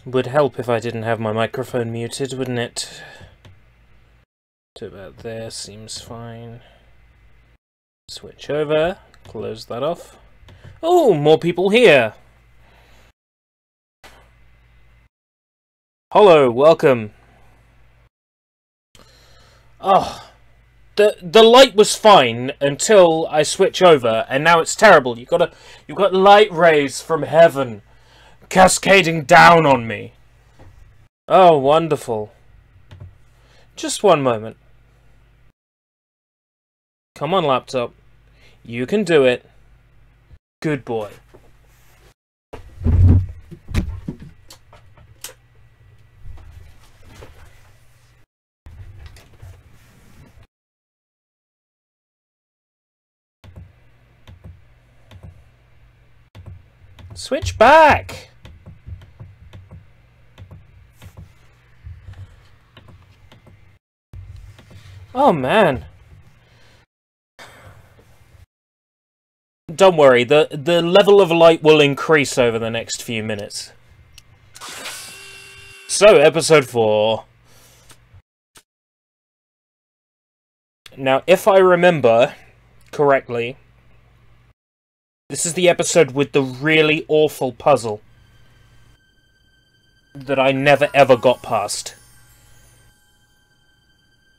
Would help if I didn't have my microphone muted, wouldn't it? To about there seems fine. Switch over, close that off. Oh, more people here! Hello, welcome. Oh, the light was fine until I switch over, and now it's terrible. You've got light rays from heaven cascading down on me. Oh, wonderful. Just one moment. Come on, laptop. You can do it. Good boy. Switch back! Oh, man. Don't worry, the level of light will increase over the next few minutes. So, episode 4. Now, if I remember correctly, this is the episode with the really awful puzzle that I never ever got past.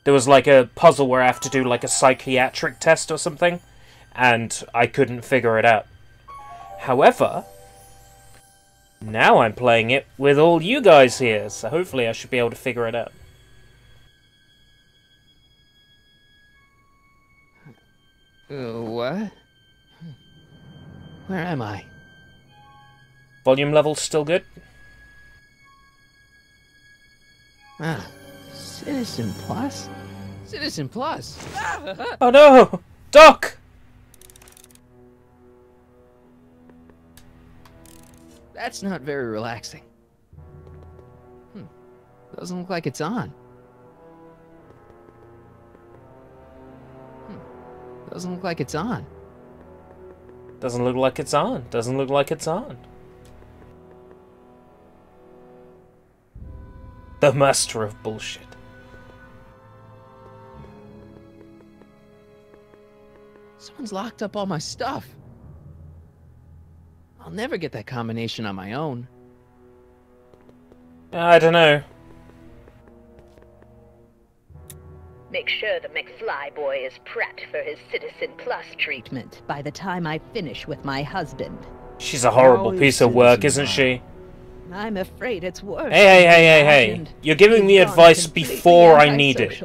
There was like a puzzle where I have to do like a psychiatric test or something, and I couldn't figure it out. However, now I'm playing it with all you guys here, so hopefully I should be able to figure it out. What? Where am I? Volume level's still good? Ah, Citizen Plus? Citizen Plus! Oh no! Doc! That's not very relaxing. Doesn't look like it's on. Doesn't look like it's on. Doesn't look like it's on. Doesn't look like it's on. The master of bullshit. Someone's locked up all my stuff. I'll never get that combination on my own. I don't know. Make sure the McFly boy is prepped for his Citizen Plus treatment by the time I finish with my husband. She's a horrible piece of work, isn't she? I'm afraid it's worse. Hey. You're giving me advice before I need it.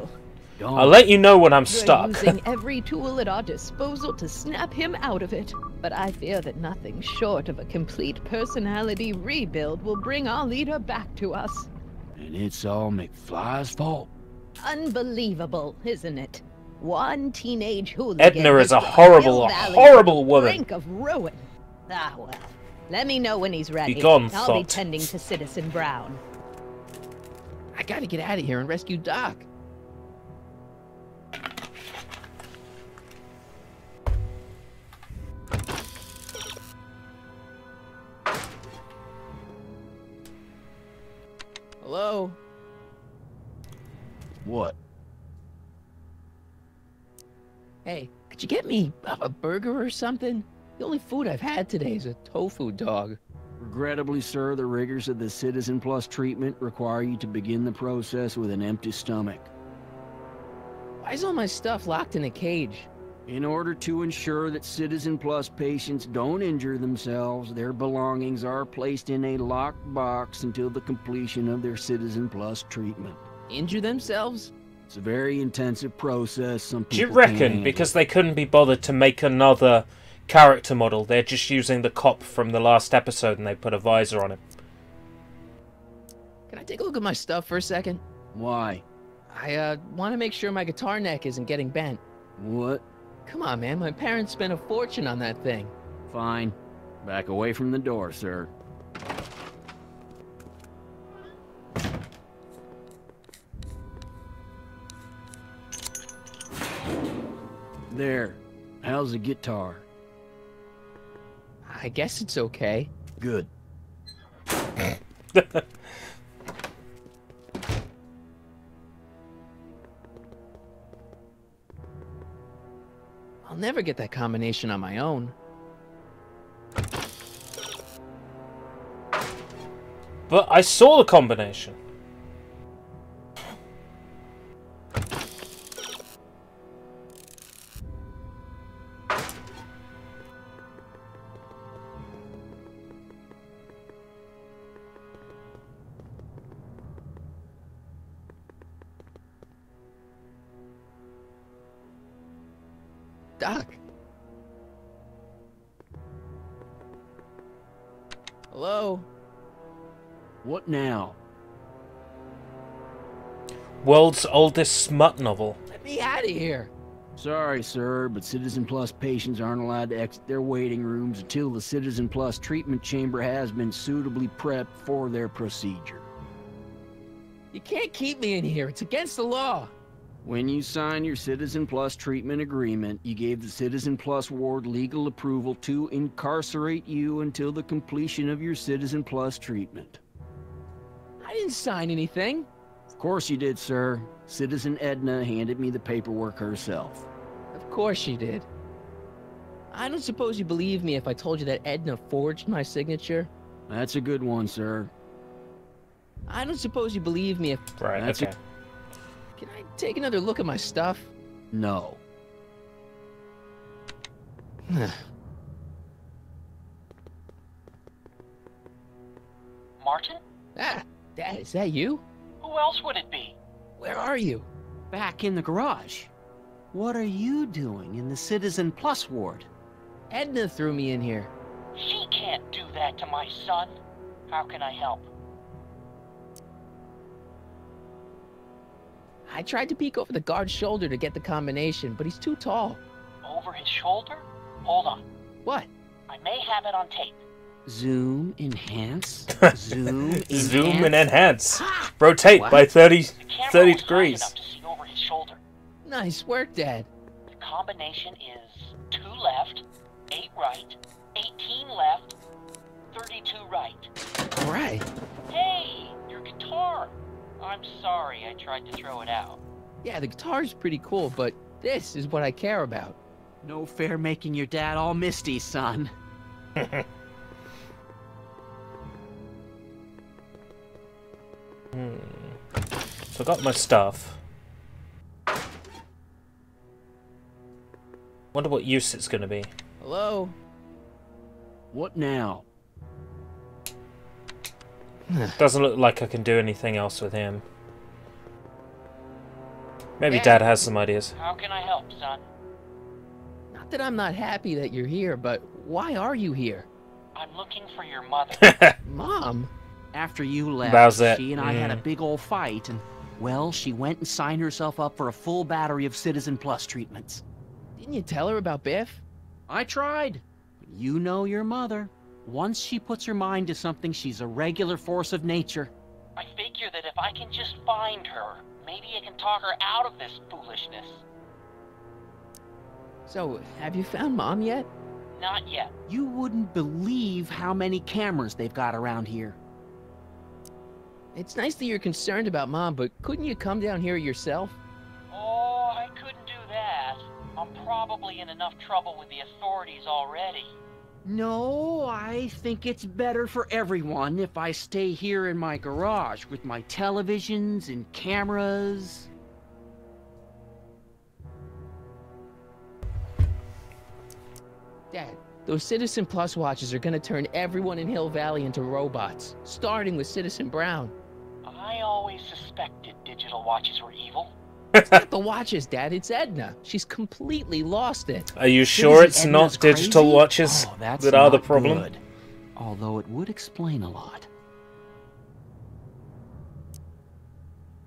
I'll let you know when I'm stuck. We're using every tool at our disposal to snap him out of it. But I fear that nothing short of a complete personality rebuild will bring our leader back to us. And it's all McFly's fault? Unbelievable, isn't it? One teenage hooligan. Edna is a has horrible, Hill Valley horrible to the woman. brink of ruin. Ah, well. Let me know when he's ready. Begone, I'll be thought. tending to Citizen Brown. I gotta get out of here and rescue Doc. Hello? What? Hey, could you get me a burger or something? The only food I've had today is a tofu dog. Regrettably, sir, the rigors of the Citizen Plus treatment require you to begin the process with an empty stomach. Why is all my stuff locked in a cage? In order to ensure that Citizen Plus patients don't injure themselves, their belongings are placed in a locked box until the completion of their Citizen Plus treatment. Injure themselves? It's a very intensive process. Some Do you people can't reckon handle because they couldn't be bothered to make another character model, they're just using the cop from the last episode and they put a visor on him? Can I take a look at my stuff for a second? Why? I want to make sure my guitar neck isn't getting bent. What? Come on, man. My parents spent a fortune on that thing. Fine. Back away from the door, sir. There. How's the guitar? I guess it's okay. Good. I'll never get that combination on my own. But I saw the combination. Doc. Hello? What now? World's oldest smut novel. Let me out of here. Sorry, sir, but Citizen Plus patients aren't allowed to exit their waiting rooms until the Citizen Plus treatment chamber has been suitably prepped for their procedure. You can't keep me in here. It's against the law. When you signed your Citizen Plus treatment agreement, you gave the Citizen Plus ward legal approval to incarcerate you until the completion of your Citizen Plus treatment. I didn't sign anything. Of course you did, sir. Citizen Edna handed me the paperwork herself. Of course she did. I don't suppose you believe me if I told you that Edna forged my signature? That's a good one, sir. I don't suppose you believe me if... Right, That's okay. Can I take another look at my stuff? No. Martin? Ah, Dad, is that you? Who else would it be? Where are you? Back in the garage. What are you doing in the Citizen Plus ward? Edna threw me in here. She can't do that to my son. How can I help? I tried to peek over the guard's shoulder to get the combination, but he's too tall. Over his shoulder? Hold on. What? I may have it on tape. Zoom, enhance, zoom, enhance. Zoom and enhance. Ha! Rotate What? by 30 The camera 30 was high degrees. enough to see over his shoulder. Nice work, Dad. The combination is 2 left, 8 right, 18 left, 32 right. All right. Hey, your guitar. I'm sorry I tried to throw it out. Yeah, the guitar's pretty cool, but this is what I care about. No fair making your dad all misty, son. So I got my stuff. Wonder what use it's gonna be. Hello? What now? Doesn't look like I can do anything else with him. Maybe Yeah. Dad has some ideas. How can I help, son? Not that I'm not happy that you're here, but why are you here? I'm looking for your mother. Mom? After you left, How's that? she and I had a Mm. big old fight, and Well, she went and signed herself up for a full battery of Citizen Plus treatments. Didn't you tell her about Biff? I tried. You know your mother. Once she puts her mind to something, she's a regular force of nature. I figure that if I can just find her, maybe I can talk her out of this foolishness. So, have you found Mom yet? Not yet. You wouldn't believe how many cameras they've got around here. It's nice that you're concerned about Mom, but couldn't you come down here yourself? Oh, I couldn't do that. I'm probably in enough trouble with the authorities already. No, I think it's better for everyone if I stay here in my garage with my televisions and cameras. Dad, those Citizen Plus watches are gonna turn everyone in Hill Valley into robots, starting with Citizen Brown. I always suspected digital watches were evil. It's not the watches, Dad, it's Edna. She's completely lost it. Are you sure it's Edna's not digital crazy? watches Oh, that's that are the not problem? good. Although it would explain a lot.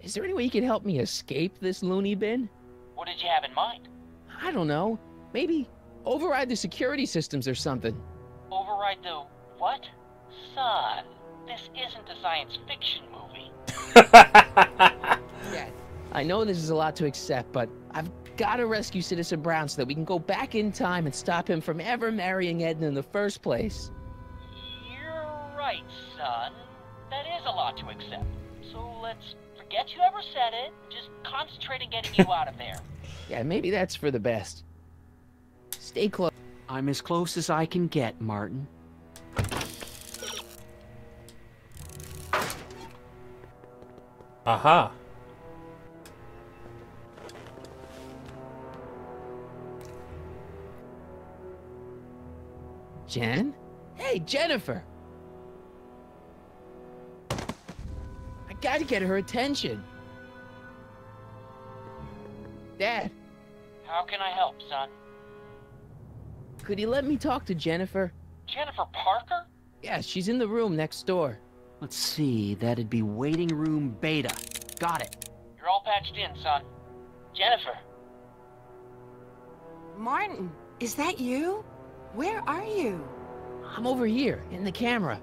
Is there any way you can help me escape this loony bin? What did you have in mind? I don't know. Maybe override the security systems or something. Override the what? Son, this isn't a science fiction movie. Dad, I know this is a lot to accept, but I've got to rescue Citizen Brown so that we can go back in time and stop him from ever marrying Edna in the first place. You're right, son. That is a lot to accept. So let's forget you ever said it. Just concentrate on getting you out of there. Yeah, maybe that's for the best. Stay close. I'm as close as I can get, Martin. Aha. Jen? Hey, Jennifer! I gotta get her attention. Dad, How can I help, son? could you let me talk to Jennifer? Jennifer Parker? Yeah, she's in the room next door. Let's see, that'd be waiting room beta. Got it. You're all patched in, son. Jennifer. Martin, is that you? Where are you? I'm over here, in the camera.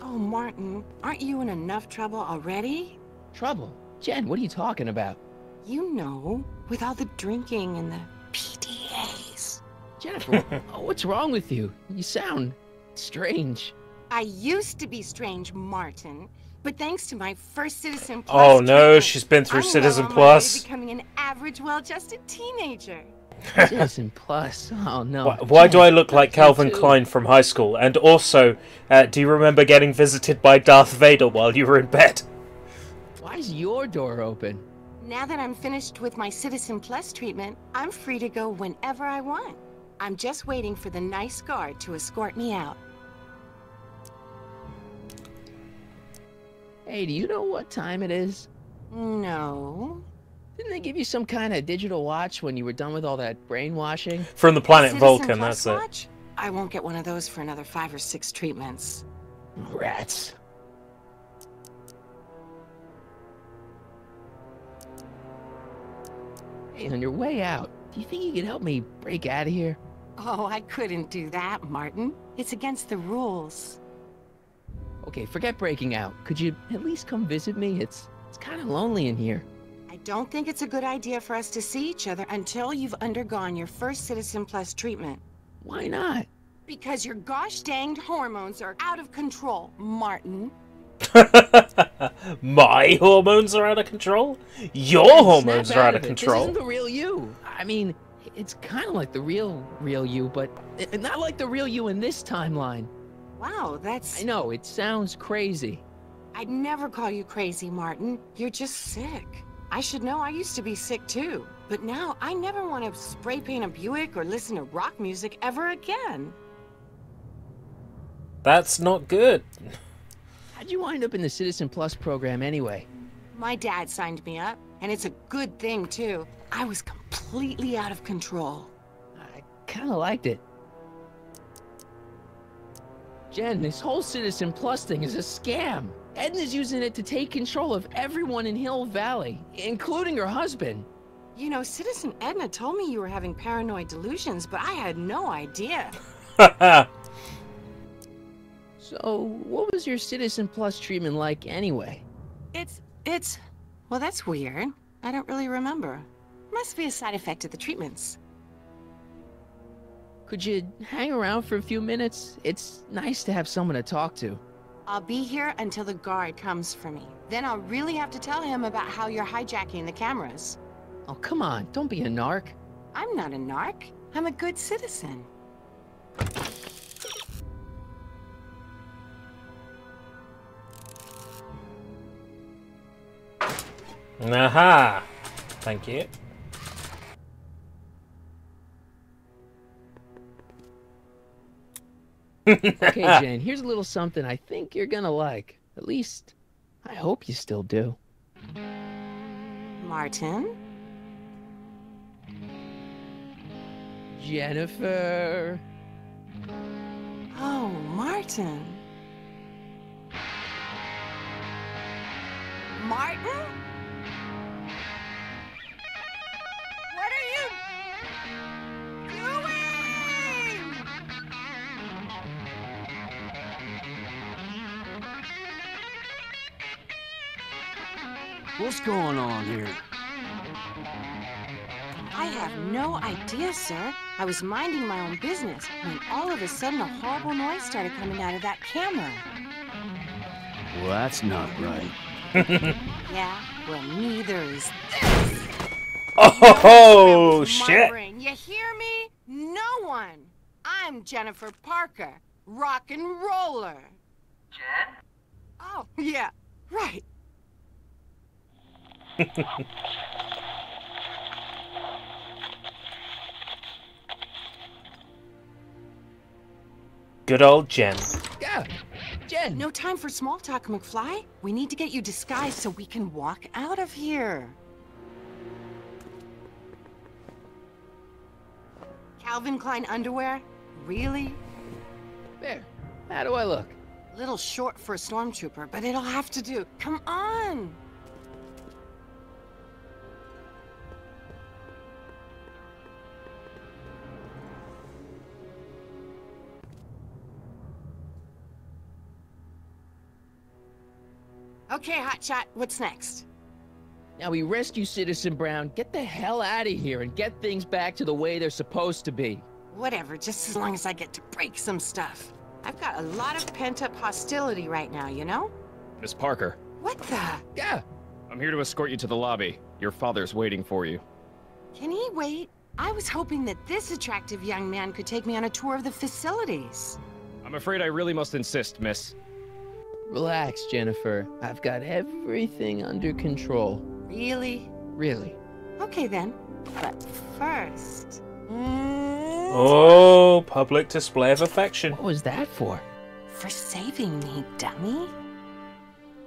Oh, Martin, aren't you in enough trouble already? Trouble? Jen, what are you talking about? You know, with all the drinking and the PDAs. Jennifer, oh, what's wrong with you? You sound strange. I used to be strange, Martin, but thanks to my first Citizen Plus Oh no, treatment, she's been through I'm Citizen well on my way Plus. to becoming an average, well-adjusted teenager. Citizen Plus, oh no. Why do I look like Me Calvin too. Klein from high school? And also, do you remember getting visited by Darth Vader while you were in bed? Why's your door open? Now that I'm finished with my Citizen Plus treatment, I'm free to go whenever I want. I'm just waiting for the nice guard to escort me out. Hey, do you know what time it is? No. Didn't they give you some kind of digital watch when you were done with all that brainwashing? From the planet Citizen Vulcan, Plus that's it. watch? I won't get one of those for another 5 or 6 treatments. Rats. Hey, on your way out, do you think you could help me break out of here? Oh, I couldn't do that, Martin. It's against the rules. Okay, forget breaking out. Could you at least come visit me? It's kind of lonely in here. I don't think it's a good idea for us to see each other until you've undergone your first Citizen Plus treatment. Why not? Because your gosh danged hormones are out of control, Martin. My hormones are out of control? Your Snap hormones are out of it. This control. isn't the real you. I mean, it's kind of like the real you, but not like the real you in this timeline. Wow, that's... I know, it sounds crazy. I'd never call you crazy, Martin. You're just sick. I should know I used to be sick too. But now I never want to spray paint a Buick or listen to rock music ever again. That's not good. How'd you wind up in the Citizen Plus program anyway? My dad signed me up, and it's a good thing too. I was completely out of control. I kind of liked it. Jen, this whole Citizen Plus thing is a scam. Edna's using it to take control of everyone in Hill Valley, including her husband. You know, Citizen Edna told me you were having paranoid delusions, but I had no idea. So, what was your Citizen Plus treatment like anyway? Well, that's weird. I don't really remember. Must be a side effect of the treatments. Could you hang around for a few minutes? It's nice to have someone to talk to. I'll be here until the guard comes for me. Then I'll really have to tell him about how you're hijacking the cameras. Oh, come on, don't be a narc. I'm not a narc. I'm a good citizen. Aha! Thank you. Okay, Jane, here's a little something I think you're gonna like. At least, I hope you still do. Martin? Jennifer. Oh, Martin. Martin? What are you doing? What's going on here? I have no idea, sir. I was minding my own business when all of a sudden a horrible noise started coming out of that camera. Well, that's not right. Yeah, well, neither is this. Oh, My shit! brain. You hear me? No one. I'm Jennifer Parker, rock and roller. Jen? Oh, yeah, right. Good old Jen. Yeah, Jen. No time for small talk, McFly. We need to get you disguised so we can walk out of here. Calvin Klein underwear? Really? There. How do I look? Little short for a stormtrooper, but it'll have to do. Come on! Okay, Hotshot, what's next? Now we rescue Citizen Brown, get the hell out of here, and get things back to the way they're supposed to be. Whatever, just as long as I get to break some stuff. I've got a lot of pent-up hostility right now, you know? Miss Parker, What the? Yeah. I'm here to escort you to the lobby. Your father's waiting for you. Can he wait? I was hoping that this attractive young man could take me on a tour of the facilities. I'm afraid I really must insist, miss. Relax, Jennifer. I've got everything under control. Really? Really. Okay then. But first... Oh, public display of affection. What was that for? For saving me, dummy.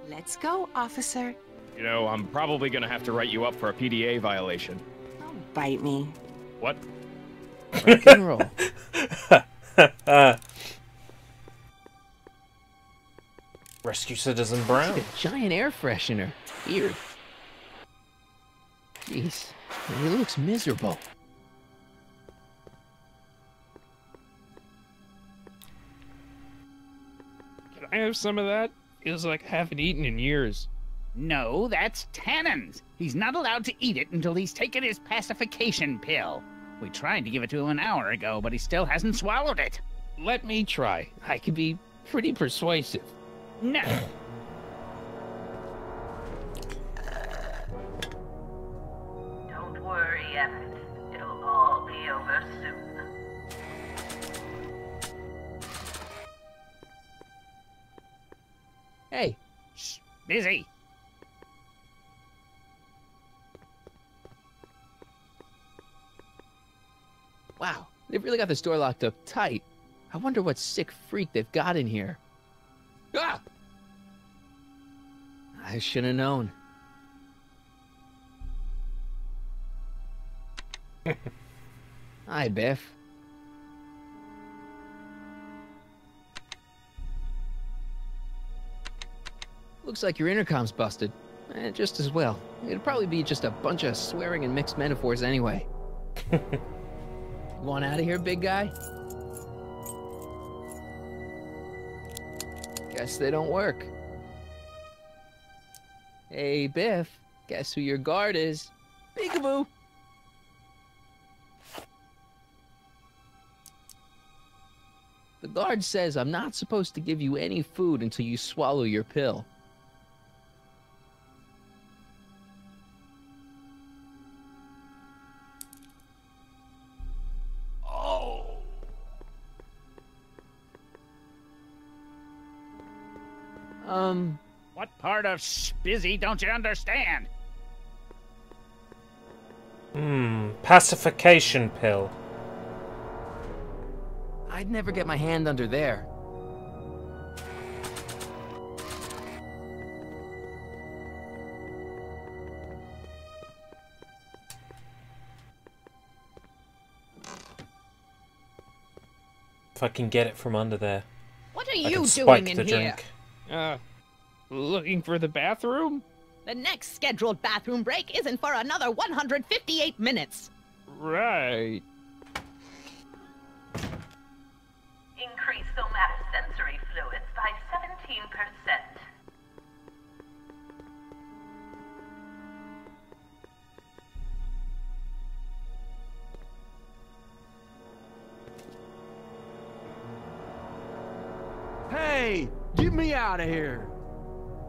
Let's go, officer. You know, I'm probably gonna have to write you up for a PDA violation. Don't bite me. What? Rock and roll. Rescue Citizen Brown. It's a giant air freshener. Weird. Jeez, he looks miserable. Can I have some of that? Feels like I haven't eaten in years. No, that's Tannen's. He's not allowed to eat it until he's taken his pacification pill. We tried to give it to him an hour ago, but he still hasn't swallowed it. Let me try. I can be pretty persuasive. No. Don't worry, Emmett. It'll all be over soon. Hey, Shh, busy. wow, they've really got this door locked up tight. I wonder what sick freak they've got in here. Ah! I should have known. Hi, Biff. Looks like your intercom's busted. Just as well. It'd probably be just a bunch of swearing and mixed metaphors anyway. Want out of here, big guy? Guess they don't work. Hey, Biff. Guess who your guard is? Peekaboo! The guard says I'm not supposed to give you any food until you swallow your pill. What part of spizzy don't you understand? Pacification pill. I'd never get my hand under there. If I can get it from under there. What are I you can doing spike in the here? drink. Looking for the bathroom? The next scheduled bathroom break isn't for another 158 minutes. Right. Increase somatosensory fluids by 17%. Hey, get me out of here.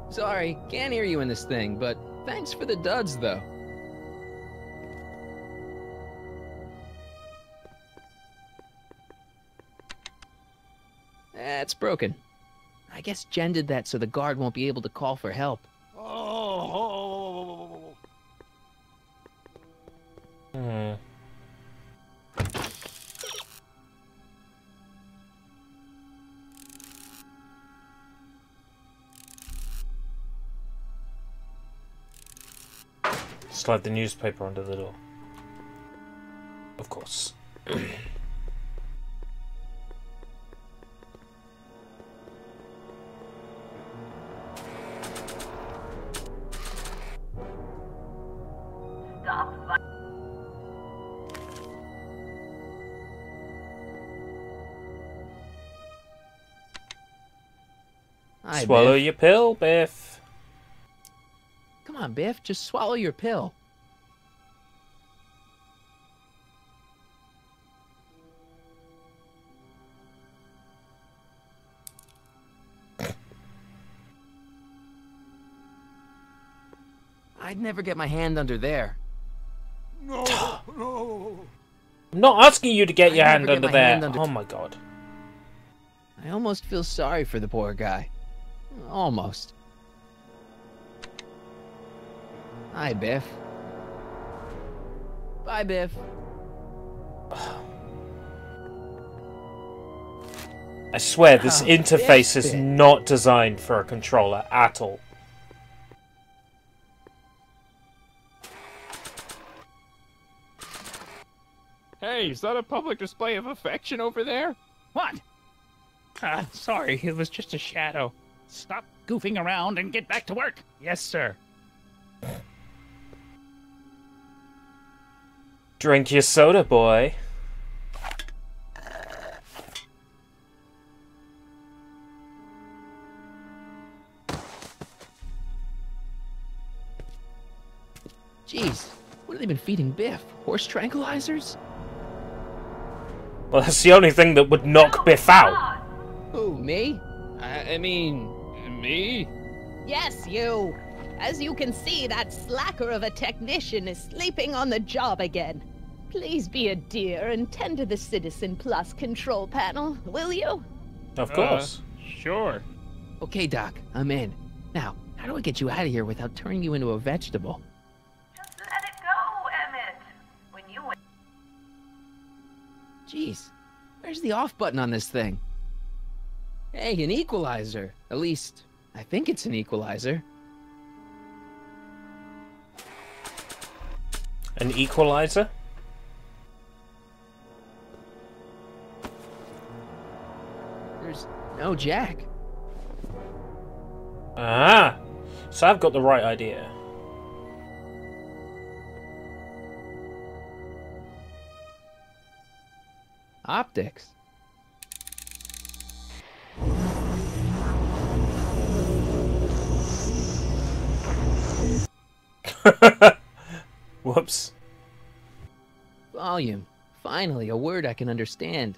Sorry, can't hear you in this thing, but thanks for the duds, though. It's broken. I guess Jen did that so the guard won't be able to call for help. Slide the newspaper under the door. Of course. Hi, Swallow Biff. your pill, Biff. Come on, Biff, just swallow your pill. I'd never get my hand under there. No, no. I'm not asking you to get your hand never get under my there. hand under- Oh my god. I almost feel sorry for the poor guy. Almost. Hi, Biff. Bye, Biff. I swear this Oh, interface Biff. is not designed for a controller at all. Hey, is that a public display of affection over there? What? Sorry, it was just a shadow. Stop goofing around and get back to work. Yes, sir. Drink your soda, boy. Jeez, what have they been feeding Biff? Horse tranquilizers? Well, that's the only thing that would knock Biff out. Who, me? I mean, me? Yes, you. As you can see, that slacker of a technician is sleeping on the job again. Please be a dear and tend to the Citizen Plus control panel, will you? Of course. Sure. Okay, Doc, I'm in. Now, how do I get you out of here without turning you into a vegetable? Just let it go, Emmett. When you Jeez, where's the off button on this thing? Hey, an equalizer. At least, I think it's an equalizer. An equalizer? There's no jack. Ah! So I've got the right idea. Optics. Whoops. Volume. Finally, a word I can understand.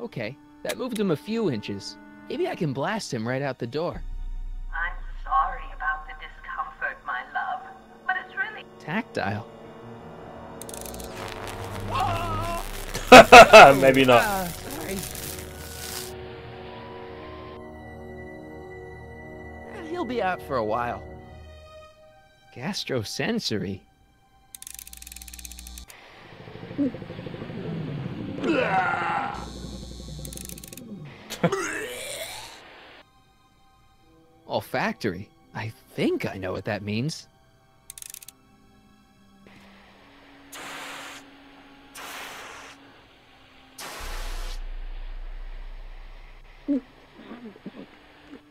Okay, that moved him a few inches. Maybe I can blast him right out the door. I'm sorry about the discomfort, my love, but it's really... Tactile. Maybe not. Sorry. He'll be out for a while. Gastrosensory. Olfactory. I think I know what that means.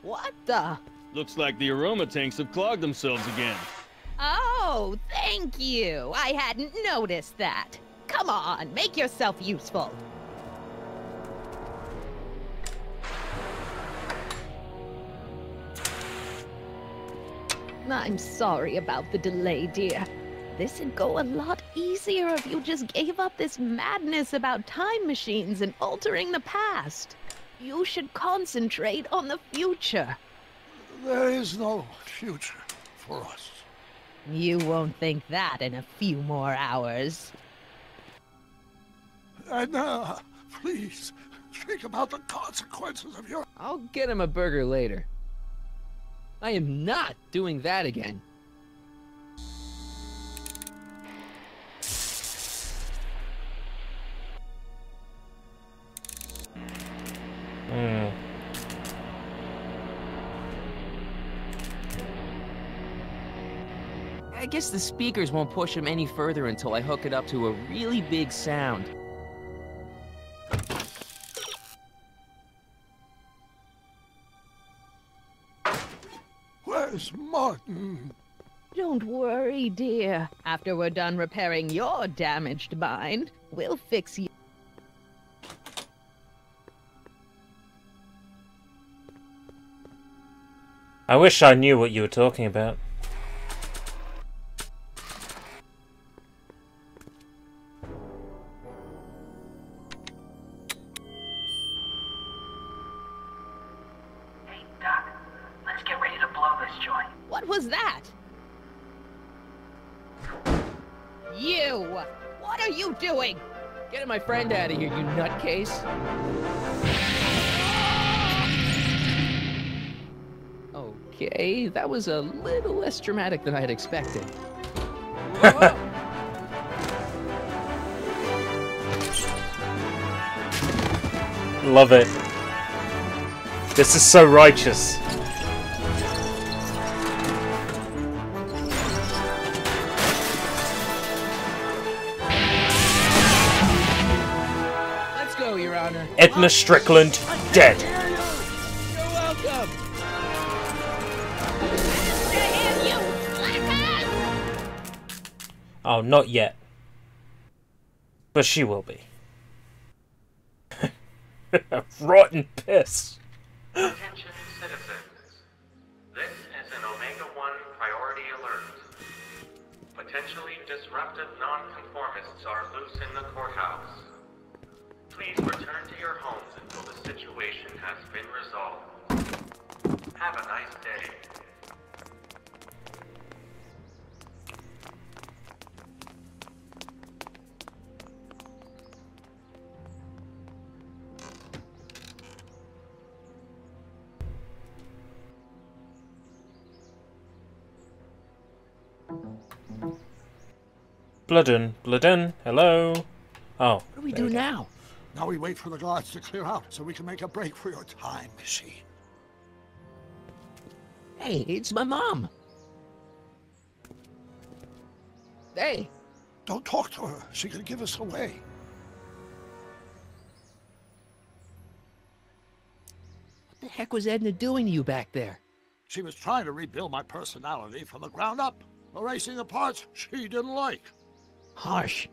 What the? Looks like the aroma tanks have clogged themselves again. Oh, thank you. I hadn't noticed that. Come on, make yourself useful. I'm sorry about the delay, dear. This'd go a lot easier if you just gave up this madness about time machines and altering the past. You should concentrate on the future. There is no future for us. You won't think that in a few more hours. And please, think about the consequences of your... I'll get him a burger later. I am not doing that again. I guess the speakers won't push him any further until I hook it up to a really big sound. Where's Martin? Don't worry, dear. After we're done repairing your damaged mind, we'll fix you. I wish I knew what you were talking about. Hey, Doc, let's get ready to blow this joint. What was that? You! What are you doing? Get my friend out of here, you nutcase. Okay, that was a little less dramatic than I had expected. Love it. This is so righteous. Let's go, Your Honor. Edna Strickland, dead. You're welcome. Oh, not yet. But she will be. Rotten piss. Attention citizens. This is an Omega-1 priority alert. Potentially disruptive nonconformists are loose in the courthouse. Please return to your homes until the situation has been resolved. Have a nice day. Blooden, hello. Oh. What do we do now? Now we wait for the guards to clear out so we can make a break for your time machine. Hey, it's my mom. Hey. Don't talk to her. She could give us away. the heck was Edna doing to you back there? She was trying to rebuild my personality from the ground up, erasing the parts she didn't like. Harsh.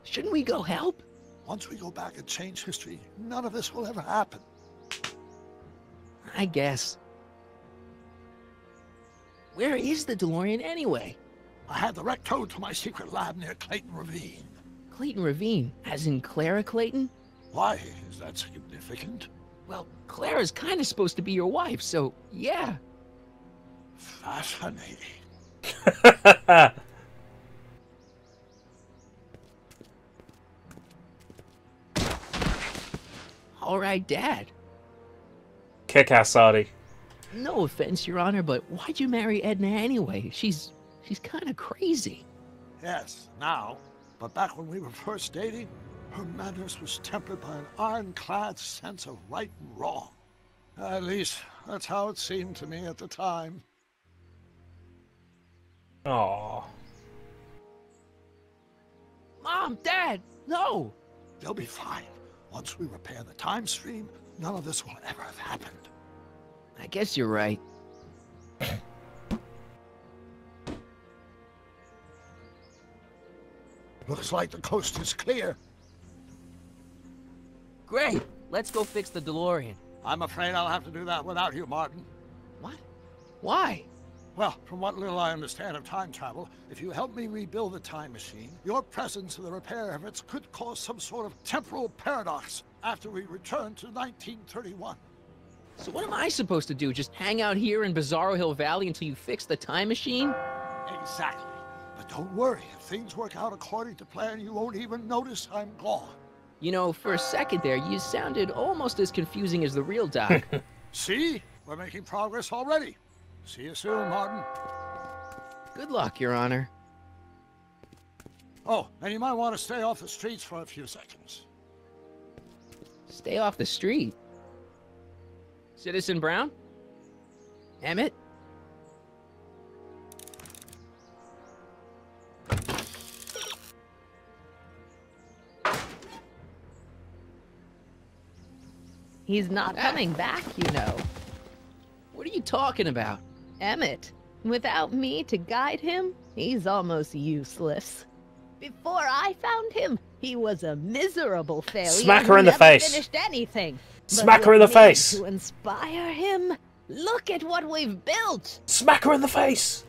Shouldn't we go help? Once we go back and change history, none of this will ever happen. I guess. Where is the DeLorean anyway? I had the wreck towed to my secret lab near Clayton Ravine. Clayton Ravine, as in Clara Clayton? Why is that significant? Well, Clara's kind of supposed to be your wife, so yeah. Fascinating. All right, Dad. Kick-ass Artie. No offense, Your Honor, but why'd you marry Edna anyway? She's kind of crazy. Yes, now. But back when we were first dating, her madness was tempered by an ironclad sense of right and wrong. At least, that's how it seemed to me at the time. Aww. Mom, Dad, no! They'll be fine. Once we repair the time stream, none of this will ever have happened. I guess you're right. Looks like the coast is clear. Great, let's go fix the DeLorean. I'm afraid I'll have to do that without you, Martin. What? Why? Well, from what little I understand of time travel, if you help me rebuild the time machine, your presence in the repair efforts could cause some sort of temporal paradox after we return to 1931. So what am I supposed to do? Just hang out here in Bizarro Hill Valley until you fix the time machine? Exactly. But don't worry, if things work out according to plan, you won't even notice I'm gone. You know, for a second there, you sounded almost as confusing as the real Doc. See? We're making progress already. See you soon, Martin. Good luck, Your Honor. Oh, and you might want to stay off the streets for a few seconds. Stay off the street. Citizen Brown? Emmett? He's not coming back, you know. What are you talking about? Emmett. Without me to guide him, he's almost useless. Before I found him, he was a miserable failure. Smack her in who the never face. Finished anything. Smack But her in the with me face. To inspire him, look at what we've built. Smack her in the face.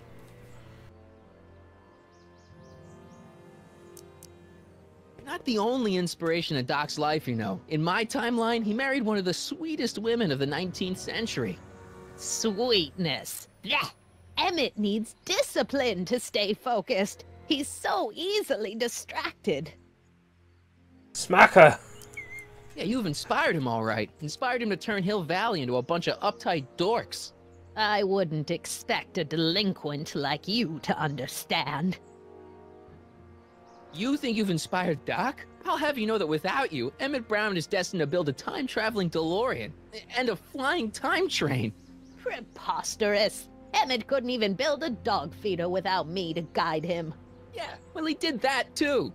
Not the only inspiration in Doc's life, you know. In my timeline, he married one of the sweetest women of the 19th century. Sweetness. Blech. Emmett needs discipline to stay focused. He's so easily distracted. Smack her. Yeah, you've inspired him all right. Inspired him to turn Hill Valley into a bunch of uptight dorks. I wouldn't expect a delinquent like you to understand. You think you've inspired Doc? I'll have you know that without you, Emmett Brown is destined to build a time-traveling DeLorean and a flying time train. Preposterous. Emmett couldn't even build a dog feeder without me to guide him. Yeah, well, he did that too.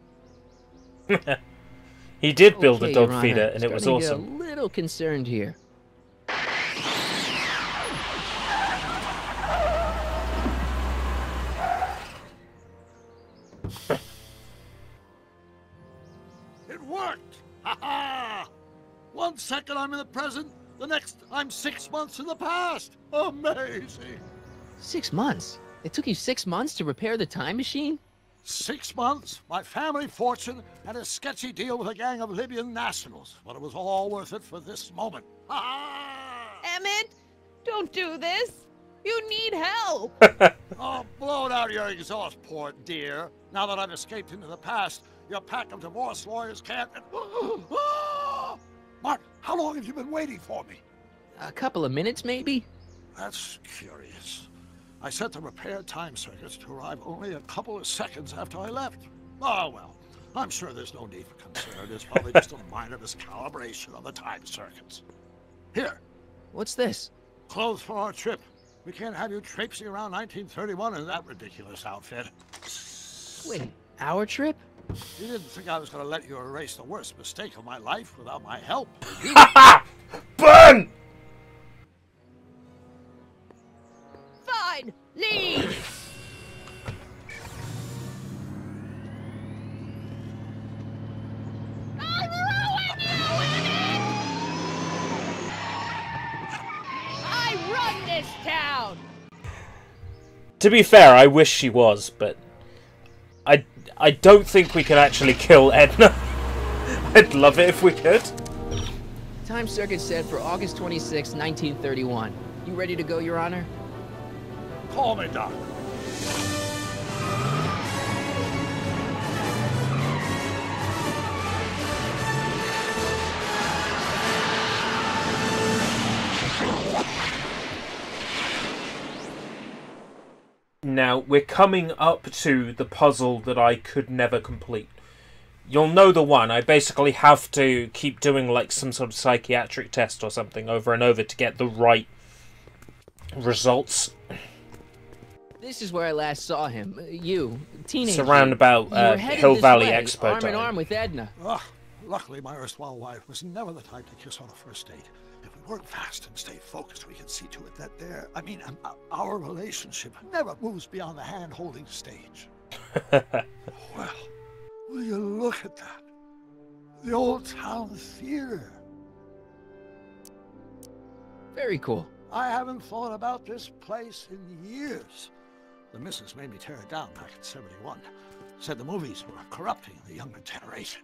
He did build a Okay, dog Your feeder, Honor, and it was starting to get awesome. a little concerned here. It worked! Ha ha! 1 second I'm in the present, the next I'm 6 months in the past. Amazing! 6 months? It took you 6 months to repair the time machine? 6 months, my family fortune, and a sketchy deal with a gang of Libyan nationals. But it was all worth it for this moment. Ha ha! Emmett, don't do this. You need help. Oh, blow it out of your exhaust port, dear. Now that I've escaped into the past, your pack of divorce lawyers can't... Martin, how long have you been waiting for me? A couple of minutes, maybe? That's curious. I set the repair time circuits to arrive only a couple of seconds after I left. Oh, well, I'm sure there's no need for concern. It's probably just a minor miscalibration of the time circuits. Here. What's this? Clothes for our trip. We can't have you traipsing around 1931 in that ridiculous outfit. Wait, our trip? You didn't think I was going to let you erase the worst mistake of my life without my help, did you? Burn! Fine, leave! I run this town! To be fair, I wish she was, but I don't think we can actually kill Edna. I'd love it if we could. Time circuit set for August 26, 1931. You ready to go, Your Honor? Call me, Doc. Now, we're coming up to the puzzle that I could never complete. You'll know the one. I basically have to keep doing like some sort of psychiatric test or something over and over to get the right results. This is where I last saw him. You, teenager. It's around about You were headed Hill this Valley way, Expo arm in time. arm with Edna. Luckily, my erstwhile wife was never the type to kiss on a first date. If we work fast and stay focused, we can see to it that our relationship never moves beyond the hand-holding stage. Well, will you look at that? The old town theater. Very cool. I haven't thought about this place in years. The missus made me tear it down back in '71. Said the movies were corrupting the younger generation.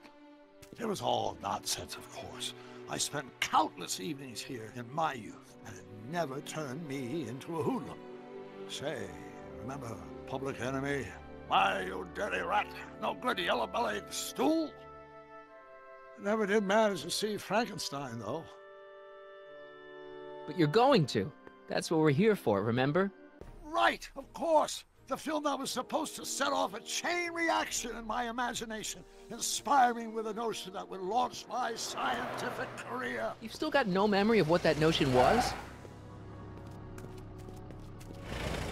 It was all nonsense, of course. I spent countless evenings here in my youth, and it never turned me into a hoodlum. Say, remember Public Enemy? Why, you dirty rat, no good yellow-bellied stool? Never did manage to see Frankenstein, though. But you're going to. That's what we're here for, remember? Right, of course. The film that was supposed to set off a chain reaction in my imagination, inspiring with a notion that would launch my scientific career. You've still got no memory of what that notion was?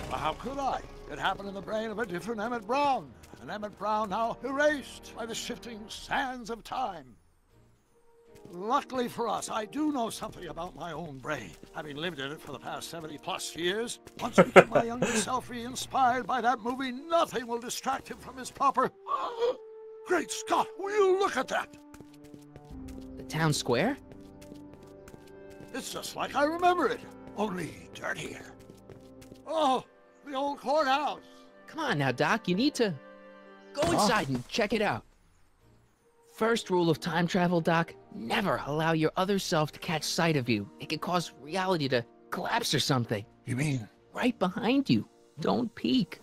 Well, how could I? It happened in the brain of a different Emmett Brown. An Emmett Brown now erased by the shifting sands of time. Luckily for us, I do know something about my own brain, having lived in it for the past 70+ years. Once we get my younger self re-inspired by that movie, nothing will distract him from his proper... Great Scott, will you look at that? The town square? It's just like I remember it, only dirtier. Oh, the old courthouse. Come on now, Doc, you need to go inside and check it out. First rule of time travel, Doc, never allow your other self to catch sight of you. It can cause reality to collapse or something. You mean? Right behind you. Don't peek.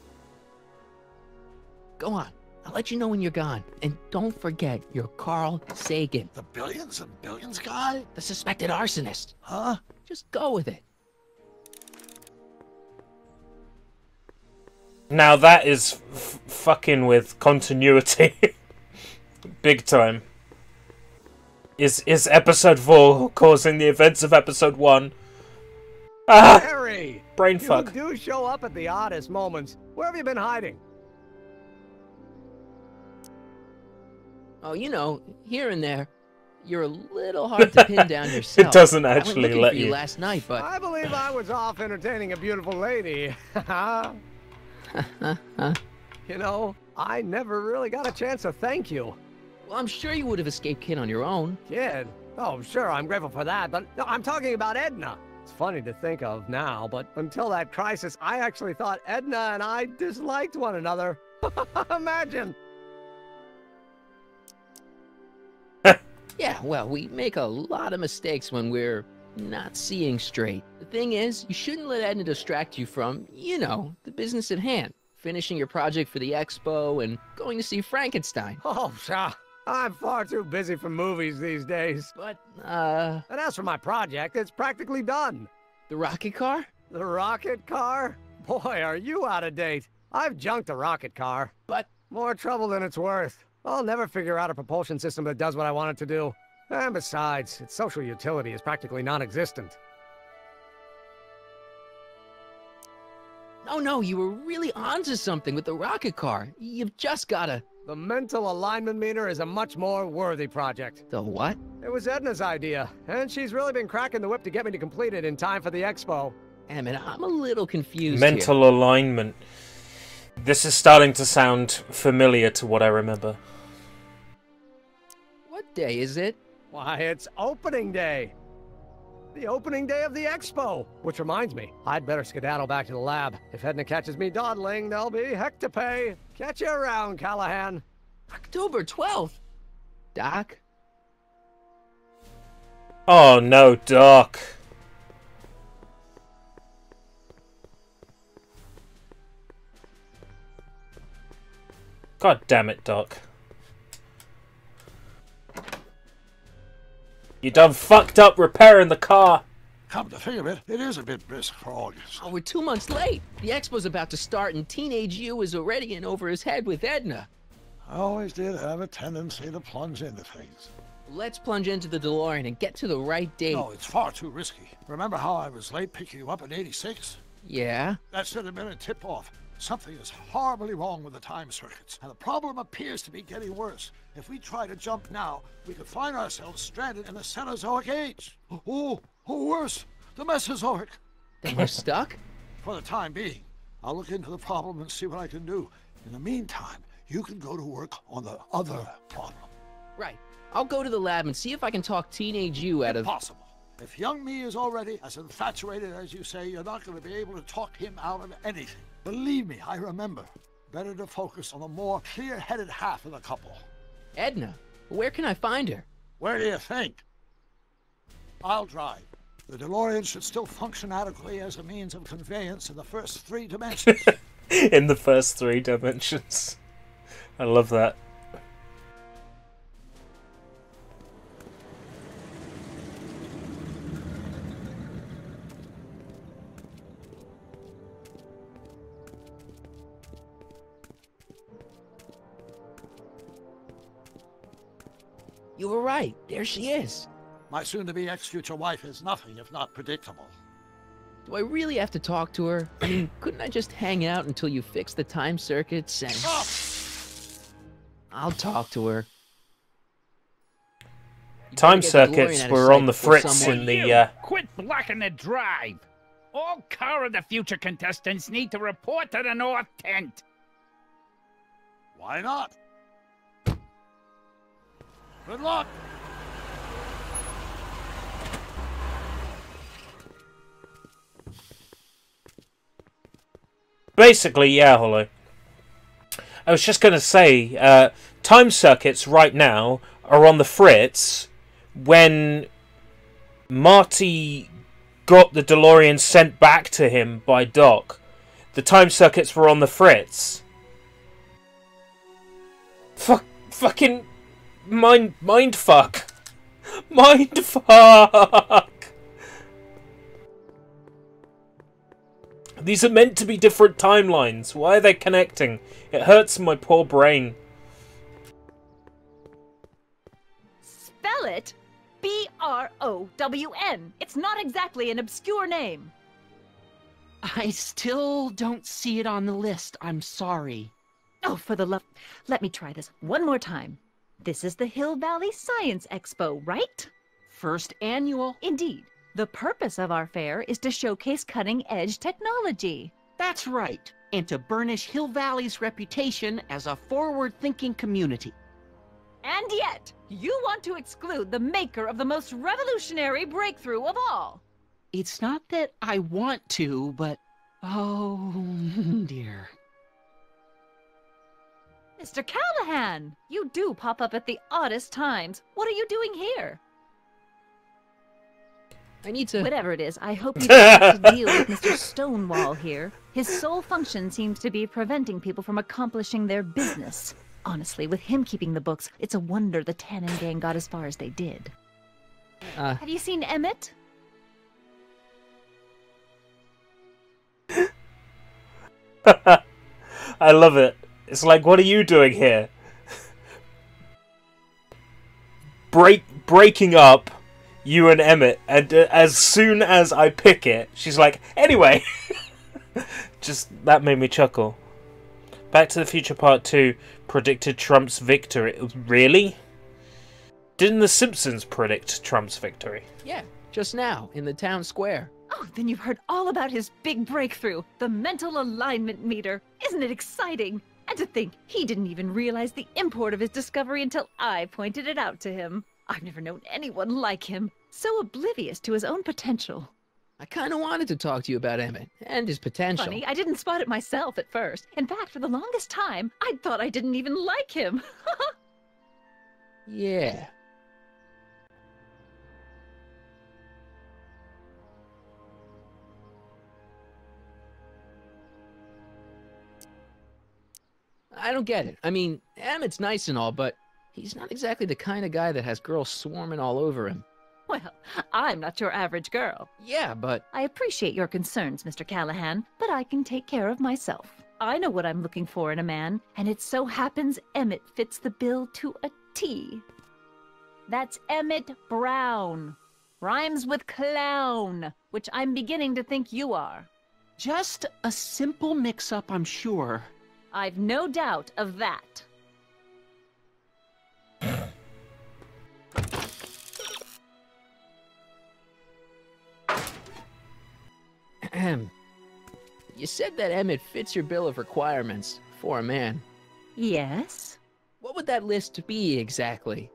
Go on. I'll let you know when you're gone. And don't forget, you're Carl Sagan. The billions and billions guy? The suspected arsonist. Huh? Just go with it. Now that is fucking with continuity. Big time. Is episode 4 causing the events of episode 1? Ah! Harry! Brain fuck. You do show up at the oddest moments. Where have you been hiding? Oh, you know, here and there. You're a little hard to pin down yourself. It doesn't I actually went looking let for you. last night, but I believe I was off entertaining a beautiful lady. You know, I never really got a chance to thank you. Well, I'm sure you would have escaped Kid on your own. Kid? Oh, sure, I'm grateful for that, but no, I'm talking about Edna. It's funny to think of now, but until that crisis, I actually thought Edna and I disliked one another. Imagine! Yeah, well, we make a lot of mistakes when we're not seeing straight. The thing is, you shouldn't let Edna distract you from, you know, the business at hand. Finishing your project for the expo and going to see Frankenstein. Oh, pshaw. I'm far too busy for movies these days. But, And as for my project, it's practically done. The rocket car? The rocket car? Boy, are you out of date. I've junked a rocket car. But... more trouble than it's worth. I'll never figure out a propulsion system that does what I want it to do. And besides, its social utility is practically non-existent. Oh no, you were really onto something with the rocket car. You've just gotta... The mental alignment meter is a much more worthy project. The what? It was Edna's idea, and she's really been cracking the whip to get me to complete it in time for the expo. Emmett, I'm a little confused Mental alignment. This is starting to sound familiar to what I remember. What day is it? Why, it's opening day. The opening day of the expo. Which reminds me, I'd better skedaddle back to the lab. If Edna catches me dawdling, there'll be heck to pay. Catch you around, Callahan. October 12th. Doc? Oh no, Doc. God damn it, Doc. You done fucked up repairing the car. Come to think of it, it is a bit brisk for August. Oh, we're 2 months late. The expo's about to start and teenage you is already in over his head with Edna. I always did have a tendency to plunge into things. Let's plunge into the DeLorean and get to the right date. No, it's far too risky. Remember how I was late picking you up in '86? Yeah? That should have been a tip-off. Something is horribly wrong with the time circuits, and the problem appears to be getting worse. If we try to jump now, we could find ourselves stranded in the Cenozoic age. Oh, worse, the Mesozoic. Then we're stuck? For the time being. I'll look into the problem and see what I can do. In the meantime, you can go to work on the other problem. Right. I'll go to the lab and see if I can talk teenage you out of... Impossible. If young me is already as infatuated as you say, you're not going to be able to talk him out of anything. Believe me, I remember. Better to focus on the more clear-headed half of the couple. Edna, where can I find her? Where do you think? I'll drive. The DeLorean should still function adequately as a means of conveyance in the first 3 dimensions. In the first 3 dimensions. I love that. You were right. There she is. My soon-to-be ex-future wife is nothing if not predictable. Do I really have to talk to her? I mean, couldn't I just hang out until you fix the time circuits and... Oh! I'll talk to her. Time circuits were on the fritz in the... Quit blocking the drive! All Car of the Future contestants need to report to the North Tent. Why not? Good luck! Basically, yeah, Hollow. I was just going to say, time circuits right now are on the fritz when Marty got the DeLorean sent back to him by Doc. The time circuits were on the fritz. Fucking... Mindfuck. Mindfuck. These are meant to be different timelines. Why are they connecting? It hurts my poor brain. Spell it B-R-O-W-N. It's not exactly an obscure name. I still don't see it on the list. I'm sorry. Oh, for the love... Let me try this one more time. This is the Hill Valley Science Expo, right? First annual. Indeed. The purpose of our fair is to showcase cutting-edge technology. That's right, and to burnish Hill Valley's reputation as a forward-thinking community. And yet, you want to exclude the maker of the most revolutionary breakthrough of all. It's not that I want to, but... oh, dear. Mr. Callahan, you do pop up at the oddest times. What are you doing here? I need to... Whatever it is, I hope you don't have to deal with Mr. Stonewall here. His sole function seems to be preventing people from accomplishing their business. Honestly, with him keeping the books, it's a wonder the Tannen gang got as far as they did. Have you seen Emmett? I love it. It's like, what are you doing here? Breaking up you and Emmett, and as soon as I pick it, she's like, anyway, Just, that made me chuckle. Back to the Future Part 2 predicted Trump's victory. Really? Didn't The Simpsons predict Trump's victory? Yeah, just now, in the town square. Oh, then you've heard all about his big breakthrough, the mental alignment meter. Isn't it exciting? And to think, he didn't even realize the import of his discovery until I pointed it out to him. I've never known anyone like him, so oblivious to his own potential. I kind of wanted to talk to you about Emmett and his potential. Funny, I didn't spot it myself at first. In fact, for the longest time, I thought I didn't even like him. Yeah. I don't get it. I mean, Emmett's nice and all, but he's not exactly the kind of guy that has girls swarming all over him. Well, I'm not your average girl. Yeah, but... I appreciate your concerns, Mr. Callahan, but I can take care of myself. I know what I'm looking for in a man, and it so happens Emmett fits the bill to a T. That's Emmett Brown. Rhymes with clown, which I'm beginning to think you are. Just a simple mix-up, I'm sure. I've no doubt of that. You said that Emmett fits your bill of requirements for a man. Yes? What would that list be exactly?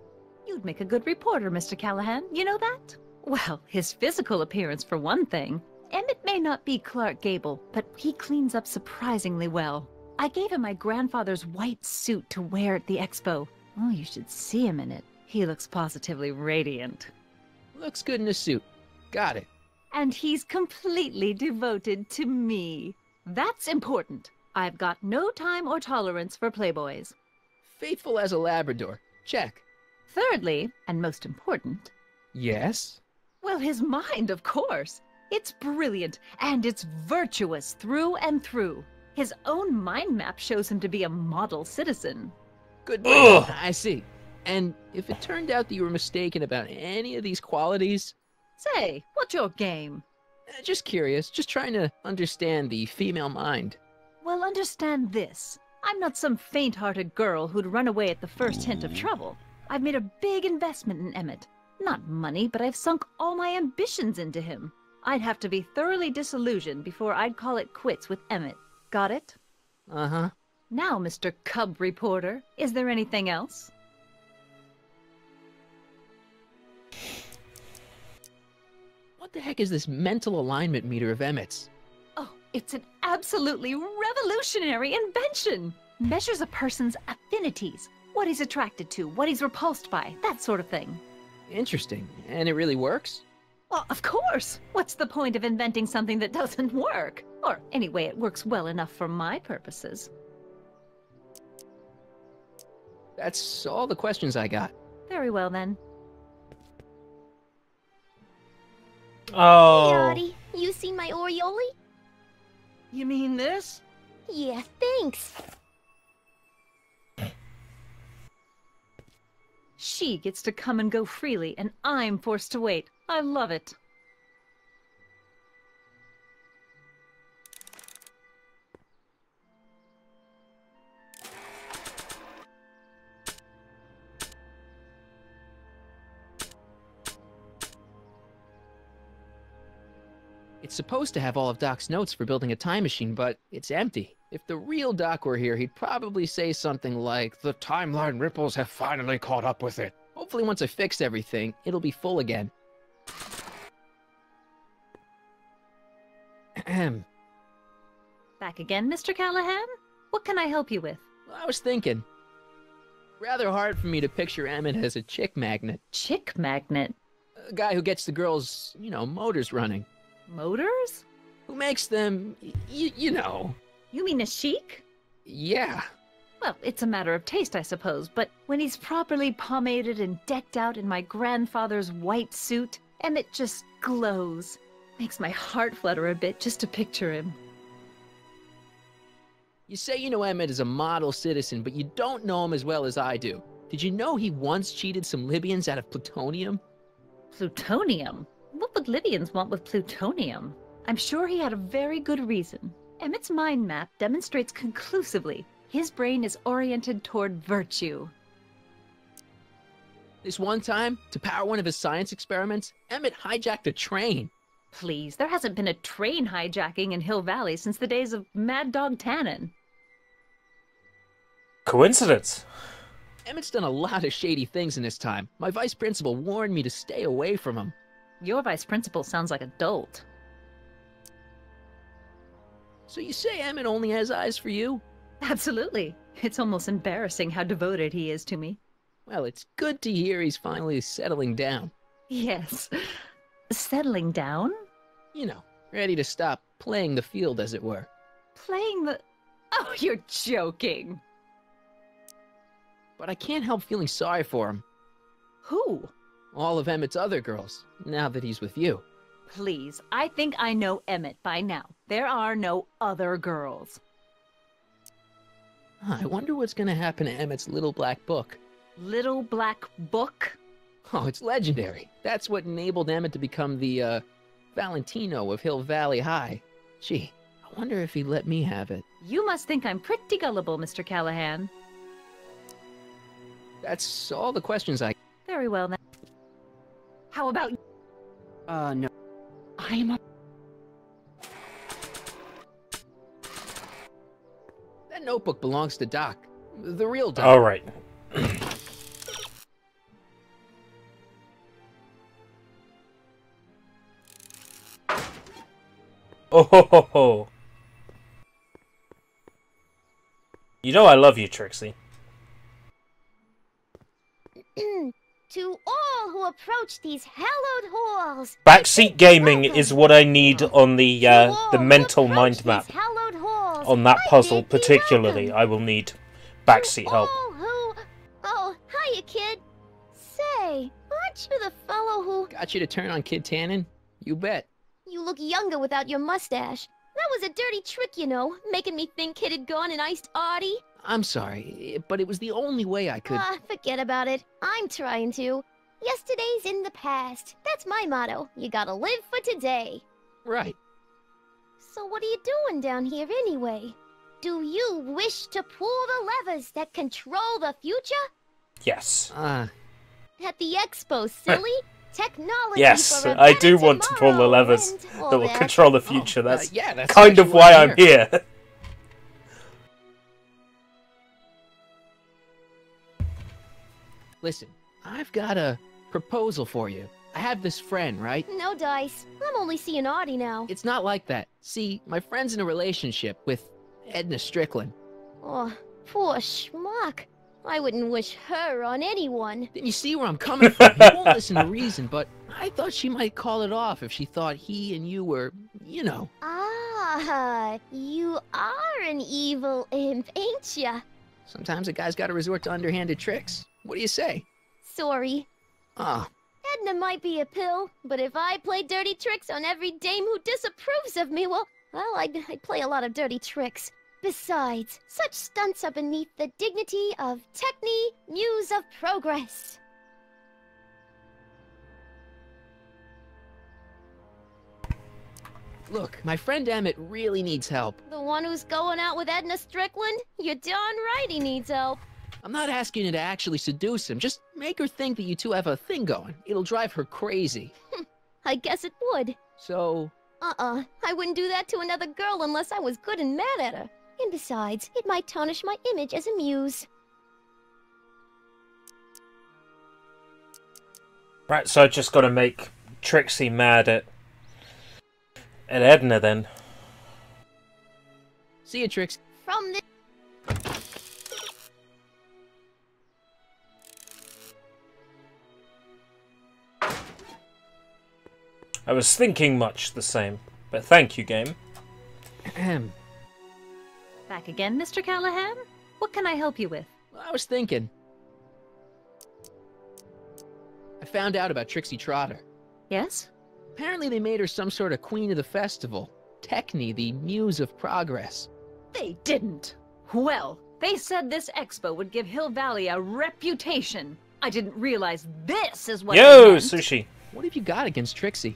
You'd make a good reporter, Mr. Callahan. You know that? Well, his physical appearance for one thing. Emmett may not be Clark Gable, but he cleans up surprisingly well. I gave him my grandfather's white suit to wear at the expo. Oh, you should see him in it. He looks positively radiant. Looks good in a suit. Got it. And he's completely devoted to me. That's important. I've got no time or tolerance for playboys. Faithful as a Labrador. Check. Thirdly, and most important... Yes? Well, his mind, of course. It's brilliant, and it's virtuous through and through. His own mind map shows him to be a model citizen. Good brain. I see. And if it turned out that you were mistaken about any of these qualities... Say, what's your game? Just curious, just trying to understand the female mind. Well, understand this. I'm not some faint-hearted girl who'd run away at the first hint of trouble. I've made a big investment in Emmett. Not money, but I've sunk all my ambitions into him. I'd have to be thoroughly disillusioned before I'd call it quits with Emmett. Got it? Uh-huh. Now, Mr. Cub Reporter, is there anything else? What the heck is this mental alignment meter of Emmett's? Oh, it's an absolutely revolutionary invention! Measures a person's affinities, what he's attracted to, what he's repulsed by, that sort of thing. Interesting. And it really works? Well, of course! What's the point of inventing something that doesn't work? Or, anyway, it works well enough for my purposes. That's all the questions I got. Very well, then. Oh. Hey, Audie, you seen my Oriole? You mean this? Yeah, thanks. She gets to come and go freely, and I'm forced to wait. I love it. It's supposed to have all of Doc's notes for building a time machine, but it's empty. If the real Doc were here, he'd probably say something like, "The timeline ripples have finally caught up with it." Hopefully once I fix everything, it'll be full again. Back again, Mr. Callahan? What can I help you with? Well, I was thinking. Rather hard for me to picture Emmett as a chick magnet. Chick magnet? A guy who gets the girls, motors running. Motors? Who makes them, you know. You mean a chic? Yeah. Well, it's a matter of taste, I suppose, but when he's properly pomaded and decked out in my grandfather's white suit, Emmett just glows. Makes my heart flutter a bit just to picture him. You say you know Emmett is a model citizen, but you don't know him as well as I do. Did you know he once cheated some Libyans out of plutonium? Plutonium? What would Libyans want with plutonium? I'm sure he had a very good reason. Emmett's mind map demonstrates conclusively his brain is oriented toward virtue. This one time, to power one of his science experiments, Emmett hijacked a train. Please, there hasn't been a train hijacking in Hill Valley since the days of Mad Dog Tannen. Coincidence. Emmett's done a lot of shady things in his time. My vice principal warned me to stay away from him. Your vice principal sounds like a dolt. So you say Emmett only has eyes for you? Absolutely. It's almost embarrassing how devoted he is to me. Well, it's good to hear he's finally settling down. Yes. Settling down? You know, ready to stop playing the field, as it were. Playing the... Oh, you're joking. But I can't help feeling sorry for him. Who? All of Emmett's other girls, now that he's with you. Please, I think I know Emmett by now. There are no other girls. I wonder what's gonna happen to Emmett's little black book. Little black book? Oh, it's legendary. That's what enabled Emmett to become the, Valentino of Hill Valley High. Gee, I wonder if he'd let me have it. You must think I'm pretty gullible, Mr. Callahan. That's all the questions I... Very well, then. How about... No. I'm a... That notebook belongs to Doc. The real Doc. All right. Oh ho ho ho. You know I love you, Trixie. To all who approach these hallowed halls. Backseat gaming is what I need on the mental mind map. On that puzzle particularly, I will need backseat help. Oh, hiya, kid. Say, aren't you the fellow who... Got you to turn on Kid Tannen? You bet. You look younger without your mustache. That was a dirty trick, you know, making me think Kid had gone and iced Artie. I'm sorry, but it was the only way I could... Forget about it. I'm trying to. Yesterday's in the past. That's my motto. You gotta live for today. Right. So what are you doing down here anyway? Do you wish to pull the levers that control the future? Yes. At the expo, silly? Technology Yes, for a I better do want to pull the tomorrow levers and all that will that. control the future. That's yeah, that's kind of actually why why I'm I'm here. Listen, I've got a proposal for you. I have this friend, right? No dice. I'm only seeing Artie now. It's not like that. See, my friend's in a relationship with Edna Strickland. Oh, poor schmuck. I wouldn't wish her on anyone. Then you see where I'm coming from. He won't listen to reason, but I thought she might call it off if she thought he and you were, you know. Ah, you are an evil imp, ain't ya? Sometimes a guy's got to resort to underhanded tricks. What do you say? Sorry. Ah. Edna might be a pill, but if I play dirty tricks on every dame who disapproves of me, well, I'd play a lot of dirty tricks. Besides, such stunts are beneath the dignity of Techne, Muse of Progress. Look, my friend Emmett really needs help. The one who's going out with Edna Strickland? You're darn right he needs help. I'm not asking you to actually seduce him. Just make her think that you two have a thing going. It'll drive her crazy. I guess it would. So... I wouldn't do that to another girl unless I was good and mad at her. And besides, it might tarnish my image as a muse. Right, so I just got to make Trixie mad at Edna then. See you, Trix. From the... I was thinking much the same, but thank you, game. Back again, Mr. Callahan? What can I help you with? I was thinking. I found out about Trixie Trotter. Yes? Apparently they made her some sort of queen of the festival. Techne, the muse of progress. They didn't. Well, they said this expo would give Hill Valley a reputation. I didn't realize this is what Yo, they meant. Sushi. What have you got against Trixie?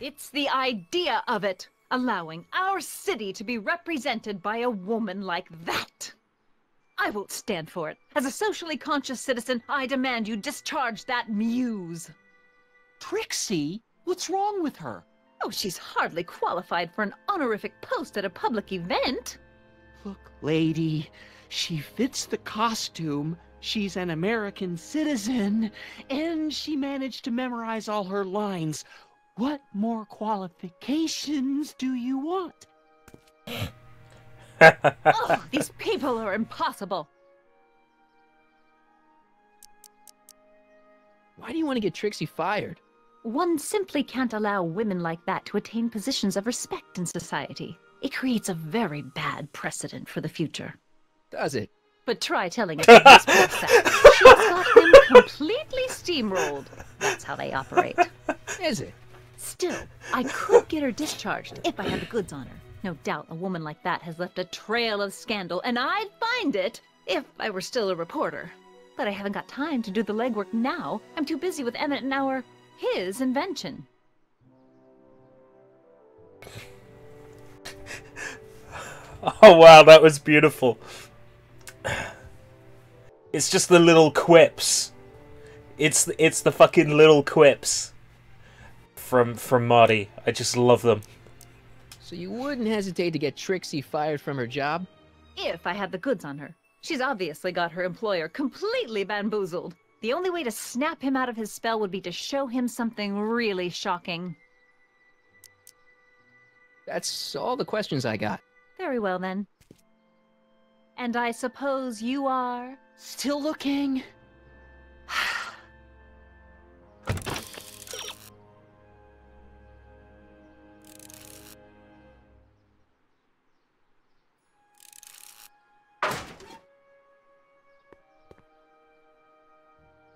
It's the idea of it. allowing our city to be represented by a woman like that. I won't stand for it. As a socially conscious citizen, I demand you discharge that muse. Trixie? What's wrong with her? Oh, she's hardly qualified for an honorific post at a public event. Look, lady, she fits the costume. She's an American citizen, and she managed to memorize all her lines. What more qualifications do you want? Oh, these people are impossible. Why do you want to get Trixie fired? One simply can't allow women like that to attain positions of respect in society. It creates a very bad precedent for the future. Does it? But try telling it to this poor sap. She's got him completely steamrolled. That's how they operate. Is it? Still, I could get her discharged if I had the goods on her. No doubt a woman like that has left a trail of scandal, and I'd find it if I were still a reporter. But I haven't got time to do the legwork now. I'm too busy with Emmett and his invention. Oh wow, that was beautiful. It's just the little quips. It's the fucking little quips from Marty. I just love them. So you wouldn't hesitate to get Trixie fired from her job? If I had the goods on her. She's obviously got her employer completely bamboozled. The only way to snap him out of his spell would be to show him something really shocking. That's all the questions I got. Very well, then. And I suppose you are... Still looking?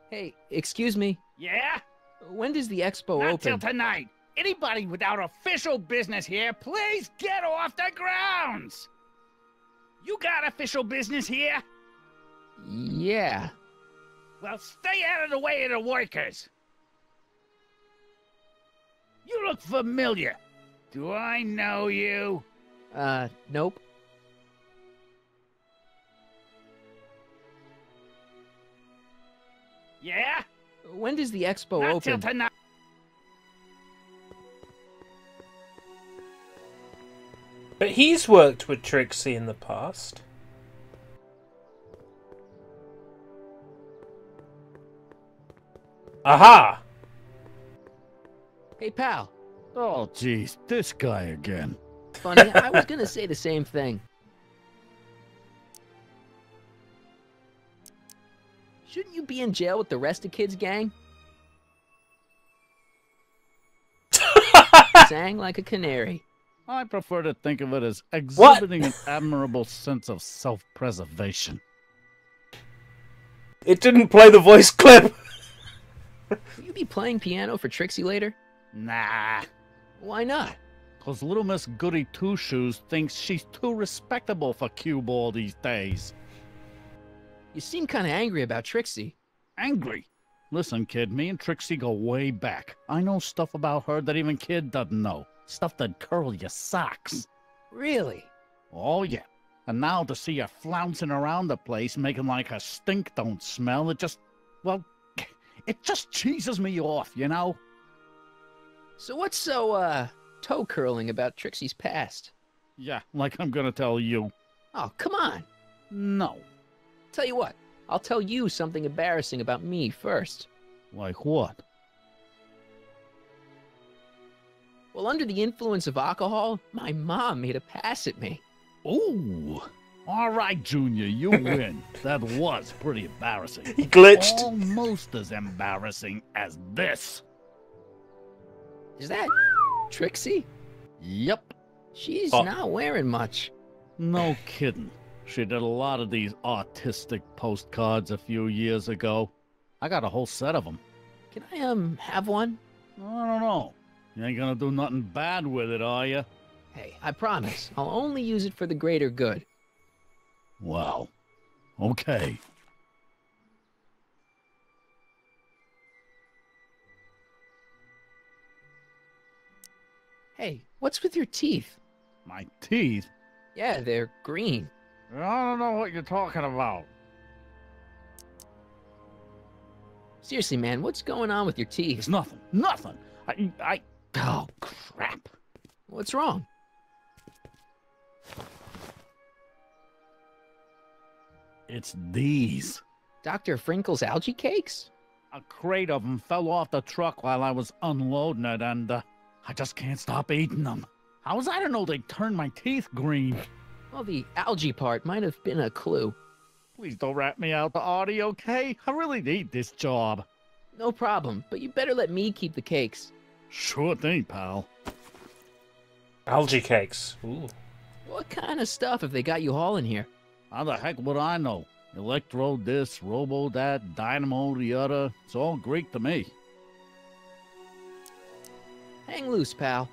Hey, excuse me. Yeah? When does the expo Not open? till tonight. Anybody without official business here, please get off the grounds! You got official business here? Yeah. Well, stay out of the way of the workers. You look familiar. Do I know you? Nope. Yeah? When does the expo Not open? till tonight. But he's worked with Trixie in the past. Aha! Hey, pal. Oh, jeez, this guy again. Funny, I was gonna say the same thing. Shouldn't you be in jail with the rest of kids' gang? Sang like a canary. I prefer to think of it as exhibiting an admirable sense of self-preservation. It didn't play the voice clip. Will you be playing piano for Trixie later? Nah. Why not? Cause little Miss Goody Two-Shoes thinks she's too respectable for cue ball these days. You seem kind of angry about Trixie. Angry? Listen, kid, me and Trixie go way back. I know stuff about her that even kid doesn't know. Stuff that curl your socks. Really? Oh, yeah. And now to see her flouncing around the place, making like her stink don't smell, it just cheeses me off, you know? So what's so, toe curling about Trixie's past? Yeah, like I'm gonna tell you. Oh, come on. No. Tell you what, I'll tell you something embarrassing about me first. Like what? Well, under the influence of alcohol, my mom made a pass at me. Ooh. All right, Junior, you win. That was pretty embarrassing. He glitched. Almost as embarrassing as this. Is that Trixie? Yep. She's not wearing much. No kidding. She did a lot of these artistic postcards a few years ago. I got a whole set of them. Can I, have one? I don't know. You ain't gonna do nothing bad with it, are you? Hey, I promise. I'll only use it for the greater good. Wow. Okay. Hey, what's with your teeth? My teeth? Yeah, they're green. I don't know what you're talking about. Seriously, man, what's going on with your teeth? It's nothing. Nothing. Oh, crap. What's wrong? It's these. Dr. Frinkle's algae cakes? A crate of them fell off the truck while I was unloading it, and I just can't stop eating them. How was I to know they'd turn my teeth green? Well, the algae part might have been a clue. Please don't rat me out to Audie, okay? I really need this job. No problem, but you better let me keep the cakes. Sure thing, pal. Algae cakes. Ooh. What kind of stuff have they got you hauling here? How the heck would I know? Electro this, robo that, dynamo the other. It's all Greek to me. Hang loose, pal.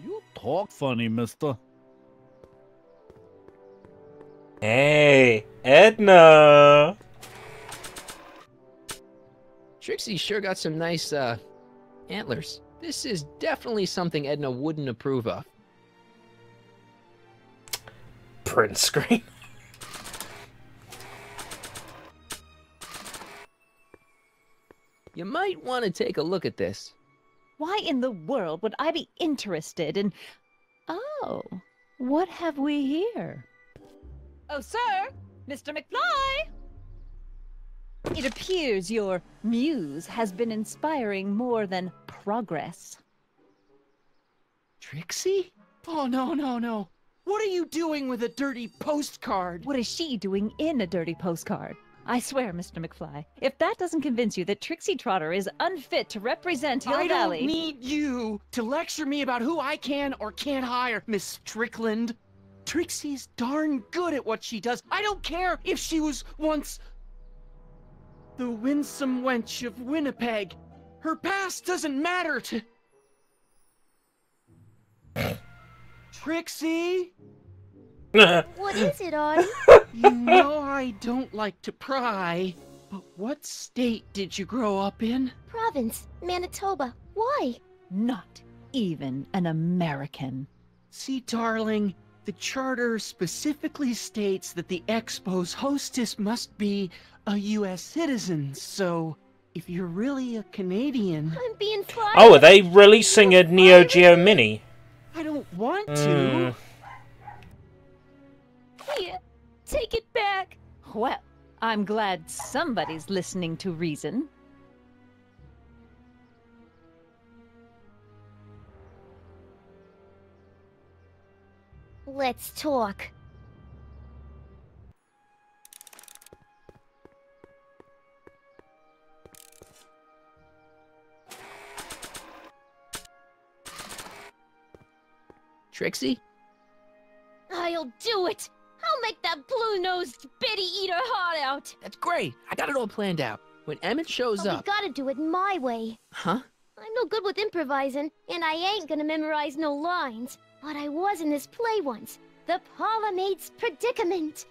You talk funny, mister. Hey, Edna! Trixie sure got some nice, antlers. This is definitely something Edna wouldn't approve of. Print screen. You might want to take a look at this. Why in the world would I be interested in... Oh, what have we here? Oh, sir! Mr. McFly! It appears your muse has been inspiring more than progress. Trixie? Oh, no, no, no. What are you doing with a dirty postcard? What is she doing in a dirty postcard? I swear, Mr. McFly, if that doesn't convince you that Trixie Trotter is unfit to represent Hill Valley... I don't need you to lecture me about who I can or can't hire, Miss Strickland. Trixie's darn good at what she does. I don't care if she was once the winsome wench of Winnipeg. Her past doesn't matter to... Trixie? What is it, Audie? You know I don't like to pry, but what state did you grow up in? Province, Manitoba. Why? Not even an American. See, darling, the charter specifically states that the Expo's hostess must be a U.S. citizen, so if you're really a Canadian... I'm being fried. Oh, are they releasing a Neo Geo Mini? I don't want to. Here, take it back. Well, I'm glad somebody's listening to reason. Let's talk. Trixie? I'll do it. I'll make that blue-nosed bitty eat her heart out. That's great. I got it all planned out. When Emmett shows But up... we gotta do it my way. Huh? I'm no good with improvising, and I ain't gonna memorize no lines. But I was in this play once. The Parlor-Maid's Predicament.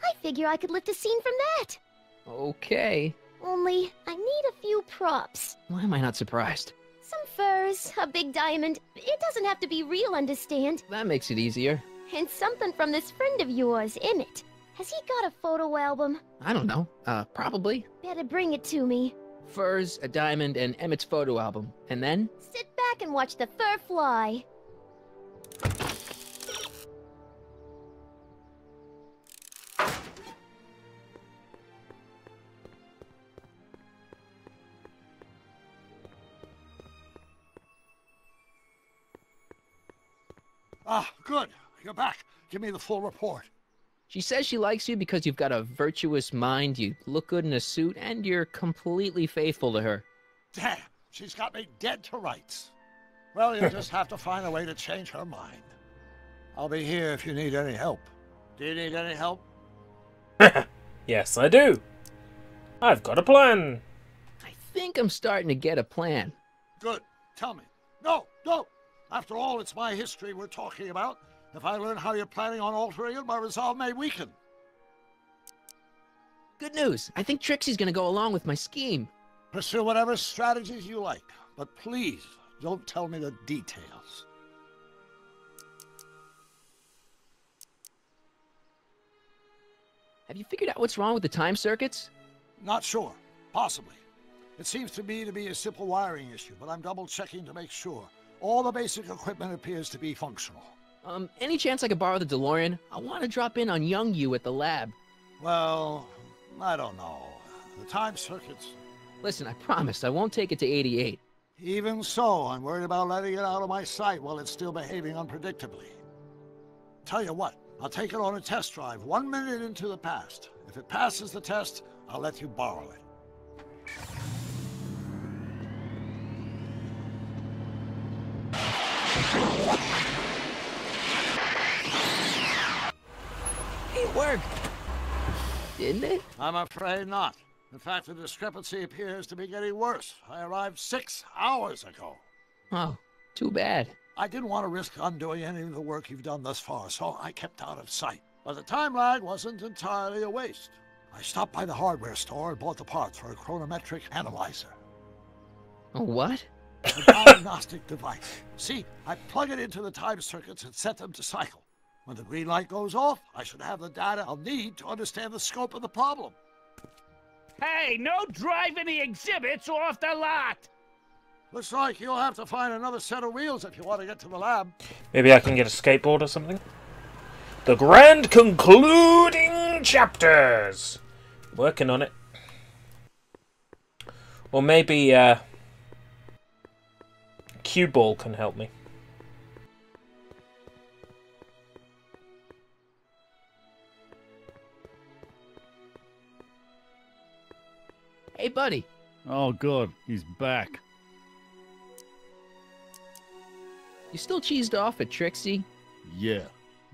I figure I could lift a scene from that. Okay. Only, I need a few props. Why am I not surprised? Some furs, a big diamond. It doesn't have to be real, understand? That makes it easier. And something from this friend of yours, Emmett. Has he got a photo album? I don't know. Probably. Better bring it to me. Furs, a diamond, and Emmett's photo album. And then? Sit back and watch the fur fly. Ah, good. You're back. Give me the full report. She says she likes you because you've got a virtuous mind, you look good in a suit, and you're completely faithful to her. Damn, she's got me dead to rights. Well, you'll just have to find a way to change her mind. I'll be here if you need any help. Do you need any help? Yes, I do. I've got a plan. I think I'm starting to get a plan. Good. Tell me. No, no. After all, it's my history we're talking about. If I learn how you're planning on altering it, my resolve may weaken. Good news. I think Trixie's gonna go along with my scheme. Pursue whatever strategies you like, but please don't tell me the details. Have you figured out what's wrong with the time circuits? Not sure. Possibly. It seems to me to be a simple wiring issue, but I'm double-checking to make sure. All the basic equipment appears to be functional. Any chance I could borrow the DeLorean? I want to drop in on young you at the lab. Well, I don't know. The time circuits... Listen, I promise I won't take it to 88. Even so, I'm worried about letting it out of my sight while it's still behaving unpredictably. Tell you what, I'll take it on a test drive 1 minute into the past. If it passes the test, I'll let you borrow it. It worked! Didn't it? I'm afraid not. In fact, the discrepancy appears to be getting worse. I arrived 6 hours ago. Oh, too bad. I didn't want to risk undoing any of the work you've done thus far, so I kept out of sight. But the time lag wasn't entirely a waste. I stopped by the hardware store and bought the parts for a chronometric analyzer. A what? A diagnostic device. See, I plug it into the time circuits and set them to cycle. When the green light goes off, I should have the data I'll need to understand the scope of the problem. Hey, no driving the exhibits off the lot! Looks like you'll have to find another set of wheels if you want to get to the lab. Maybe I can get a skateboard or something? The grand concluding chapters! Working on it. Or maybe, Cue Ball can help me. Hey, buddy. Oh, good. He's back. You still cheesed off at Trixie? Yeah,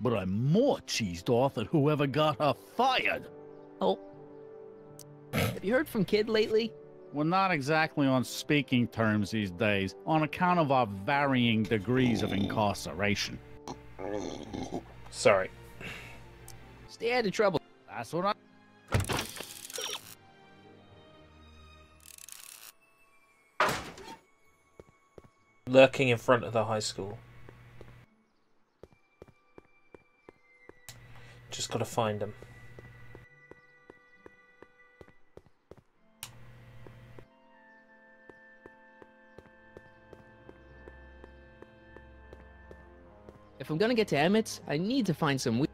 but I'm more cheesed off at whoever got her fired. Oh. Have you heard from Kid lately? We're not exactly on speaking terms these days, on account of our varying degrees of incarceration. Sorry. Stay out of trouble. That's what I... Lurking in front of the high school. Just gotta find him. If I'm gonna get to Emmett's, I need to find some...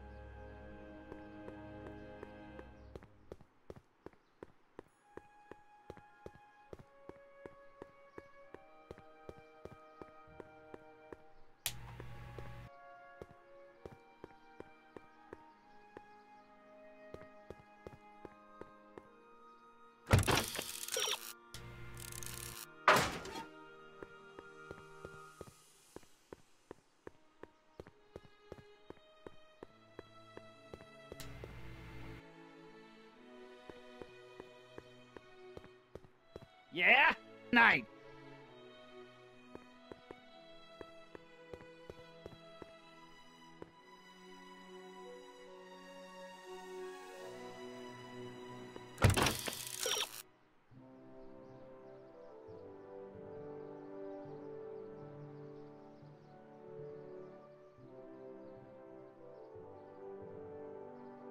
Yeah? Night.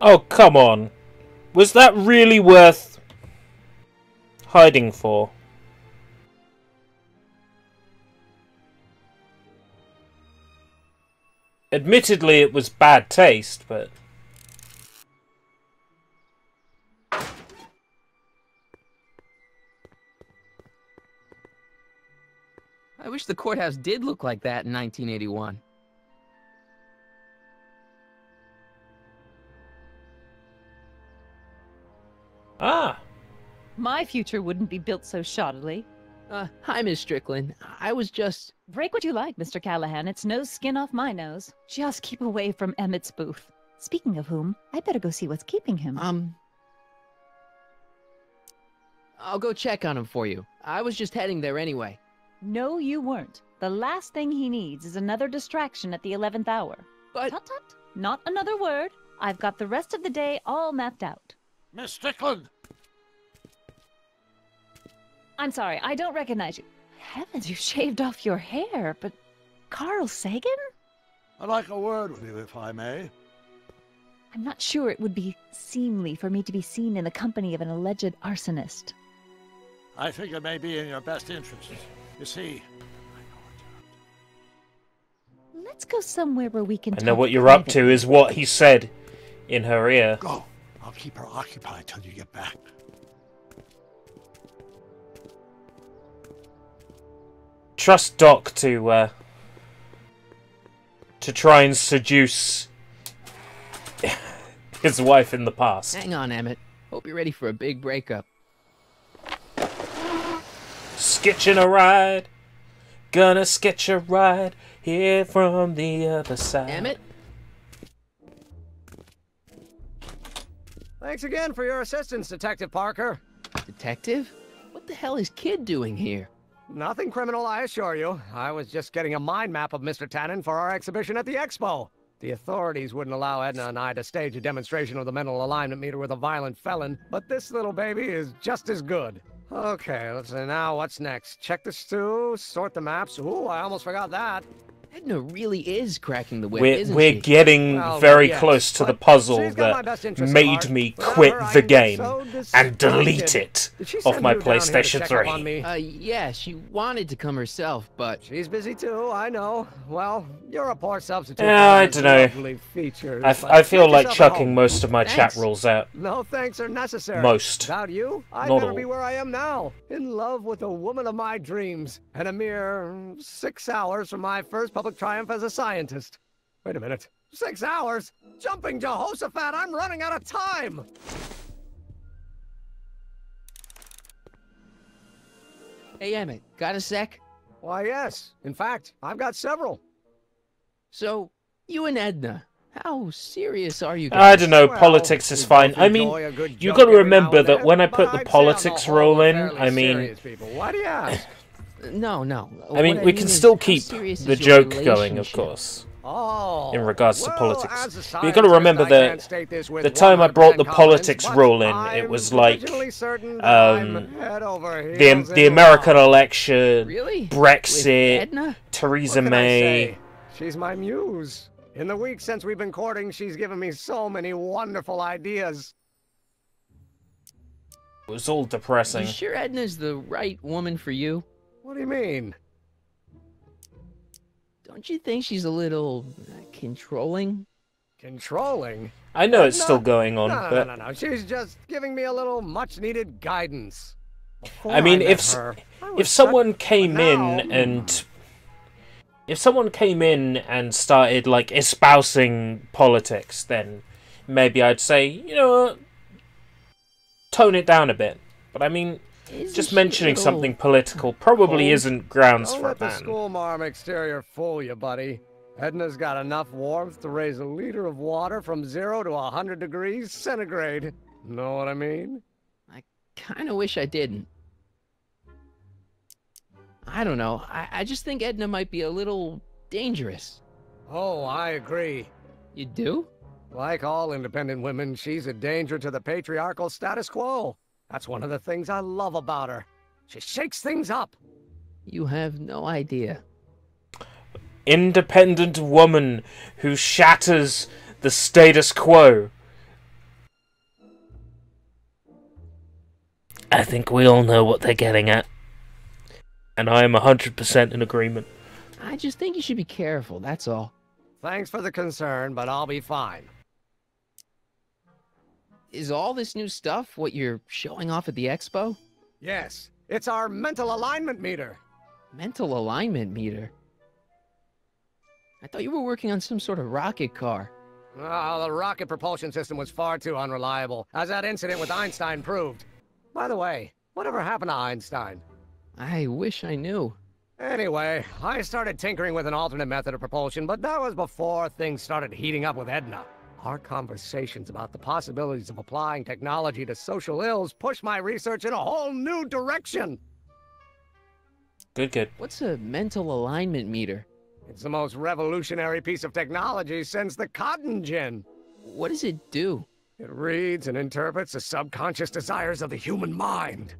Oh, come on. Was that really worth hiding for? Admittedly, it was bad taste, but... I wish the courthouse did look like that in 1981. Ah! My future wouldn't be built so shoddily. Hi, Miss Strickland. I was just... Break what you like, Mr. Callahan. It's no skin off my nose. Just keep away from Emmett's booth. Speaking of whom, I better go see what's keeping him. I'll go check on him for you. I was just heading there anyway. No, you weren't. The last thing he needs is another distraction at the 11th hour. But... Tut-tut. Not another word. I've got the rest of the day all mapped out. Miss Strickland! I'm sorry, I don't recognize you. Heavens, you shaved off your hair, but... Carl Sagan? I'd like a word with you, if I may. I'm not sure it would be seemly for me to be seen in the company of an alleged arsonist. I think it may be in your best interest. You see, Let's go somewhere where we can I know talk what you're up to privately. is what he said in her ear. go. I'll keep her occupied till you get back. Trust Doc to try and seduce his wife in the past. Hang on, Emmett. Hope you're ready for a big breakup. Sketching a ride. Gonna sketch a ride here from the other side. Emmett? Thanks again for your assistance, Detective Parker. Detective? What the hell is Kid doing here? Nothing criminal, I assure you. I was just getting a mind map of Mr. Tannen for our exhibition at the expo. The authorities wouldn't allow Edna and I to stage a demonstration of the mental alignment meter with a violent felon, but this little baby is just as good. Okay, let's see now, what's next? Check the stew, sort the maps. Ooh, I almost forgot that. Edna really is cracking the whip, We're isn't we're she? getting Well, very yes, close to the but puzzle she's got my best that interests at made heart. me Without quit her, I the get game so and delete disappointed. it Did she off send my you down here to PlayStation check up on 3. me? Yeah, she wanted to come herself, but... She's busy too, I know. Well, you're a poor substitute. Yeah, I for those dunno. lovely features, but I feel make like yourself at chucking home. most of my chat Thanks. rules out. No thanks are necessary. Most. Without you, I'd Not never all. be where I am now. In love with the woman of my dreams. And a mere 6 hours from my first public triumph as a scientist. Wait a minute. 6 hours? Jumping Jehoshaphat, I'm running out of time! Hey, Emmett, got a sec? Why, yes. In fact, I've got several. So, you and Edna, how serious are you guys? I don't know, Well, politics is we fine. both I mean, enjoy a good you joke got to every now remember and that then, when I but put the I'd say on politics whole, role we're in, fairly I mean, serious people. Why do you ask? No. I mean, we can is, still how keep serious the is your joke going, of relationship? course, Oh, in regards to well, politics. as a But you got to scientist, remember I can't that state this with the time I brought the 100% politics confidence, role in, but it was I'm like originally certain that I'm head over heels the in American love. election, Really? With Brexit, Edna? Theresa What can I May. say? She's my muse. In the weeks since we've been courting, she's given me so many wonderful ideas. It was all depressing. You sure Edna's the right woman for you? What do you mean? Don't you think she's a little controlling? Controlling? I know it's Edna? still going on, No, but no. She's just giving me a little much-needed guidance. Before I mean, met if her, I if was someone such- came now- in and if someone came in and started like espousing politics, then maybe I'd say, you know what, tone it down a bit. But I mean, Isn't just she mentioning a little something political probably cold? isn't grounds Don't for a let the ban. schoolmarm exterior fool you, buddy. Edna's got enough warmth to raise a liter of water from 0 to 100 degrees centigrade. Know what I mean? Kind of wish I didn't. I don't know. I just think Edna might be a little dangerous. Oh, I agree. You do? Like all independent women, she's a danger to the patriarchal status quo. That's one of the things I love about her. She shakes things up. You have no idea. Independent woman who shatters the status quo. I think we all know what they're getting at. And I am 100% in agreement. I just think you should be careful, that's all. Thanks for the concern, but I'll be fine. Is all this new stuff what you're showing off at the expo? Yes, it's our mental alignment meter. Mental alignment meter? I thought you were working on some sort of rocket car. Oh, the rocket propulsion system was far too unreliable, as that incident with Einstein proved. By the way, whatever happened to Einstein? I wish I knew. Anyway, I started tinkering with an alternate method of propulsion, but that was before things started heating up with Edna. Our conversations about the possibilities of applying technology to social ills pushed my research in a whole new direction. Good. What's a mental alignment meter? It's the most revolutionary piece of technology since the cotton gin. What does it do? It reads and interprets the subconscious desires of the human mind.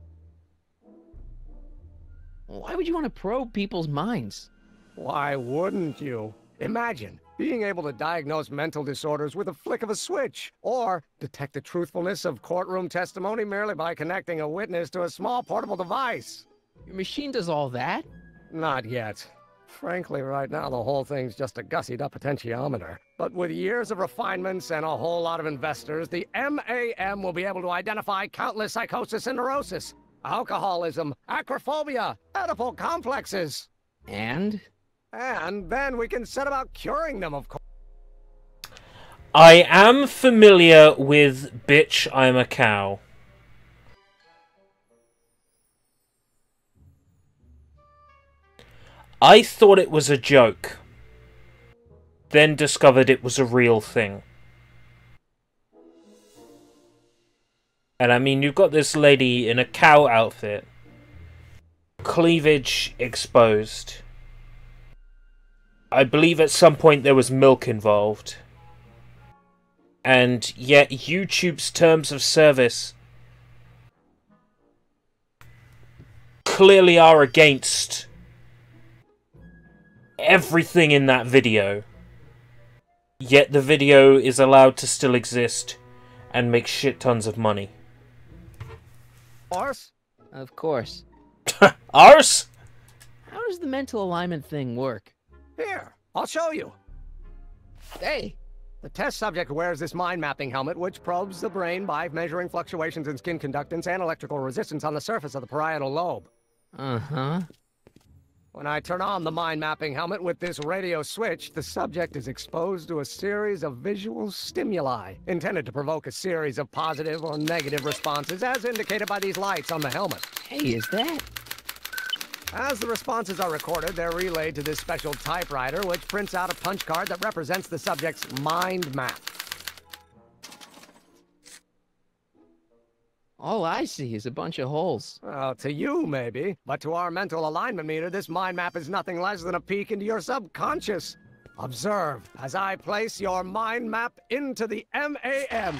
Why would you want to probe people's minds? Why wouldn't you? Imagine, Being able to diagnose mental disorders with a flick of a switch, or detect the truthfulness of courtroom testimony merely by connecting a witness to a small portable device. Your machine does all that? Not yet. Frankly, right now, the whole thing's just a gussied-up potentiometer. But with years of refinements and a whole lot of investors, the MAM will be able to identify countless psychosis and neurosis, alcoholism, acrophobia, edible complexes. And? And then we can set about curing them, of course. I am familiar with Bitch, I'm a Cow. I thought it was a joke, then discovered it was a real thing. And I mean, you've got this lady in a cow outfit, cleavage exposed. I believe at some point there was milk involved. And yet YouTube's terms of service clearly are against everything in that video. Yet the video is allowed to still exist and make shit tons of money. Ours? Of course. Ours? How does the mental alignment thing work? Here, I'll show you. Hey! The test subject wears this mind-mapping helmet, which probes the brain by measuring fluctuations in skin conductance and electrical resistance on the surface of the parietal lobe. Uh-huh. When I turn on the mind-mapping helmet with this radio switch, the subject is exposed to a series of visual stimuli, intended to provoke a series of positive or negative responses, as indicated by these lights on the helmet. Hey, is that? As the responses are recorded, they're relayed to this special typewriter, which prints out a punch card that represents the subject's mind map. All I see is a bunch of holes. Well, to you, maybe. But to our mental alignment meter, this mind map is nothing less than a peek into your subconscious. Observe as I place your mind map into the MAM.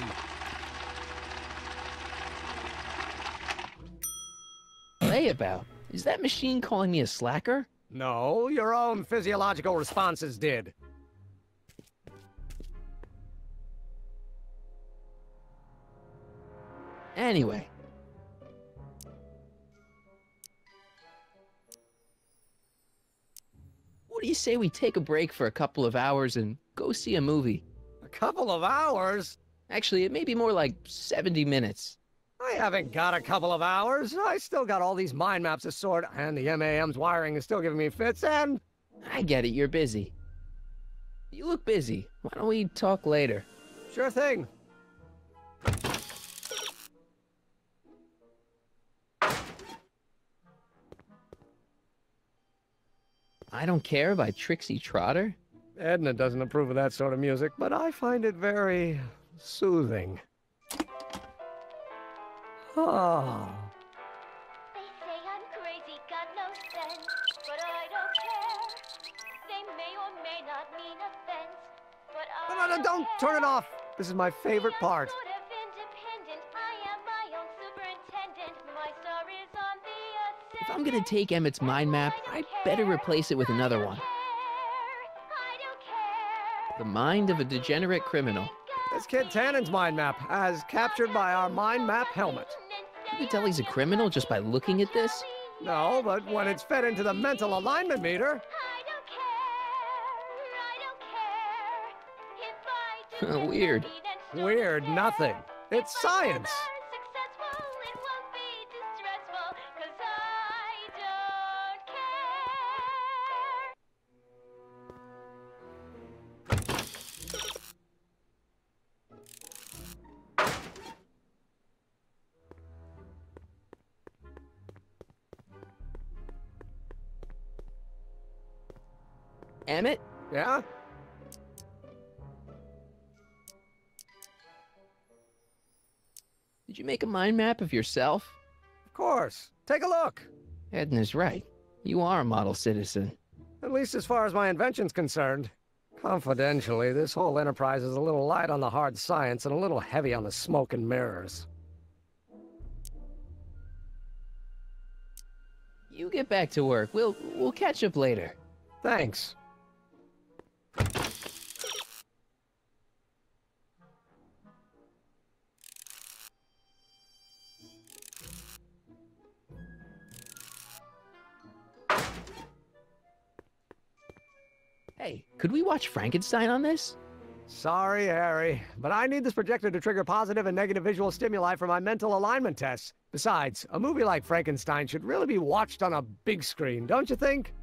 Layabout. Is that machine calling me a slacker? No, your own physiological responses did. Anyway. What do you say we take a break for a couple of hours and go see a movie? A couple of hours? Actually, it may be more like 70 minutes. I haven't got a couple of hours. I still got all these mind maps to sort, and the MAM's wiring is still giving me fits, and... I get it, you're busy. You look busy. Why don't we talk later? Sure thing. I Don't Care by Trixie Trotter? Edna doesn't approve of that sort of music, but I find it very soothing. Oh. They say I'm crazy, got no sense, but I don't care. They may or may not mean offense, but I Don't turn it off. This is my favorite part. sort of independent. I am my own superintendent. My star is on the If I'm gonna take Emmett's mind map, I'd better replace it with another one. The mind of a degenerate criminal. It's Kid Tannen's mind map, as captured by our mind map helmet. You can tell he's a criminal just by looking at this? No, but when it's fed into the mental alignment meter... Weird. Weird nothing. It's science. Emmett? Yeah? Did you make a mind map of yourself? Of course. Take a look. Edna's right. You are a model citizen. At least as far as my invention's concerned. Confidentially, this whole enterprise is a little light on the hard science and a little heavy on the smoke and mirrors. You get back to work. We'll catch up later. Thanks. Hey, could we watch Frankenstein on this? Sorry, Harry, but I need this projector to trigger positive and negative visual stimuli for my mental alignment tests. Besides, a movie like Frankenstein should really be watched on a big screen, don't you think?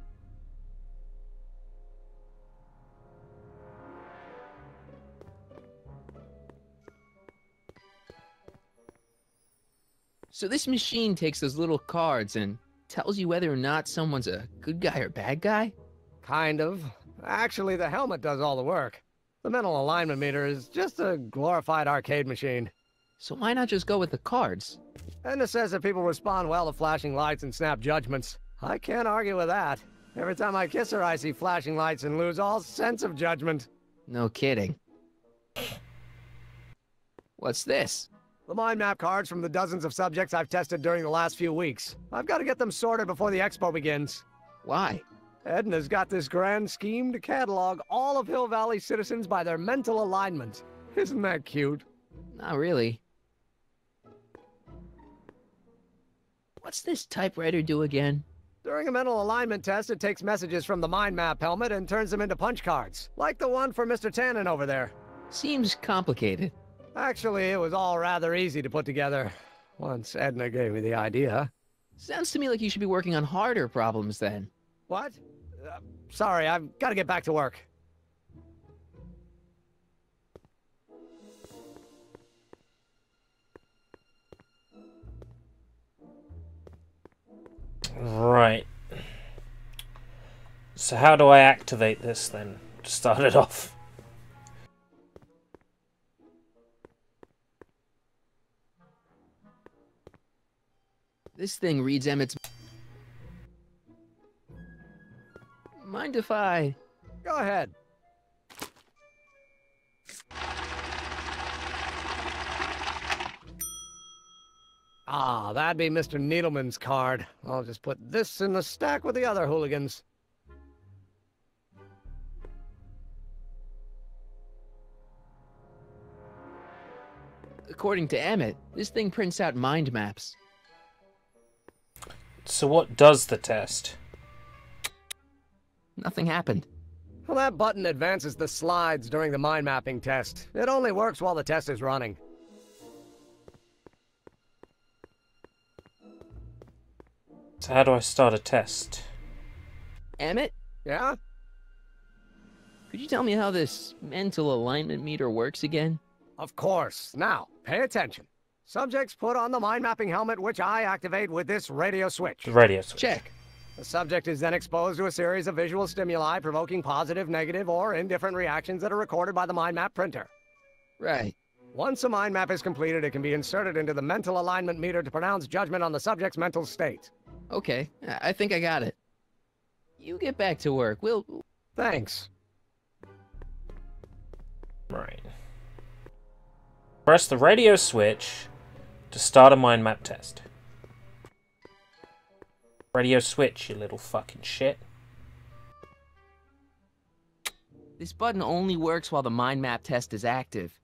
So this machine takes those little cards and tells you whether or not someone's a good guy or bad guy? Kind of. Actually, the helmet does all the work. The mental alignment meter is just a glorified arcade machine. So why not just go with the cards? Edna says that people respond well to flashing lights and snap judgments. I can't argue with that. Every time I kiss her, I see flashing lights and lose all sense of judgment. No kidding. What's this? The mind map cards from the dozens of subjects I've tested during the last few weeks. I've got to get them sorted before the expo begins. Why? Edna's got this grand scheme to catalog all of Hill Valley citizens by their mental alignment. Isn't that cute? Not really. What's this typewriter do again? During a mental alignment test, it takes messages from the mind map helmet and turns them into punch cards, like the one for Mr. Tannen over there. Seems complicated. Actually, it was all rather easy to put together, once Edna gave me the idea. Sounds to me like you should be working on harder problems then. What? Sorry, I've got to get back to work. Right. So how do I activate this then? To start it off. This thing reads Emmett's... Mind if I... Go ahead. Ah, that'd be Mr. Needleman's card. I'll just put this in the stack with the other hooligans. According to Emmett, this thing prints out mind maps. So what does the test? Nothing happened. Well, that button advances the slides during the mind mapping test. It only works while the test is running. So how do I start a test? Emmett? Yeah? Could you tell me how this mental alignment meter works again? Of course. Now, pay attention. Subjects put on the mind mapping helmet, which I activate with this radio switch. The radio switch. Check. The subject is then exposed to a series of visual stimuli provoking positive, negative, or indifferent reactions that are recorded by the mind map printer. Right. Once a mind map is completed, it can be inserted into the mental alignment meter to pronounce judgment on the subject's mental state. Okay, I think I got it. You get back to work. We'll... Thanks. Right. Press the radio switch to start a mind map test. Radio switch, you little fucking shit. This button only works while the mind map test is active.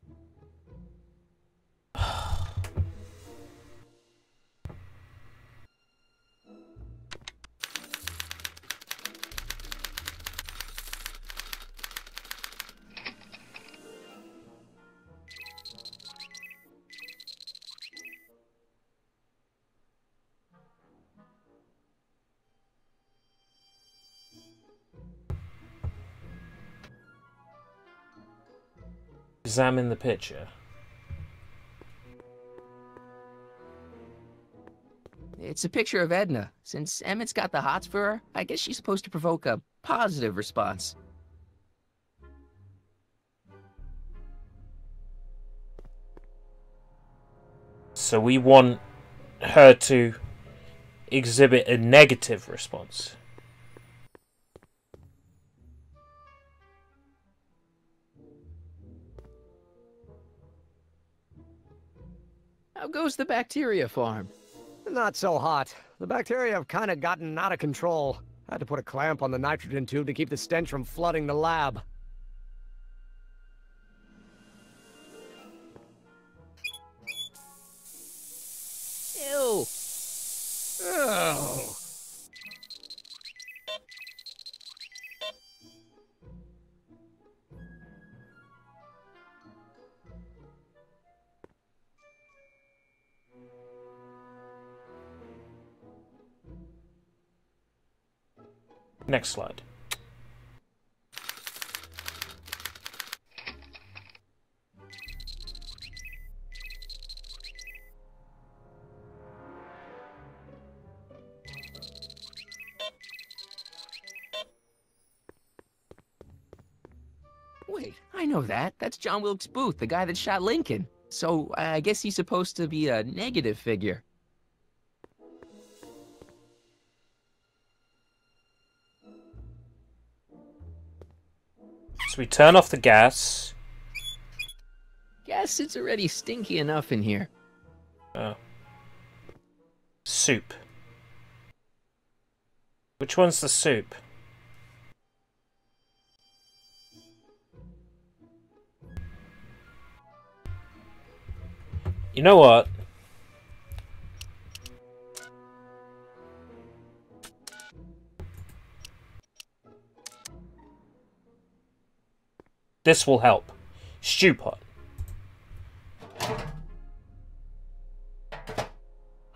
Examine the picture. It's a picture of Edna. Since Emmett's got the hots for her, I guess she's supposed to provoke a positive response. So we want her to exhibit a negative response. How goes the bacteria farm? Not so hot. The bacteria have kind of gotten out of control. I had to put a clamp on the nitrogen tube to keep the stench from flooding the lab. Ew! Oh. Next slide. Wait, I know that. That's John Wilkes Booth, the guy that shot Lincoln. So, I guess he's supposed to be a negative figure. So we turn off the gas. Guess it's already stinky enough in here. Oh. Soup. Which one's the soup? You know what? This will help. Stew pot.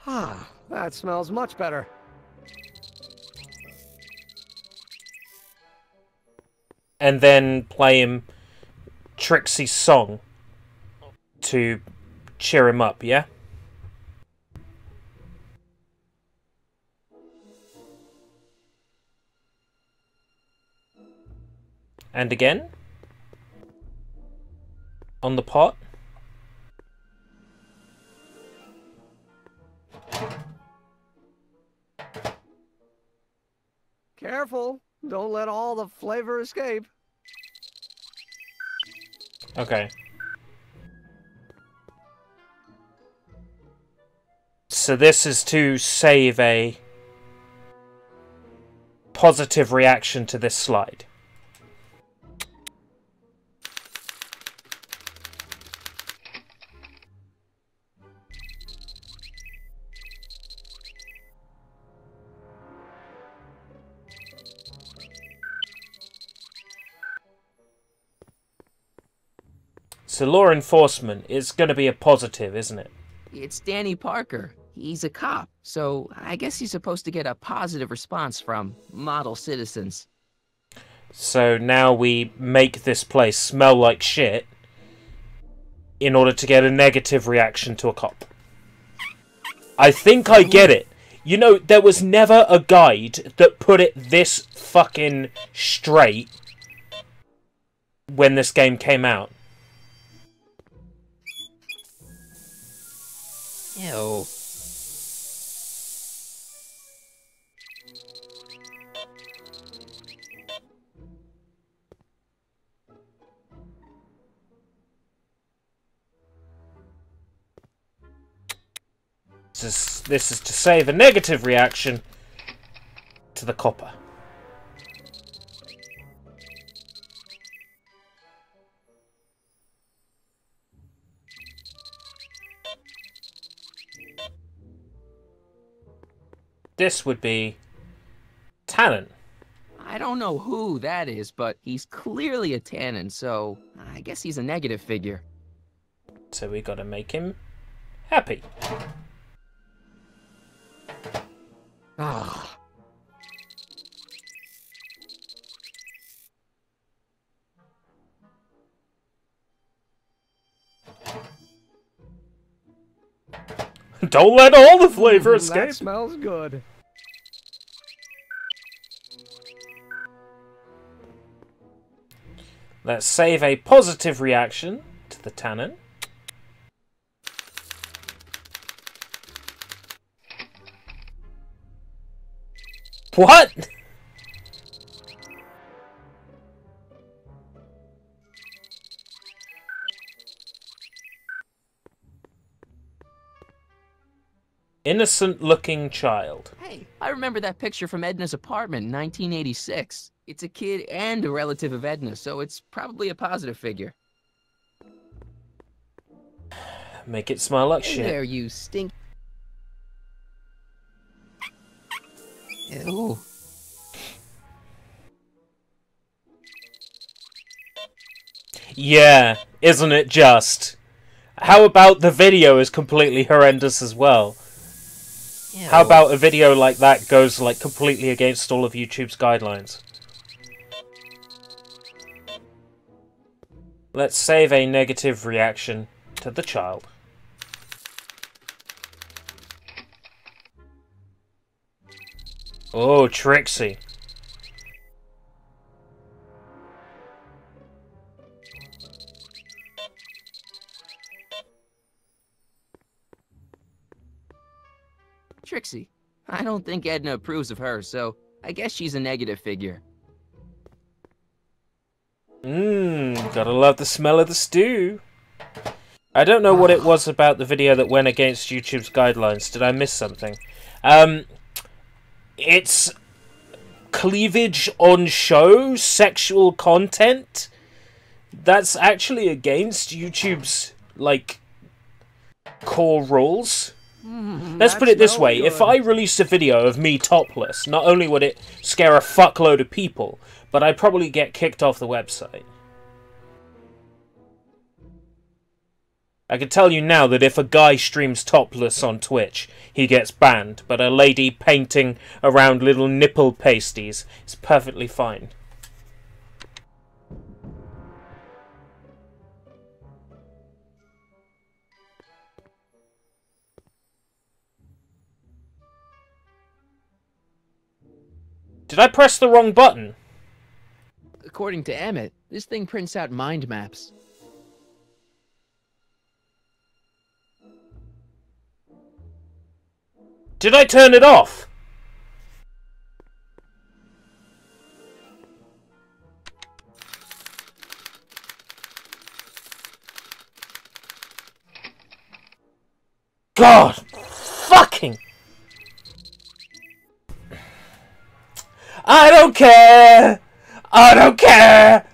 Ah, that smells much better. And then play him Trixie's song to cheer him up, yeah? And again? On the pot? Careful, don't let all the flavor escape. Okay. So this is to save a positive reaction to this slide. So law enforcement is going to be a positive, isn't it? It's Danny Parker. He's a cop, so I guess he's supposed to get a positive response from model citizens. So now we make this place smell like shit in order to get a negative reaction to a cop. I think I get it. You know, there was never a guide that put it this fucking straight when this game came out. Ew. This is to save a negative reaction to the copper. This would be Tannen. I don't know who that is, but he's clearly a Tannen, so I guess he's a negative figure. So we gotta make him happy. Ah. Don't let all the flavor escape. That smells good. Let's save a positive reaction to the Tannen. What? Innocent-looking child. Hey, I remember that picture from Edna's apartment in 1986. It's a kid and a relative of Edna, so it's probably a positive figure. Make it smell like Hey shit. there, you stink. Ew. Yeah, isn't it just? How about the video is completely horrendous as well? How about a video like that goes like completely against all of YouTube's guidelines? Let's save a negative reaction to the child. Oh, Trixie. Trixie. I don't think Edna approves of her, so I guess she's a negative figure. Gotta love the smell of the stew. I don't know what it was about the video that went against YouTube's guidelines. Did I miss something? It's cleavage on show, sexual content. That's actually against YouTube's, like, core rules. Let's put it this way, if I released a video of me topless, not only would it scare a fuckload of people, but I'd probably get kicked off the website. I can tell you now that if a guy streams topless on Twitch, he gets banned, but a lady painting around little nipple pasties is perfectly fine. Did I press the wrong button? According to Emmett, this thing prints out mind maps. Did I turn it off? God! Fucking! I don't care! I don't care!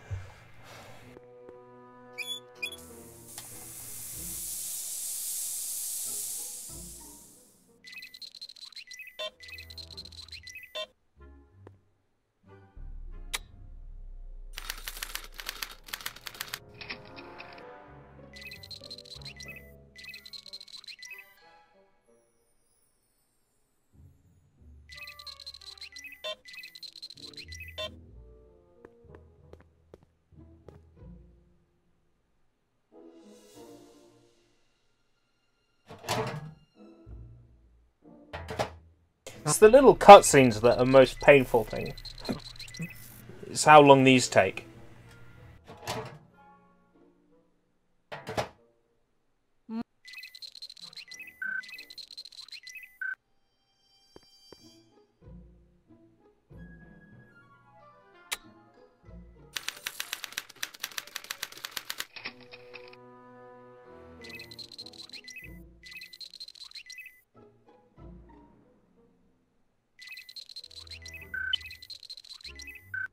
It's the little cutscenes that are most painful thing. It's how long these take.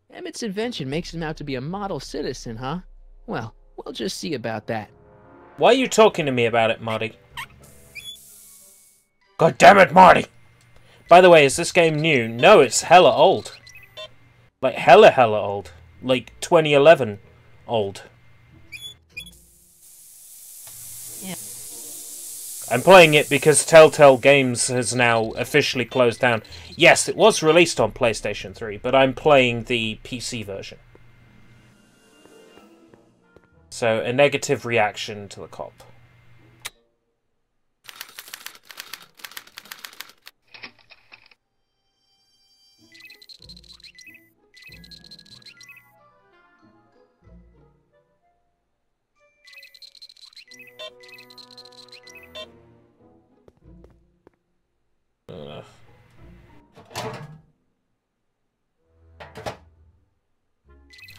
Emmett's invention makes him out to be a model citizen, huh? Well, we'll just see about that. Why are you talking to me about it, Marty? God damn it, Marty! By the way, is this game new? No, it's hella old. Like, hella old. Like, 2011 old. Yeah. I'm playing it because TellTale Games has now officially closed down. Yes, it was released on PlayStation 3, but I'm playing the PC version. So, a negative reaction to the cop.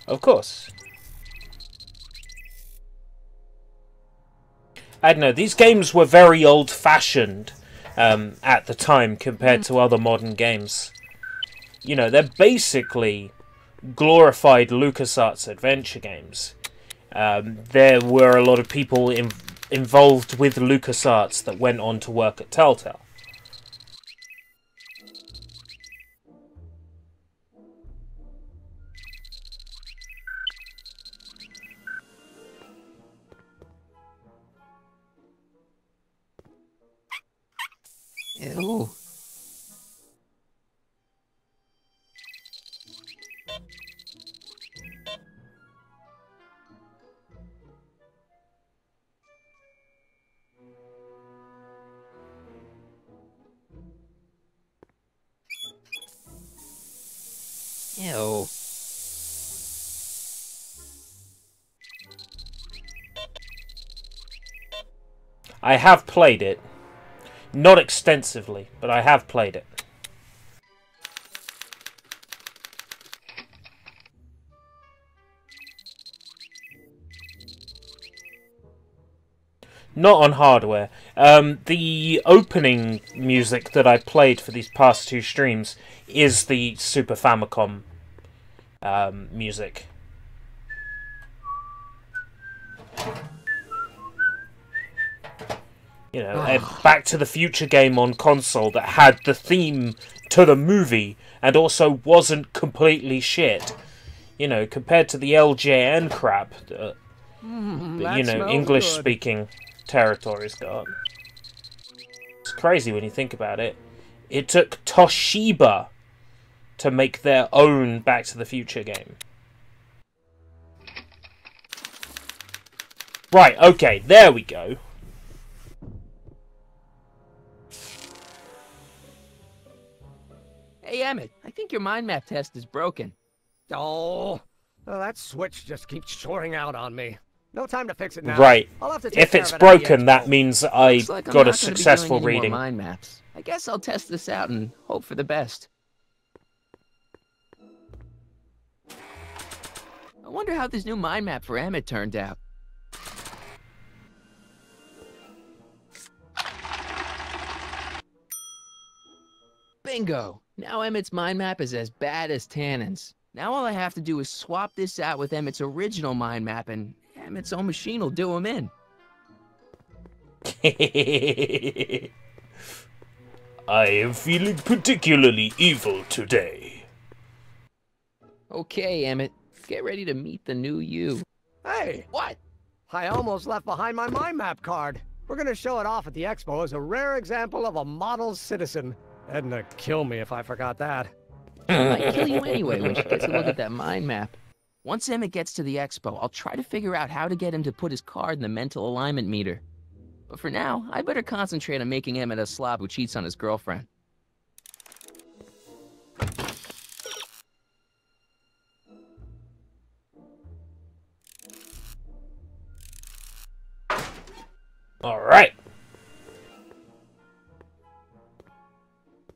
Of course. I don't know, these games were very old-fashioned at the time compared to other modern games. You know, they're basically glorified LucasArts adventure games. There were a lot of people involved with LucasArts that went on to work at TellTale. Ew. Ew. I have played it. Not extensively, but I have played it. Not on hardware. The opening music that I played for these past 2 streams is the Super Famicom music. You know, a Back to the Future game on console that had the theme to the movie and also wasn't completely shit. You know, compared to the LJN crap that, you know, English-speaking territories got. It's crazy when you think about it. It took Toshiba to make their own Back to the Future game. Right, okay, there we go. Hey, Emmett, I think your mind map test is broken. Oh, well, that switch just keeps shorting out on me. No time to fix it now. Right. I'll have to take If care it's of it broken, at the that means I Looks like I'm got a not gonna be successful doing any more reading. mind maps. I guess I'll test this out and hope for the best. I wonder how this new mind map for Emmett turned out. Bingo! Now Emmett's mind map is as bad as Tannen's. Now all I have to do is swap this out with Emmett's original mind map and Emmett's own machine will do him in. I am feeling particularly evil today. Okay, Emmett. Get ready to meet the new you. Hey! What? I almost left behind my mind map card. We're gonna show it off at the expo as a rare example of a model citizen. Edna kill me if I forgot that. She might kill you anyway when she gets a look at that mind map. Once Emmett gets to the expo, I'll try to figure out how to get him to put his card in the mental alignment meter. But for now, I better concentrate on making Emmett a slob who cheats on his girlfriend. Alright.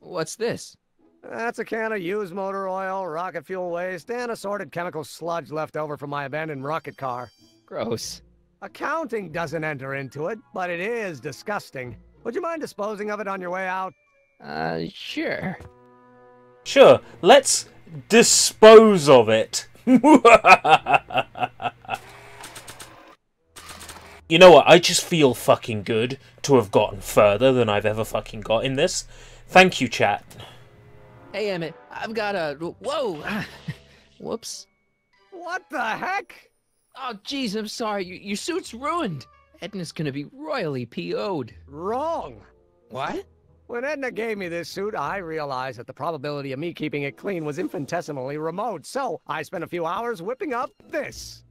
What's this? That's a can of used motor oil, rocket fuel waste, and assorted chemical sludge left over from my abandoned rocket car. Gross. Accounting doesn't enter into it, but it is disgusting. Would you mind disposing of it on your way out? Sure. Sure, let's dispose of it. You know what, I just feel fucking good to have gotten further than I've ever fucking got in this. Thank you, chat. Hey, Emmett, I've got a... Whoa! Whoops. What the heck? Oh, jeez, I'm sorry. Your suit's ruined. Edna's gonna be royally PO'd. Wrong. What? When Edna gave me this suit, I realized that the probability of me keeping it clean was infinitesimally remote, so I spent a few hours whipping up this.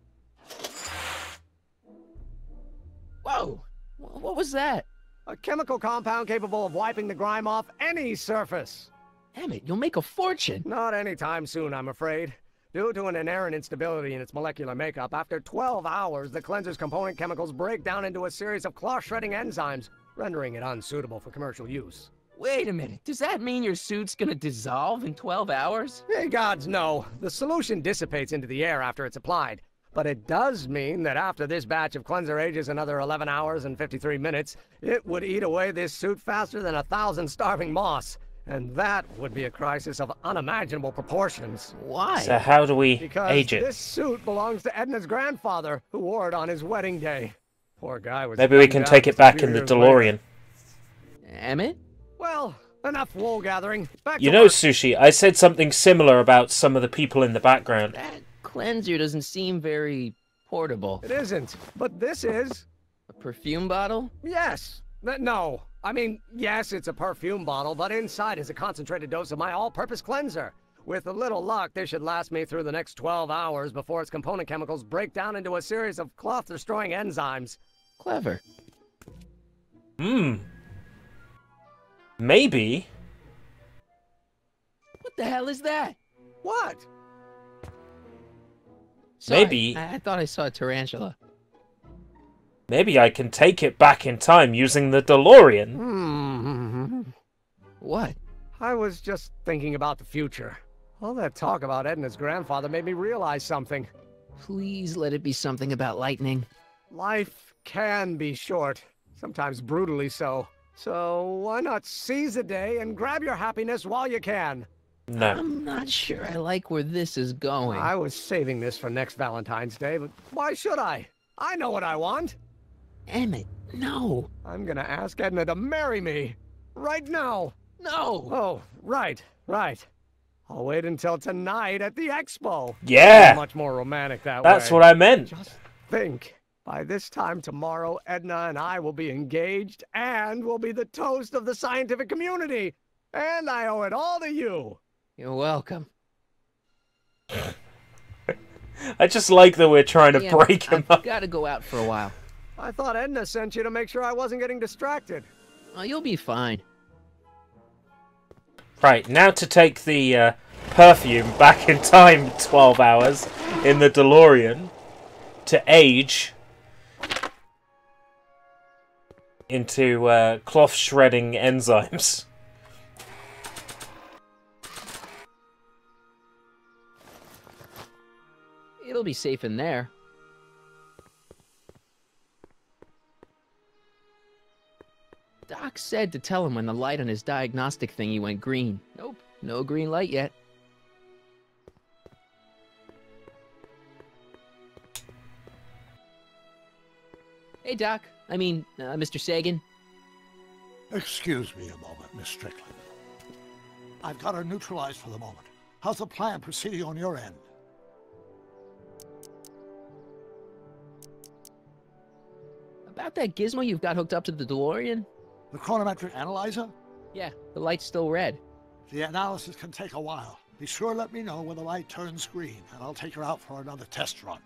Whoa! What was that? A chemical compound capable of wiping the grime off any surface. Emmett, you'll make a fortune. Not anytime soon, I'm afraid. Due to an inherent instability in its molecular makeup, after 12 hours, the cleanser's component chemicals break down into a series of cloth-shredding enzymes, rendering it unsuitable for commercial use. Wait a minute, does that mean your suit's gonna dissolve in 12 hours? Hey, gods, no. The solution dissipates into the air after it's applied. But it does mean that after this batch of cleanser ages another 11 hours and 53 minutes, it would eat away this suit faster than 1,000 starving moths. And that would be a crisis of unimaginable proportions. Why? So how do we Because age it? this suit belongs to Edna's grandfather, who wore it on his wedding day. Poor guy was... Maybe we can take it back in the DeLorean. Emmett? Well, enough wool gathering. Back You to know, work. Sushi, I said something similar about some of the people in the background. That cleanser doesn't seem very portable. It isn't, but this is. A perfume bottle? Yes. No. I mean, yes, it's a perfume bottle, but inside is a concentrated dose of my all-purpose cleanser. With a little luck, this should last me through the next 12 hours before its component chemicals break down into a series of cloth-destroying enzymes. Clever. Maybe. What the hell is that? What? Sorry, Maybe... I thought I saw a tarantula. Maybe I can take it back in time using the DeLorean. What? I was just thinking about the future. All that talk about Edna's grandfather made me realize something. Please let it be something about lightning. Life can be short, sometimes brutally so. So why not seize the day and grab your happiness while you can? No. I'm not sure I like where this is going. I was saving this for next Valentine's Day, but why should I? I know what I want. Emmett, no. I'm gonna ask Edna to marry me. Right now. No. Oh, right. I'll wait until tonight at the expo. Yeah. Much more romantic that way. That's what I meant. Just think. By this time tomorrow, Edna and I will be engaged and will be the toast of the scientific community. And I owe it all to you. You're welcome. I just like that we're trying to break him up. I've got to go out for a while. I thought Edna sent you to make sure I wasn't getting distracted. Oh, you'll be fine. Right, now to take the perfume back in time 12 hours in the DeLorean to age into cloth shredding enzymes. It'll be safe in there. Doc said to tell him when the light on his diagnostic thingy went green. Nope, no green light yet. Hey, Doc. I mean, Mr. Sagan. Excuse me a moment, Miss Strickland. I've got her neutralized for the moment. How's the plan proceeding on your end? About that gizmo you've got hooked up to the DeLorean? The chronometric analyzer? Yeah, the light's still red. The analysis can take a while. Be sure to let me know when the light turns green, and I'll take her out for another test run.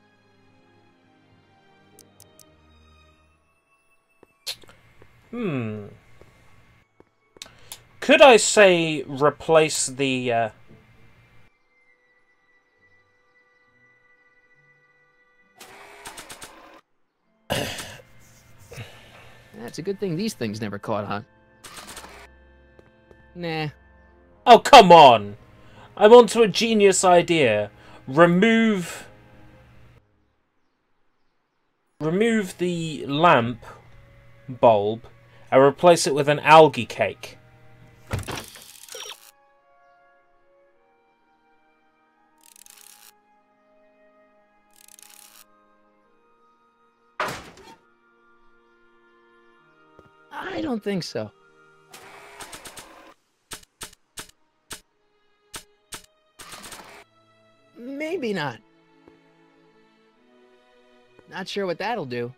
Could I say replace the It's a good thing these things never caught on. Nah. Oh, come on! I'm onto a genius idea. Remove the lamp bulb and replace it with an algae cake. I don't think so. Maybe not. Not sure what that'll do.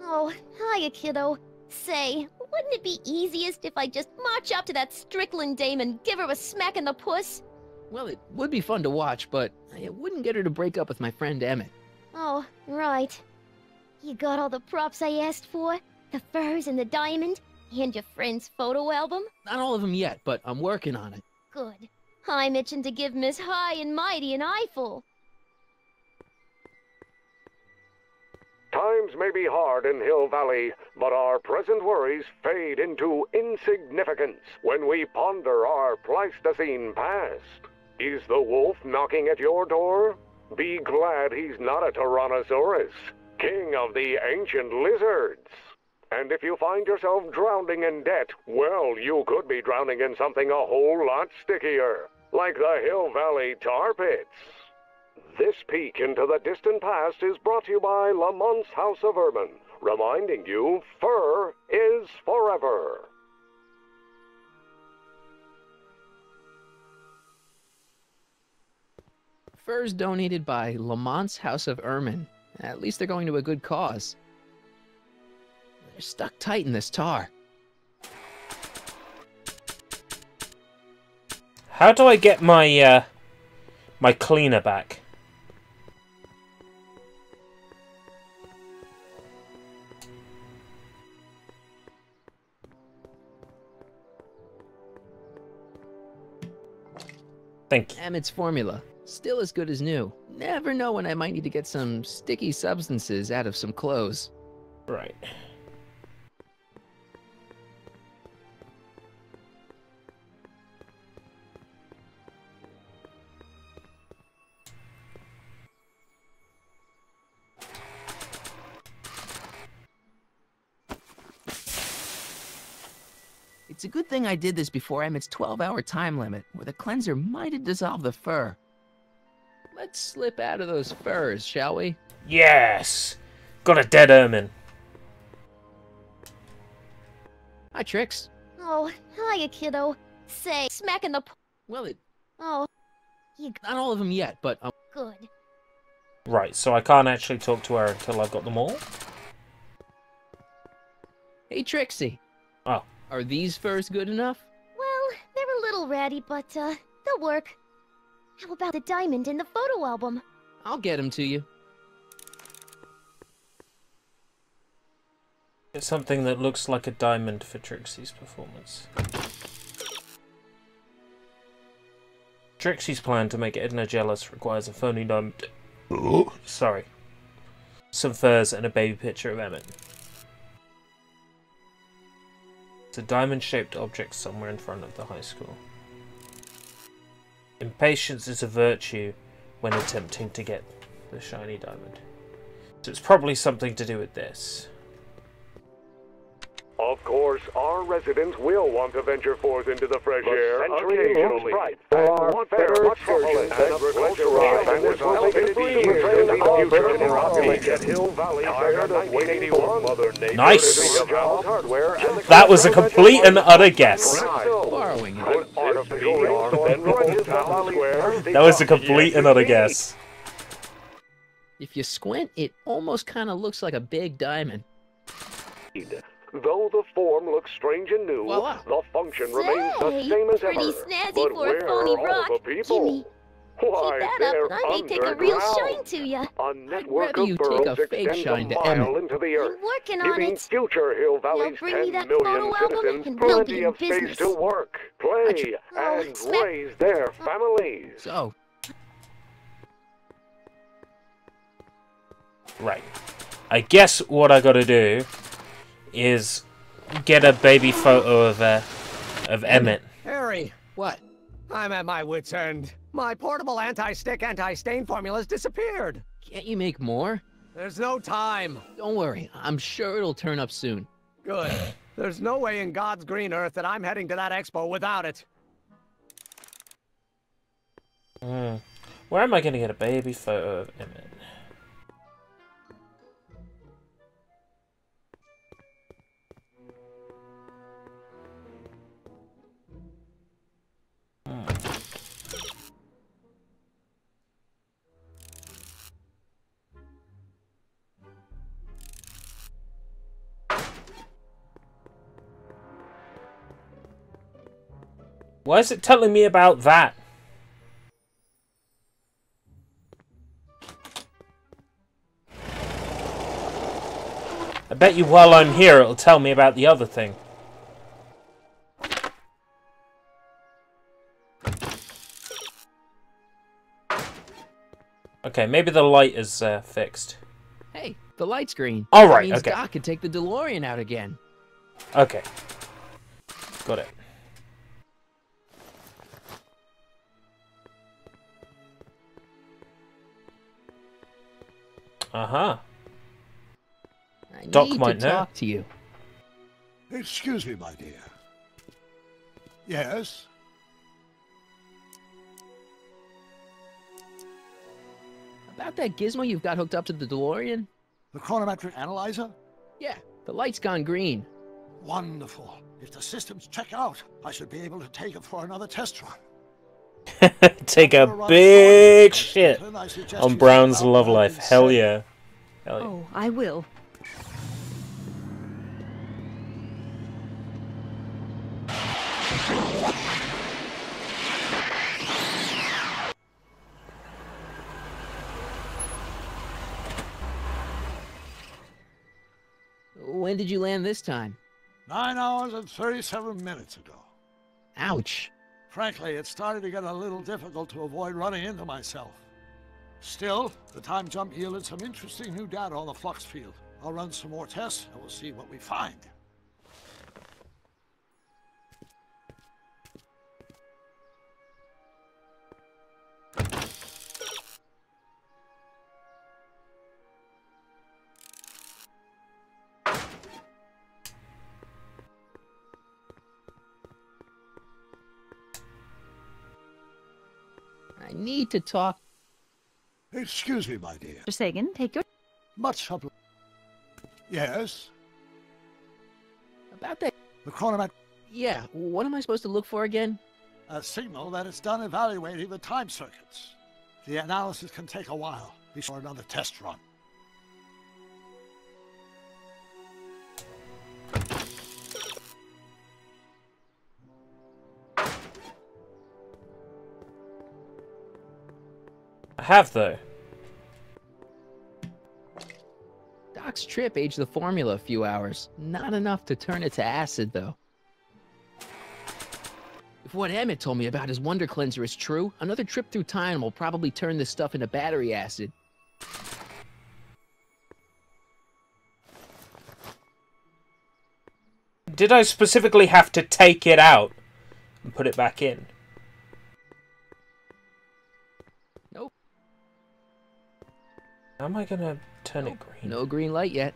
Oh, hiya, kiddo. Say, wouldn't it be easiest if I just march up to that Strickland dame and give her a smack in the puss? Well, it would be fun to watch, but it wouldn't get her to break up with my friend Emmett. Oh, right. You got all the props I asked for? The furs and the diamond? And your friend's photo album? Not all of them yet, but I'm working on it. Good. I'm itching to give Miss High and Mighty an eyeful. Times may be hard in Hill Valley, but our present worries fade into insignificance when we ponder our Pleistocene past. Is the wolf knocking at your door? Be glad he's not a Tyrannosaurus, king of the ancient lizards. And if you find yourself drowning in debt, well, you could be drowning in something a whole lot stickier, like the Hill Valley tar pits. This peek into the distant past is brought to you by Lamont's House of Urban, reminding you fur is forever. Furs donated by Lamont's House of Ermine. At least they're going to a good cause. They're stuck tight in this tar. How do I get my my cleaner back. Thank you. Emmett's formula. Still as good as new. Never know when I might need to get some sticky substances out of some clothes. Right. It's a good thing I did this before Emmett's 12-hour time limit, where the cleanser might have dissolved the fur. Let's slip out of those furs, shall we? Yes! Got a dead ermine. Hi, Trix. Oh, hiya, kiddo. Say, smacking the... Well, it... Oh, you... Not all of them yet, but... Good. Right, so I can't actually talk to her until I've got them all? Hey, Trixie. Oh. Are these furs good enough? Well, they're a little ratty, but, they'll work. How about the diamond in the photo album? I'll get them to you. It's something that looks like a diamond for Trixie's performance. Trixie's plan to make Edna jealous requires a phony diamond. Sorry. Some furs and a baby picture of Emmett. It's a diamond-shaped object somewhere in front of the high school. Impatience is a virtue when attempting to get the shiny diamond. So it's probably something to do with this. Of course, our residents will want to venture forth into the fresh air occasionally. And want better excursions and agricultural and elevated years in the future in Rocky at Hill Valley Fair 1981. Nice! That was a complete and utter guess. Borrowing it. That was a complete and utter guess. If you squint, it almost kind of looks like a big diamond. Though the form looks strange and new, the function remains the same as ever. Pretty snazzy But for a where phony are all rock. the people? Gimme. Why, Keep that up, and I may take a real underground. shine to ya. A network rather of you take burrows a fake extends shine a to mile Emmett. into the earth, I'm working on giving it. future Hill Valley's bring me 10 that million photo album, citizens and we'll be plenty in of space business. to work, play, and smack- raise their families. So, Right. I guess what I gotta do is get a baby photo of Emmett. Harry, what? I'm at my wit's end. My portable anti-stick, anti-stain formula's disappeared. Can't you make more? There's no time. Don't worry, I'm sure it'll turn up soon. Good. There's no way in God's green earth that I'm heading to that expo without it. Where am I gonna get a baby photo of Emmett? Why is it telling me about that? I bet you while I'm here it'll tell me about the other thing. Okay, maybe the light is fixed. Hey, the light's green. All right, That means okay. Doc can take the DeLorean out again. Okay. Got it. Uh-huh. I Doc need might to know. talk to you. Excuse me, my dear. Yes? About that gizmo you've got hooked up to the DeLorean? The chronometric analyzer? Yeah, the light's gone green. Wonderful. If the systems check out, I should be able to take it for another test run. Take a big shit on Brown's love life. Hell yeah. Hell yeah. Oh, I will. When did you land this time? 9 hours and 37 minutes ago. Ouch. Frankly, it started to get a little difficult to avoid running into myself. Still, the time jump yielded some interesting new data on the flux field. I'll run some more tests, and we'll see what we find. I need to talk. Excuse me, my dear. Mr. Sagan, take your... Much obliged. Yes? About that... The chronometer... Yeah, what am I supposed to look for again? A signal that it's done evaluating the time circuits. The analysis can take a while. Be sure another test run. I have, though. Doc's trip aged the formula a few hours. Not enough to turn it to acid, though. If what Emmett told me about his Wonder Cleanser is true, another trip through time will probably turn this stuff into battery acid. Did I specifically have to take it out and put it back in? Nope. How am I gonna turn it green? No green light yet.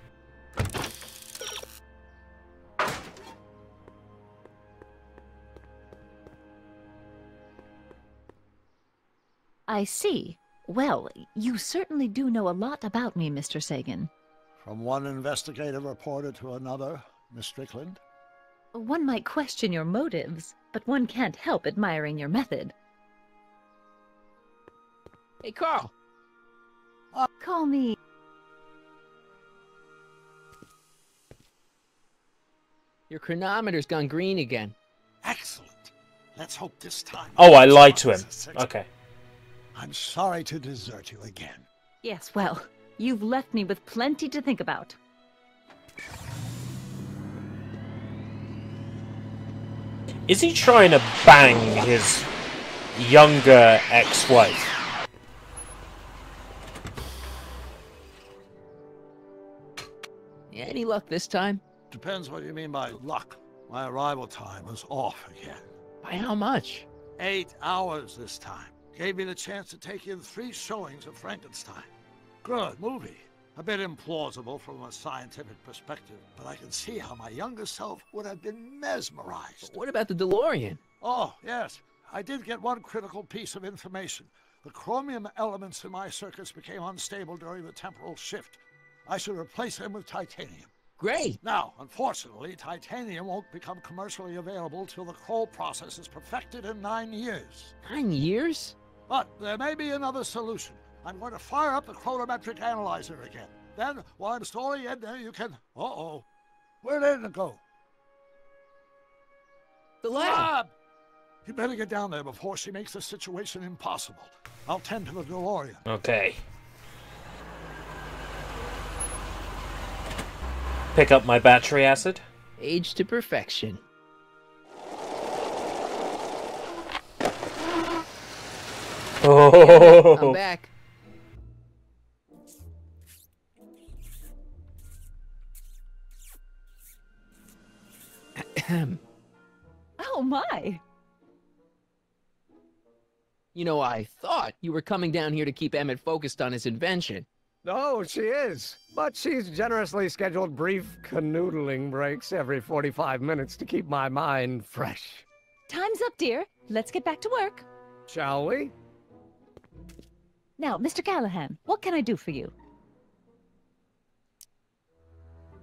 I see. Well, you certainly do know a lot about me, Mr. Sagan. From one investigative reporter to another, Miss Strickland. One might question your motives, but one can't help admiring your method. Hey, Carl! Call me... Your chronometer's gone green again. Excellent. Let's hope this time... Oh, I lied to him. Okay. I'm sorry to desert you again. Yes, well, you've left me with plenty to think about. Is he trying to bang his younger ex-wife? Yeah, any luck this time? Depends what you mean by luck. My arrival time was off again. By how much? 8 hours this time. Gave me the chance to take in 3 showings of Frankenstein. Good movie. A bit implausible from a scientific perspective, but I can see how my younger self would have been mesmerized. What about the DeLorean? Oh, yes. I did get one critical piece of information. The chromium elements in my circuits became unstable during the temporal shift. I should replace them with titanium. Great! Now, unfortunately, titanium won't become commercially available till the Kroll process is perfected in 9 years. 9 years? But there may be another solution. I'm going to fire up the chronometric analyzer again. Then, while I'm stalling Edna, you can... Uh-oh. Where'd Edna go? The lab! You better get down there before she makes the situation impossible. I'll tend to the DeLorean. Okay. Pick up my battery acid. Aged to perfection. Oh! I'm back. Oh my! You know, I thought you were coming down here to keep Emmett focused on his invention. Oh, she is. But she's generously scheduled brief canoodling breaks every 45 minutes to keep my mind fresh. Time's up, dear. Let's get back to work. Shall we? Now, Mr. Callahan, what can I do for you?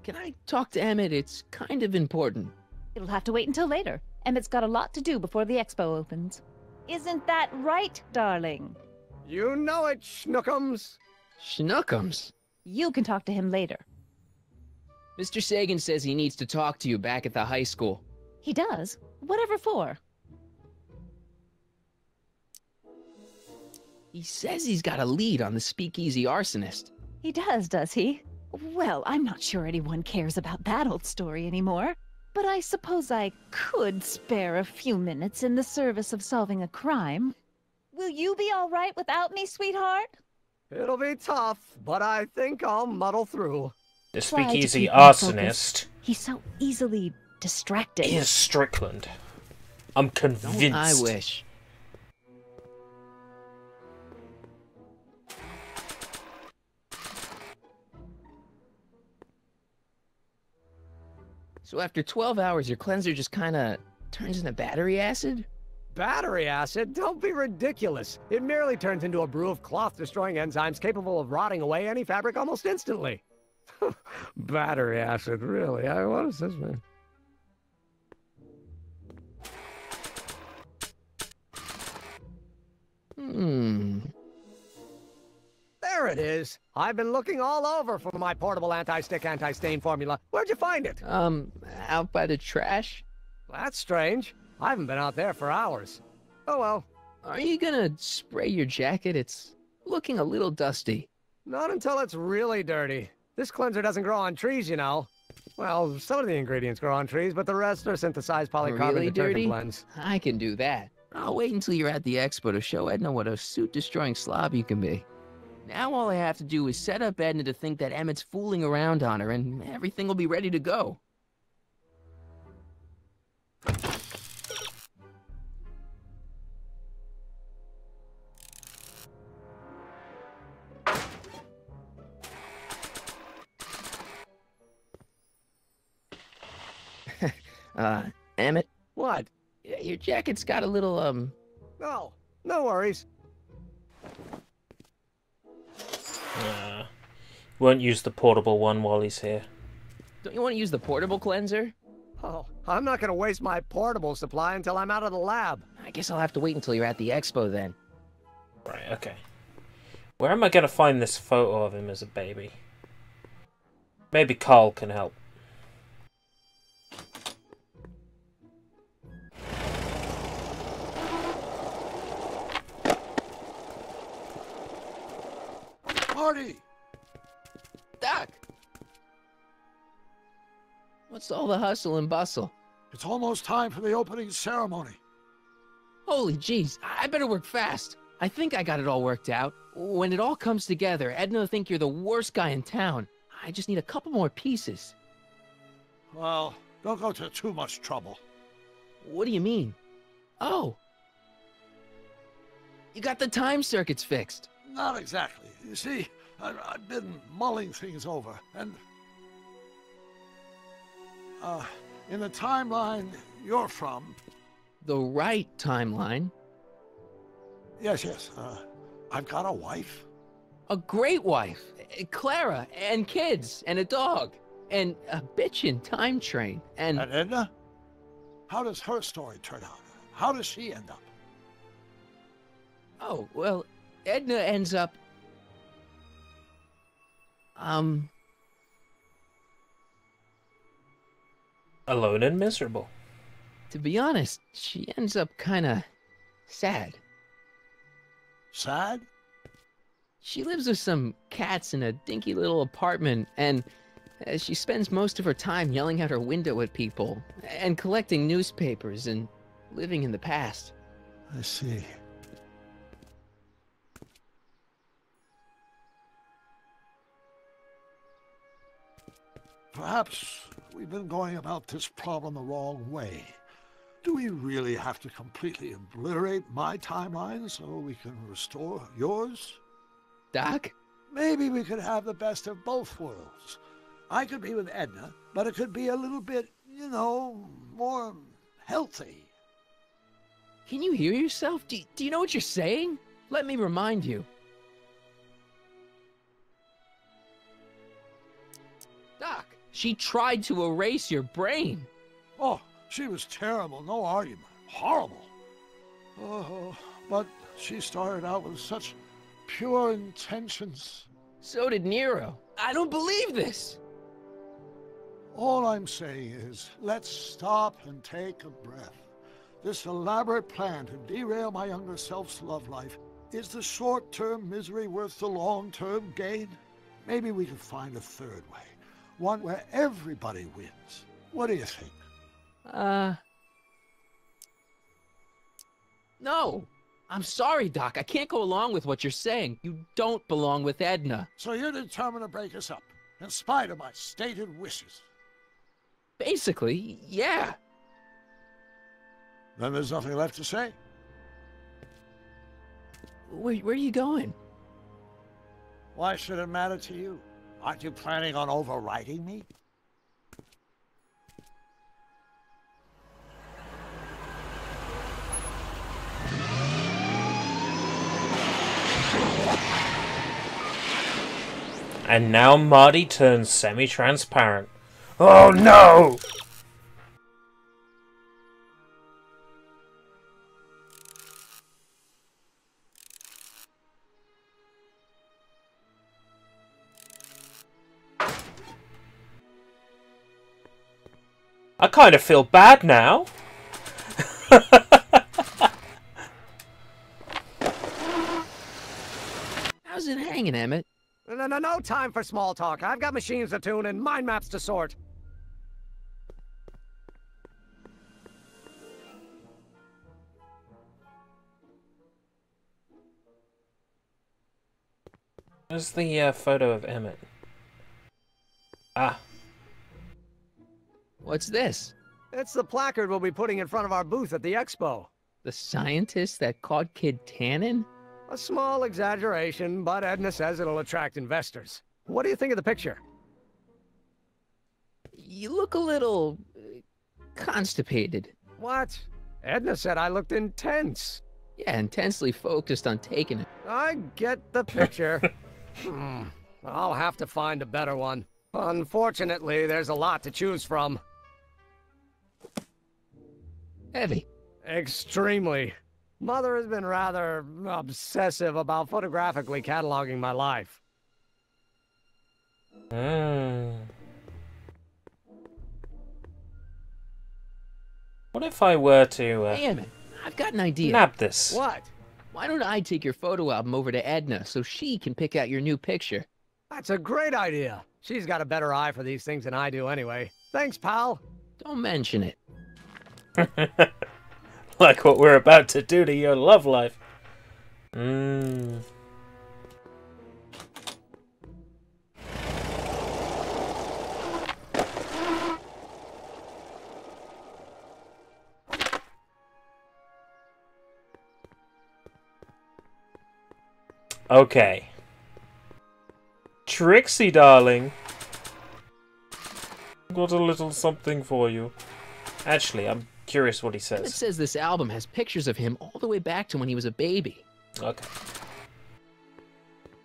Can I talk to Emmett? It's kind of important. It'll have to wait until later. Emmett's got a lot to do before the expo opens. Isn't that right, darling? You know it, Schnookums. Schnookums? You can talk to him later. Mr. Sagan says he needs to talk to you back at the high school. He does? Whatever for? He says he's got a lead on the speakeasy arsonist. He does he? Well, I'm not sure anyone cares about that old story anymore. But I suppose I could spare a few minutes in the service of solving a crime. Will you be all right without me, sweetheart? It'll be tough, but I think I'll muddle through. The Try to speakeasy keep him arsonist focused. He's so easily distracted. is Strickland. I'm convinced. Don't I wish. So after 12 hours, your cleanser just kinda turns into battery acid? Battery acid? Don't be ridiculous. It merely turns into a brew of cloth-destroying enzymes capable of rotting away any fabric almost instantly. Battery acid, really? What is this, man? There it is. I've been looking all over for my portable anti-stick, anti-stain formula. Where'd you find it? Out by the trash? That's strange. I haven't been out there for hours. Oh well. Are you gonna spray your jacket? It's looking a little dusty. Not until it's really dirty. This cleanser doesn't grow on trees, you know. Well, some of the ingredients grow on trees, but the rest are synthesized polycarbonate Really detergent dirty? blends. I can do that. I'll wait until you're at the expo to show Edna what a suit-destroying slob you can be. Now all I have to do is set up Edna to think that Emmett's fooling around on her, and everything will be ready to go. Emmett? What? Your jacket's got a little, No, no worries. Won't use the portable one while he's here. Don't you want to use the portable cleanser? Oh, I'm not gonna waste my portable supply until I'm out of the lab. I guess I'll have to wait until you're at the expo then. Right, okay. Where am I gonna find this photo of him as a baby? Maybe Carl can help. Marty! Doc! What's all the hustle and bustle? It's almost time for the opening ceremony. Holy jeez, I better work fast. I think I got it all worked out. When it all comes together, Edna will think you're the worst guy in town. I just need a couple more pieces. Well, don't go to too much trouble. What do you mean? Oh! You got the time circuits fixed. Not exactly. You see, I've been mulling things over, and... in the timeline you're from... The right timeline? Yes. I've got a wife. A great wife. Clara, and kids, and a dog, and a bitchin' time train, and... And Edna? How does her story turn out? How does she end up? Oh, well, Edna ends up... Alone and miserable. To be honest, she ends up kinda sad. Sad? She lives with some cats in a dinky little apartment, and she spends most of her time yelling out her window at people, and collecting newspapers, and living in the past. I see. Perhaps we've been going about this problem the wrong way. Do we really have to completely obliterate my timeline so we can restore yours? Doc? Maybe we could have the best of both worlds. I could be with Edna, but it could be a little bit, you know, more healthy. Can you hear yourself? Do you know what you're saying? Let me remind you. Doc, she tried to erase your brain. Oh, she was terrible, no argument. Horrible. Oh, but she started out with such pure intentions. So did Nero. I don't believe this. All I'm saying is, let's stop and take a breath. This elaborate plan to derail my younger self's love life, is the short-term misery worth the long-term gain? Maybe we can find a third way. One where everybody wins. What do you think? No. I'm sorry, Doc. I can't go along with what you're saying. You don't belong with Edna. So you're determined to break us up, in spite of my stated wishes? Basically, yeah. Then there's nothing left to say. Where are you going? Why should it matter to you? Aren't you planning on overriding me? And now Marty turns semi-transparent. Oh no! I kind of feel bad now. How's it hanging, Emmett? No time for small talk. I've got machines to tune and mind maps to sort. Where's the photo of Emmett? Ah. What's this? It's the placard we'll be putting in front of our booth at the expo. The scientist that caught Kid Tannen? A small exaggeration, but Edna says it'll attract investors. What do you think of the picture? You look a little... constipated. What? Edna said I looked intense. Yeah, intensely focused on taking it. I get the picture. I'll have to find a better one. Unfortunately, there's a lot to choose from. Heavy. Extremely. Mother has been rather obsessive about photographically cataloging my life. What if I were to... Hey, Emmett, I've got an idea. Nab this. What? Why don't I take your photo album over to Edna so she can pick out your new picture? That's a great idea. She's got a better eye for these things than I do anyway. Thanks, pal. Don't mention it. Like what we're about to do to your love life. Okay. Trixie, darling. Got a little something for you. Actually, I'm curious what he It says. says this album has pictures of him all the way back to when he was a baby. Okay.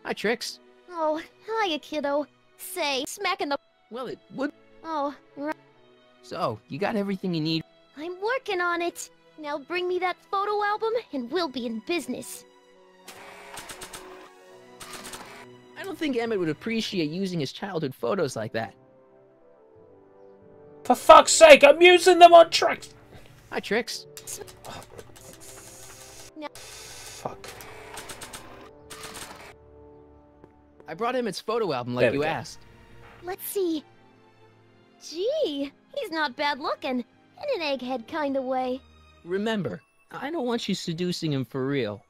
Hi, Trix. Oh, hiya, kiddo. Say, smacking the... Well, it would... Oh, right. So, you got everything you need? I'm working on it. Now bring me that photo album and we'll be in business. I don't think Emmett would appreciate using his childhood photos like that. For fuck's sake, I'm using them on Trix! Hi, Trix. Now... Fuck. I brought Emmett's photo album like you asked. Let's see. Gee, he's not bad looking. In an egghead kind of way. Remember, I don't want you seducing him for real.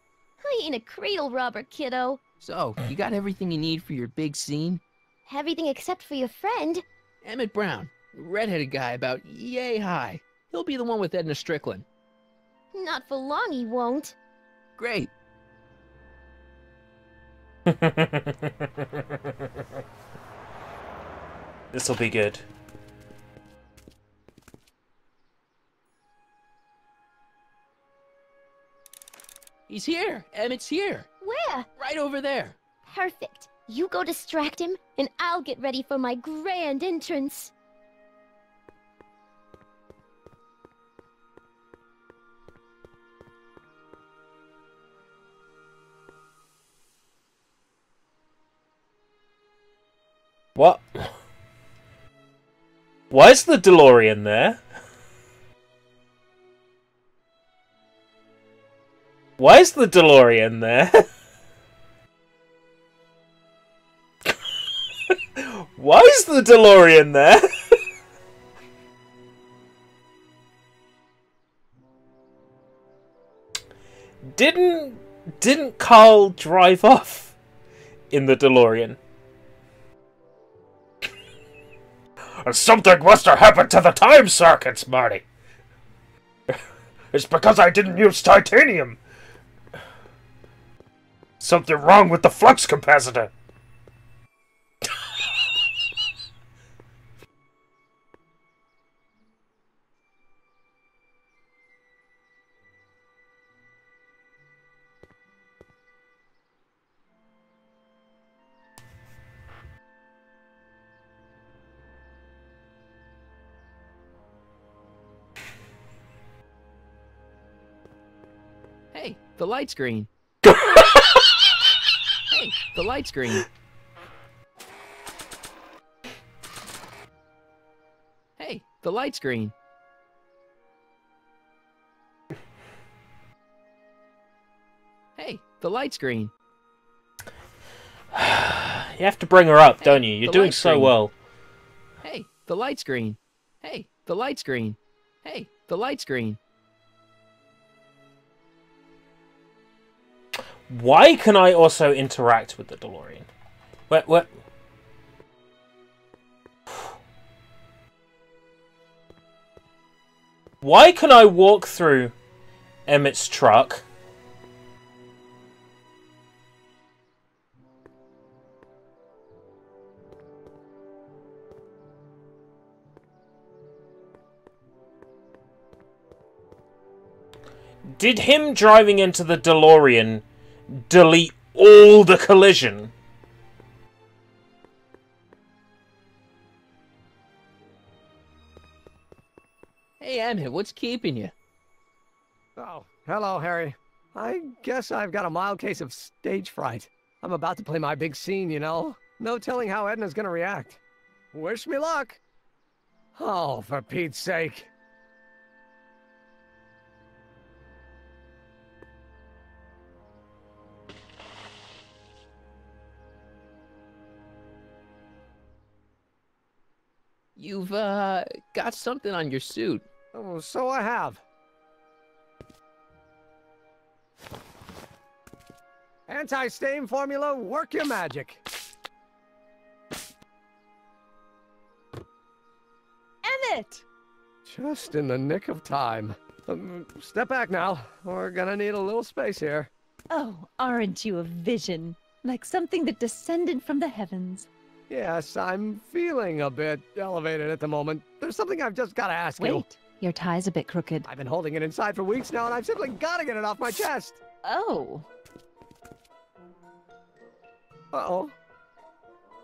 I ain't a cradle robber, kiddo. So, you got everything you need for your big scene? Everything except for your friend. Emmett Brown, redheaded guy about yay high. He'll be the one with Edna Strickland. Not for long, he won't. Great. This'll be good. He's here. Emmett's here. Where? Right over there. Perfect. You go distract him, and I'll get ready for my grand entrance. What? Why is the DeLorean there? Why is the DeLorean there? Why is the DeLorean there? Didn't Carl drive off in the DeLorean? Something must have happened to the time circuits, Marty. It's because I didn't use titanium. Something wrong with the flux capacitor. Hey, the light's green. Hey, the light's green. Hey, the light's green. Hey, the light's green. You have to bring her up, don't you? You're doing so well. Hey, the light's green. Hey, the light's green. Hey, the light's green. Why can I also interact with the DeLorean? What? Why can I walk through Emmett's truck? Did him driving into the DeLorean delete all the collision? Hey, Emmett, what's keeping you? Oh, hello, Harry. I guess I've got a mild case of stage fright. I'm about to play my big scene, you know? No telling how Edna's gonna react. Wish me luck. Oh, for Pete's sake. You've, got something on your suit. Oh, so I have. Anti-stain formula, work your magic. Emmett! Just in the nick of time. Step back now. We're gonna need a little space here. Oh, aren't you a vision? Like something that descended from the heavens. Yes, I'm feeling a bit elevated at the moment. There's something I've just got to ask you. Wait, your tie's a bit crooked. I've been holding it inside for weeks now, and I've simply got to get it off my chest. Oh. Uh-oh.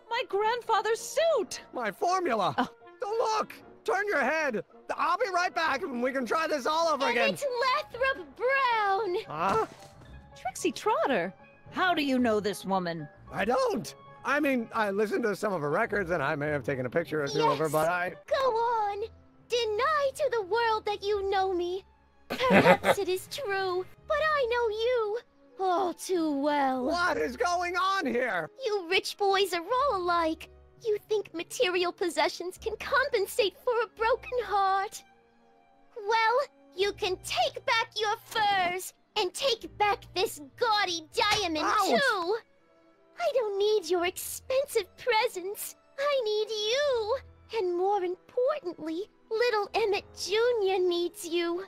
My grandfather's suit! My formula! Oh. Look! Turn your head! I'll be right back, and we can try this all over again. It's Lathrop Brown! Huh? Trixie Trotter! How do you know this woman? I don't! I mean, I listened to some of her records, and I may have taken a picture or two of her, but I... Go on! Deny to the world that you know me. Perhaps it is true, but I know you all too well. What is going on here? You rich boys are all alike. You think material possessions can compensate for a broken heart. Well, you can take back your furs, and take back this gaudy diamond, too! I don't need your expensive presents. I need you. And more importantly, little Emmett Jr. needs you.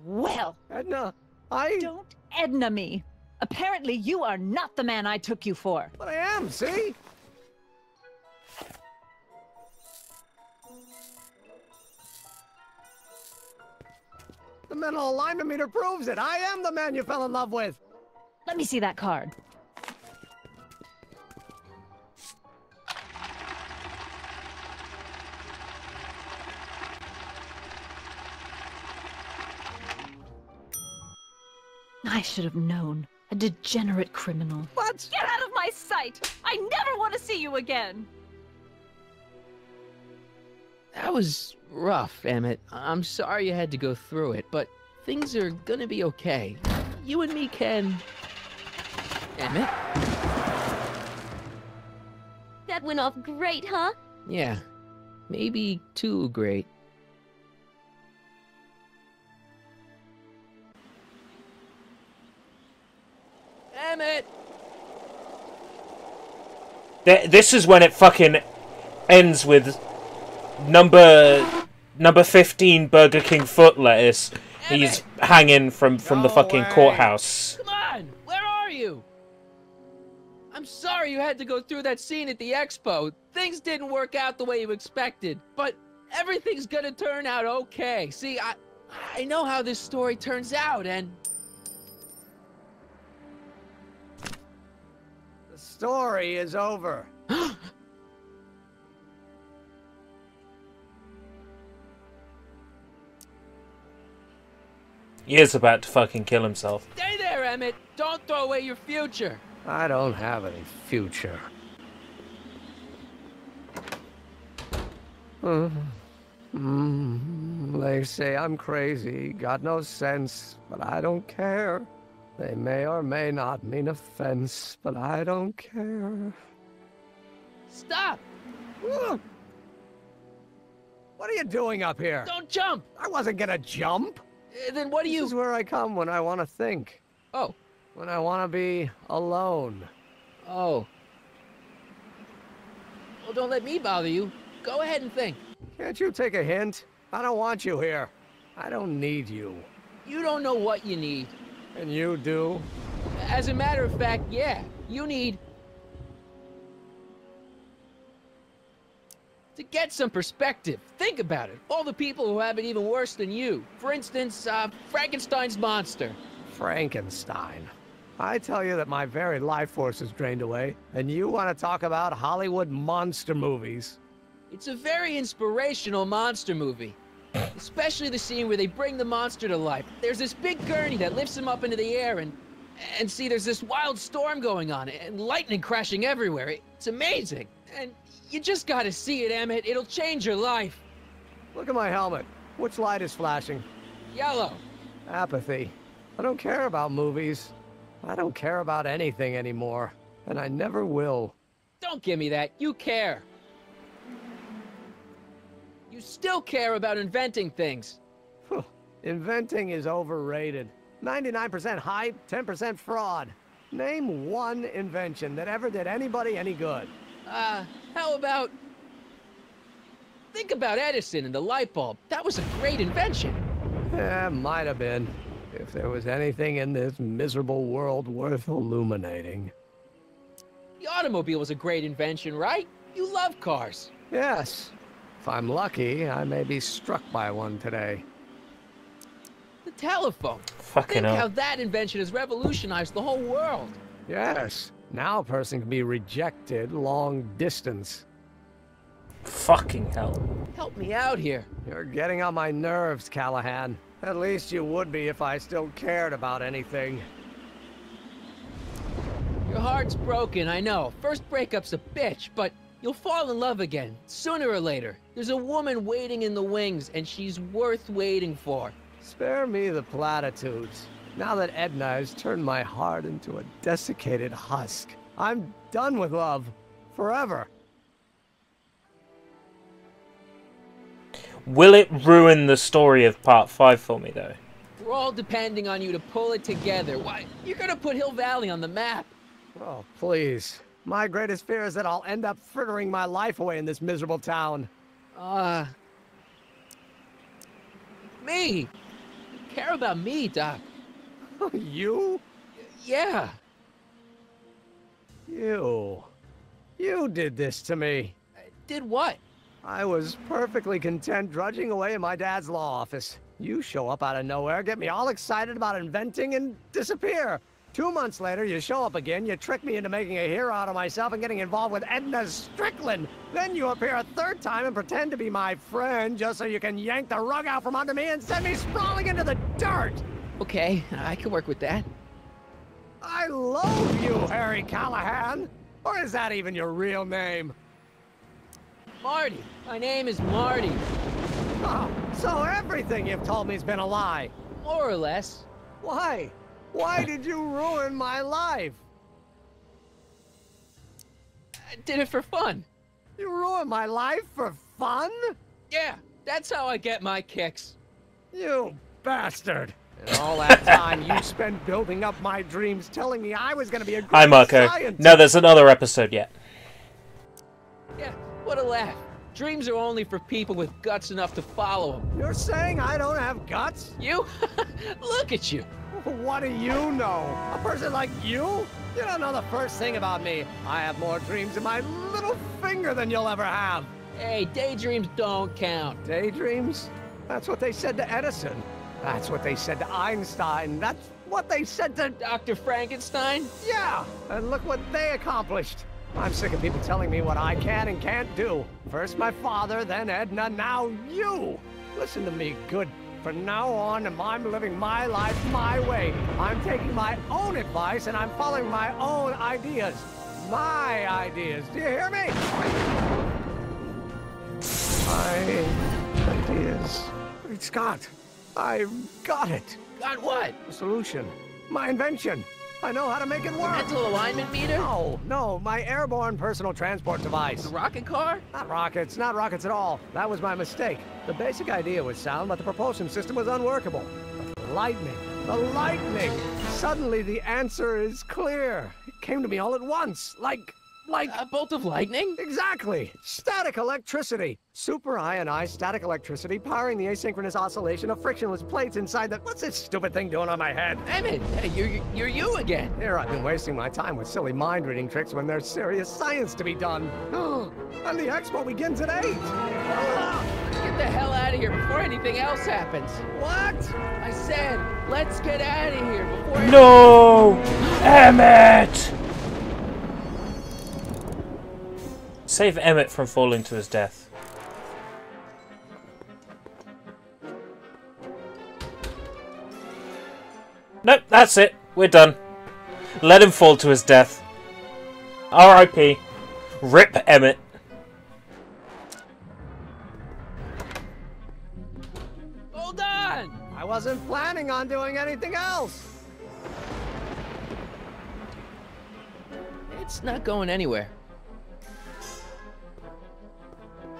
Well, Edna, Don't Edna me. Apparently you are not the man I took you for. But I am, see? The mental alignment meter proves it. I am the man you fell in love with. Let me see that card. I should have known. A degenerate criminal. What? Get out of my sight! I never want to see you again! That was rough, Emmett. I'm sorry you had to go through it, but things are gonna be okay. You and me can... Emmett? That went off great, huh? Yeah, maybe too great. Emmett! This is when it fucking ends with number 15 Burger King foot lettuce. He's hanging from the fucking courthouse. Come on! Where are you? I'm sorry you had to go through that scene at the expo. Things didn't work out the way you expected, but everything's gonna turn out okay. See, I know how this story turns out, and... The story is over. He is about to fucking kill himself. Stay there, Emmett! Don't throw away your future! I don't have any future. They say I'm crazy, got no sense, but I don't care. They may or may not mean offense, but I don't care. Stop! What are you doing up here? Don't jump! I wasn't gonna jump. Then what do you... This is where I come when I want to think. Oh. When I want to be alone. Oh. Well, don't let me bother you. Go ahead and think. Can't you take a hint? I don't want you here. I don't need you. You don't know what you need. And you do? As a matter of fact, yeah. You need... to get some perspective. Think about it. All the people who have it even worse than you. For instance, Frankenstein's monster. Frankenstein. I tell you that my very life force is drained away, and you want to talk about Hollywood monster movies. It's a very inspirational monster movie. Especially the scene where they bring the monster to life. There's this big gurney that lifts him up into the air, and see, there's this wild storm going on, and lightning crashing everywhere. It's amazing. And you just gotta see it, Emmett. It'll change your life. Look at my helmet. Which light is flashing? Yellow. Apathy. I don't care about movies. I don't care about anything anymore. And I never will. Don't give me that. You care. You still care about inventing things. Inventing is overrated. 99% hype, 10% fraud. Name one invention that ever did anybody any good. How about... Think about Edison and the light bulb. That was a great invention. Yeah, might have been. If there was anything in this miserable world worth illuminating. The automobile was a great invention, right? You love cars. Yes. If I'm lucky, I may be struck by one today. The telephone. Fucking hell. Think how that invention has revolutionized the whole world. Yes. Now a person can be rejected long distance. Fucking hell. Help me out here. You're getting on my nerves, Callahan. At least you would be if I still cared about anything. Your heart's broken, I know. First breakup's a bitch, but you'll fall in love again, sooner or later. There's a woman waiting in the wings, and she's worth waiting for. Spare me the platitudes. Now that Edna has turned my heart into a desiccated husk, I'm done with love. Forever. Will it ruin the story of part 5 for me, though? We're all depending on you to pull it together. Why, you're gonna put Hill Valley on the map. Oh, please. My greatest fear is that I'll end up frittering my life away in this miserable town. Me. Care about me, Doc. You? Yeah. You did this to me. Did what? I was perfectly content drudging away in my dad's law office. You show up out of nowhere, get me all excited about inventing, and disappear. 2 months later, you show up again, you trick me into making a hero out of myself and getting involved with Edna Strickland. Then you appear a third time and pretend to be my friend just so you can yank the rug out from under me and send me sprawling into the dirt. Okay, I can work with that. I loathe you, Harry Callahan. Or is that even your real name? Marty. My name is Marty. Oh, so everything you've told me's been a lie. More or less. Why? Why did you ruin my life? I did it for fun. You ruined my life for fun? Yeah, that's how I get my kicks. You bastard. And all that time you spent building up my dreams, telling me I was going to be a great Hi, Marco. scientist. No, there's another episode yet. Yeah, what a laugh. Dreams are only for people with guts enough to follow them. You're saying I don't have guts? You? Look at you. What do you know? A person like you? You don't know the first thing about me. I have more dreams in my little finger than you'll ever have. Hey, daydreams don't count. Daydreams? That's what they said to Edison. That's what they said to Einstein. That's what they said to Dr. Frankenstein? Yeah, and look what they accomplished. I'm sick of people telling me what I can and can't do. First my father, then Edna, now you. Listen to me, good. From now on, I'm living my life my way. I'm taking my own advice and I'm following my own ideas. My ideas. Do you hear me? My ideas. Great Scott. I've got it. Got what? A solution. My invention. I know how to make it work. Mental alignment meter? No, my airborne personal transport device. The rocket car? Not rockets at all. That was my mistake. The basic idea was sound, but the propulsion system was unworkable. But the lightning. Suddenly the answer is clear. It came to me all at once, like a bolt of lightning? Exactly. Static electricity. Super ionized static electricity powering the asynchronous oscillation of frictionless plates inside the... What's this stupid thing doing on my head? Emmett, hey, you're you again. Here I've been wasting my time with silly mind-reading tricks when there's serious science to be done. And the expo begins at 8. Get the hell out of here before anything else happens. What? I said, let's get out of here before... No! Emmett! Save Emmett from falling to his death. Nope, that's it. We're done. Let him fall to his death. R.I.P. Rip Emmett. Hold on! I wasn't planning on doing anything else. It's not going anywhere.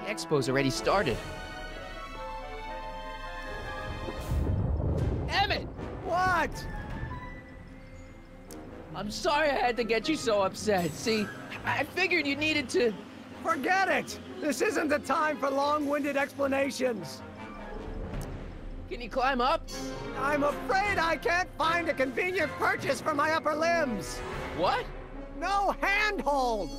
The expo's already started. Emmett! What? I'm sorry I had to get you so upset. See, I figured you needed to... Forget it! This isn't the time for long-winded explanations. Can you climb up? I'm afraid I can't find a convenient purchase for my upper limbs. What? No handhold!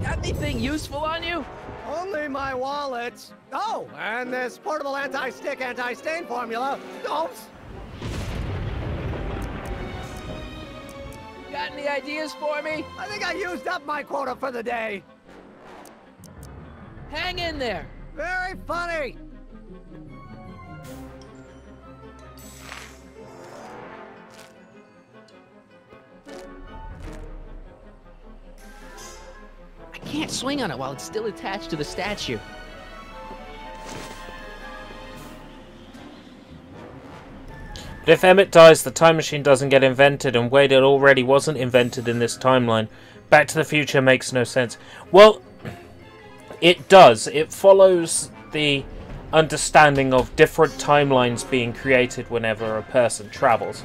Got anything useful on you? Only my wallet. Oh, and this portable anti-stick, anti-stain formula. Don't. Got any ideas for me? I think I used up my quota for the day. Hang in there. Very funny. I can't swing on it while it's still attached to the statue. But if Emmett dies, the time machine doesn't get invented, and Wade it already wasn't invented in this timeline. Back to the Future makes no sense. Well, it does. It follows the understanding of different timelines being created whenever a person travels.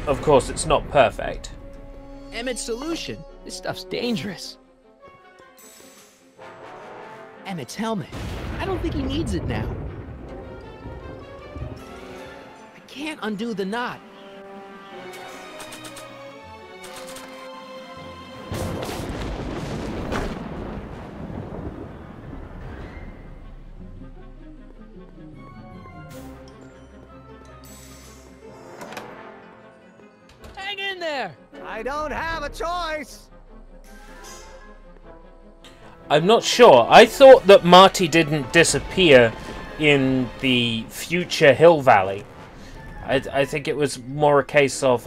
Of course, it's not perfect. Emmett's solution. This stuff's dangerous. Emmett's helmet. I don't think he needs it now. I can't undo the knot. Hang in there! I don't have a choice. I'm not sure. I thought that Marty didn't disappear in the future Hill Valley. I think it was more a case of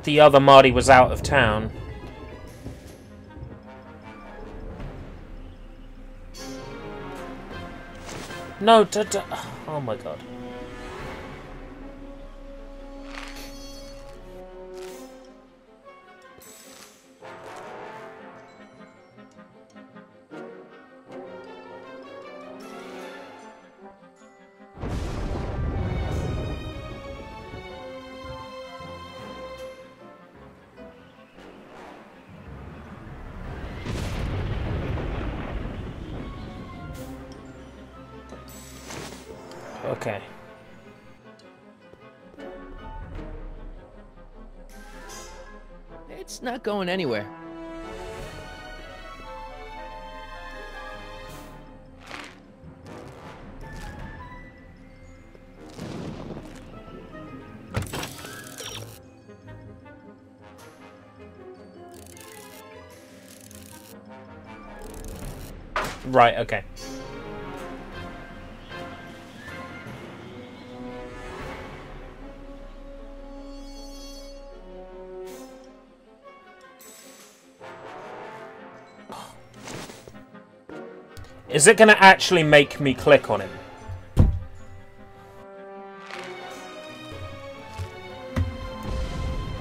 the other Marty was out of town. No, oh my god. Okay. It's not going anywhere. Right, okay. Is it going to actually make me click on him?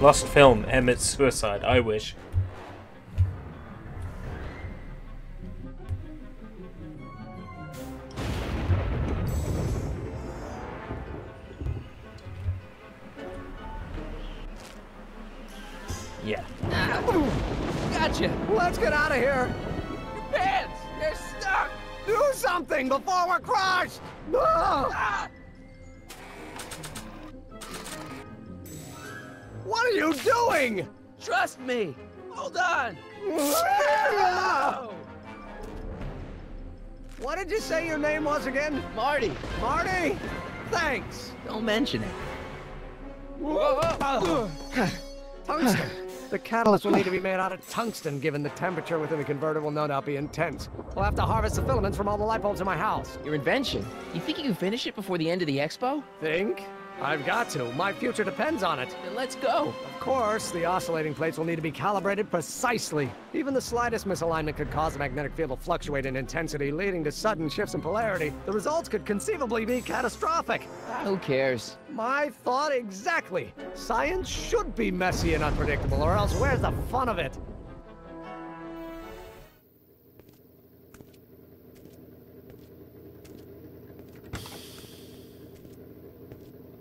Lost film, Emmett's suicide. I wish. Yeah. Gotcha. Let's get out of here. Your pants, they're stuck. Do something before we're crushed. Ah! What are you doing? Trust me. Hold on. What did you say your name was again? Marty. Marty? Thanks. Don't mention it. Tungsten. The catalyst will need to be made out of tungsten, given the temperature within the converter will no doubt be intense. We'll have to harvest the filaments from all the light bulbs in my house. Your invention? You think you can finish it before the end of the expo? Think? I've got to. My future depends on it. Then let's go. Of course, the oscillating plates will need to be calibrated precisely. Even the slightest misalignment could cause the magnetic field to fluctuate in intensity, leading to sudden shifts in polarity. The results could conceivably be catastrophic. Who cares? My thought exactly. Science should be messy and unpredictable, or else where's the fun of it?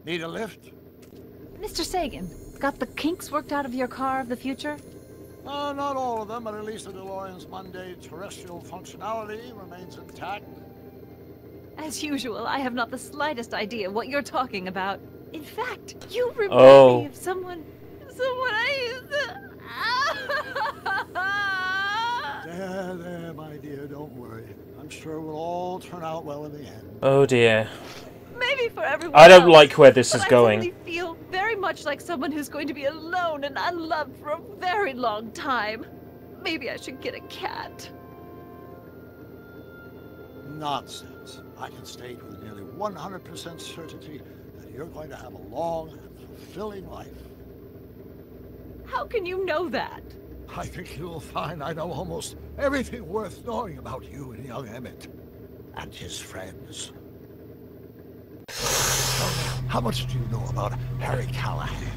Need a lift? Mr. Sagan, got the kinks worked out of your car of the future? Not all of them, but at least the DeLorean's mundane terrestrial functionality remains intact. As usual, I have not the slightest idea what you're talking about. In fact, you remind me of someone I used to... There, my dear, don't worry. I'm sure we'll all turn out well in the end. Oh dear. Maybe for everyone I don't else, like where this is but going. I suddenly feel very much like someone who's going to be alone and unloved for a very long time. Maybe I should get a cat. Nonsense. I can state with nearly 100% certainty that you're going to have a long and fulfilling life. How can you know that? I think you'll find I know almost everything worth knowing about you and young Emmett. And his friends. How much do you know about Harry Callahan?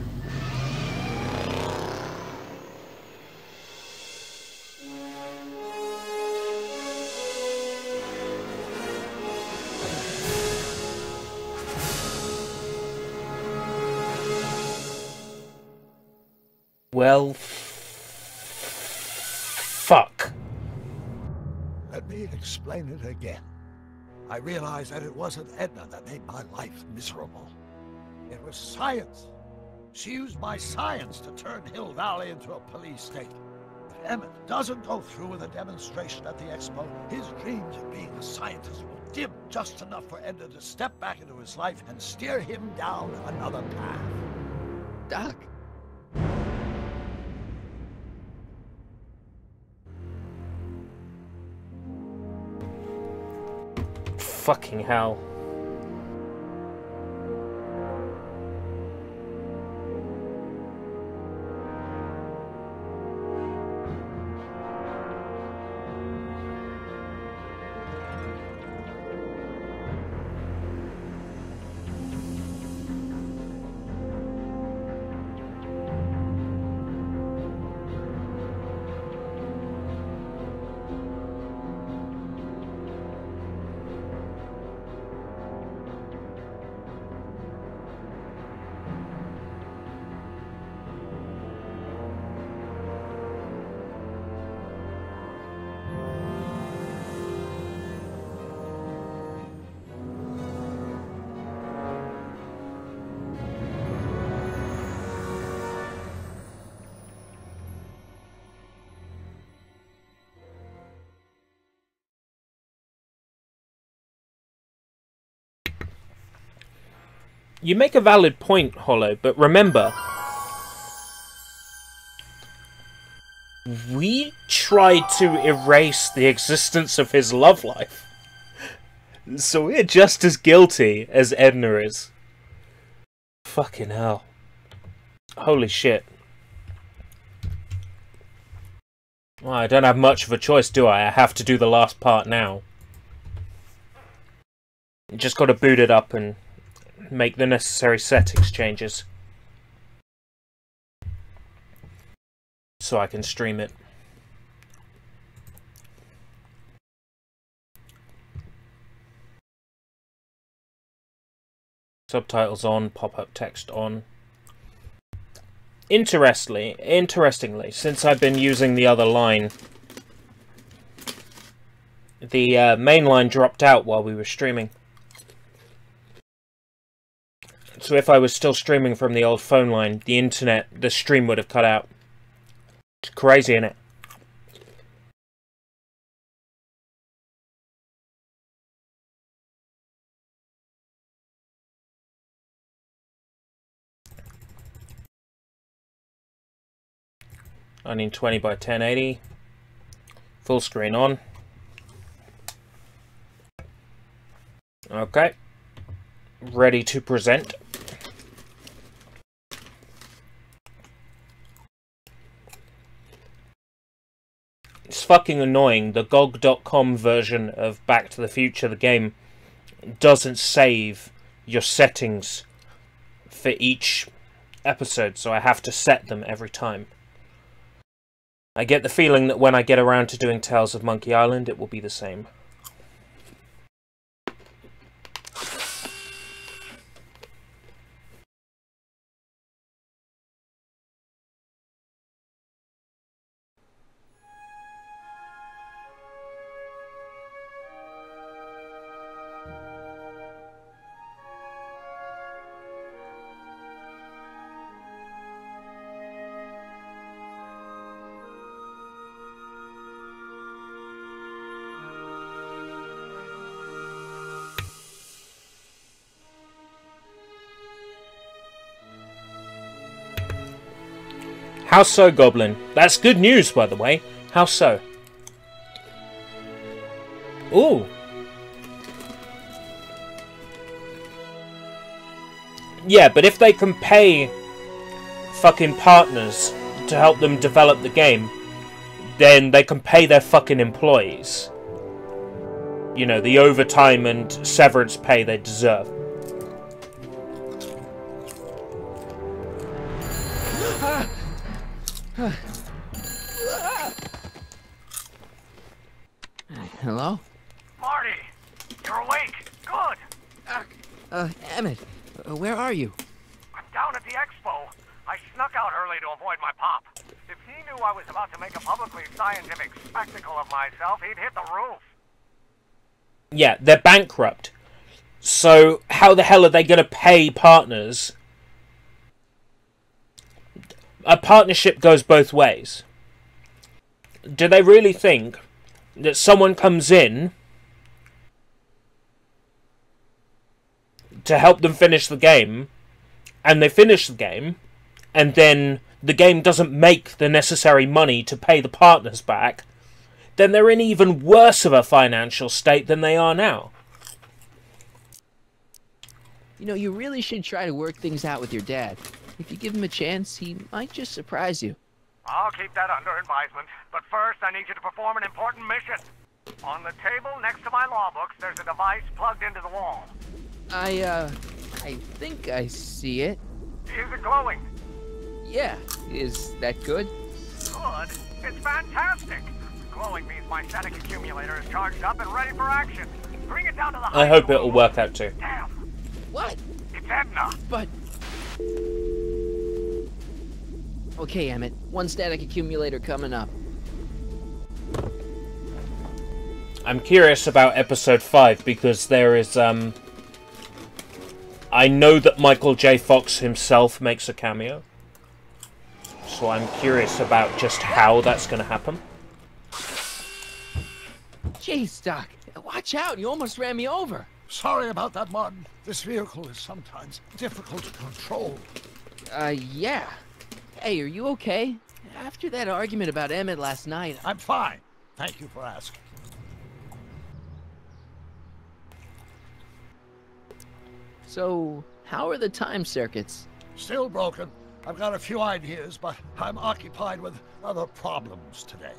Well, fuck. Let me explain it again. I realized that it wasn't Edna that made my life miserable. It was science. She used my science to turn Hill Valley into a police state. If Emmett doesn't go through with a demonstration at the expo, his dreams of being a scientist will dim just enough for Edna to step back into his life and steer him down another path. Doc. Fucking hell. You make a valid point, Hollow, but remember, we tried to erase the existence of his love life. So we're just as guilty as Edna is. Fucking hell. Holy shit. Well, I don't have much of a choice, do I? I have to do the last part now. Just gotta boot it up and make the necessary settings changes. So I can stream it. Subtitles on, pop-up text on. Interestingly, since I've been using the other line, the main line dropped out while we were streaming. So if I was still streaming from the old phone line, the stream would have cut out. It's crazy, innit? I need 20 by 1080. Full screen on. Okay. Ready to present. It's fucking annoying. The GOG.com version of Back to the Future, the game, doesn't save your settings for each episode, so I have to set them every time. I get the feeling that when I get around to doing Tales of Monkey Island, it will be the same. How so, Goblin? That's good news, by the way. How so? Ooh. Yeah, but if they can pay fucking partners to help them develop the game, then they can pay their fucking employees. You know, the overtime and severance pay they deserve. Hello? Marty! You're awake! Good! Emmett, where are you? I'm down at the expo. I snuck out early to avoid my pop. If he knew I was about to make a publicly scientific spectacle of myself, he'd hit the roof. Yeah, they're bankrupt. So how the hell are they going to pay partners? A partnership goes both ways. Do they really think that someone comes in to help them finish the game, and they finish the game, and then the game doesn't make the necessary money to pay the partners back, then they're in even worse of a financial state than they are now. You know, you really should try to work things out with your dad. If you give him a chance, he might just surprise you. I'll keep that under advisement, but first I need you to perform an important mission. On the table next to my law books, there's a device plugged into the wall. I think I see it. Is it glowing? Yeah. Is that good? Good? It's fantastic! Glowing means my static accumulator is charged up and ready for action. Bring it down to the I hope it'll work out too. Damn! What? It's Edna! But... Okay, Emmett. One static accumulator coming up. I'm curious about episode 5 because there is, I know that Michael J. Fox himself makes a cameo. So I'm curious about just how that's going to happen. Jeez, Doc. Watch out. You almost ran me over. Sorry about that, Martin. This vehicle is sometimes difficult to control. Yeah. Hey, are you okay? After that argument about Emmett last night... I'm fine. Thank you for asking. So, how are the time circuits? Still broken. I've got a few ideas, but I'm occupied with other problems today.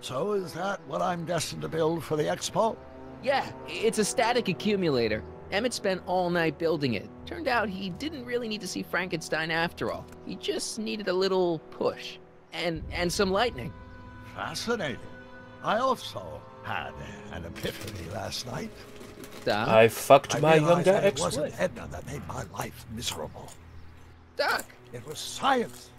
So is that what I'm destined to build for the expo? Yeah, it's a static accumulator. Emmett spent all night building it. Turned out he didn't really need to see Frankenstein after all. He just needed a little push. And some lightning. Fascinating. I also had an epiphany last night. Doc? I fucked my realized younger that it ex-wife. wasn't Edna that made my life miserable. Doc! It was science.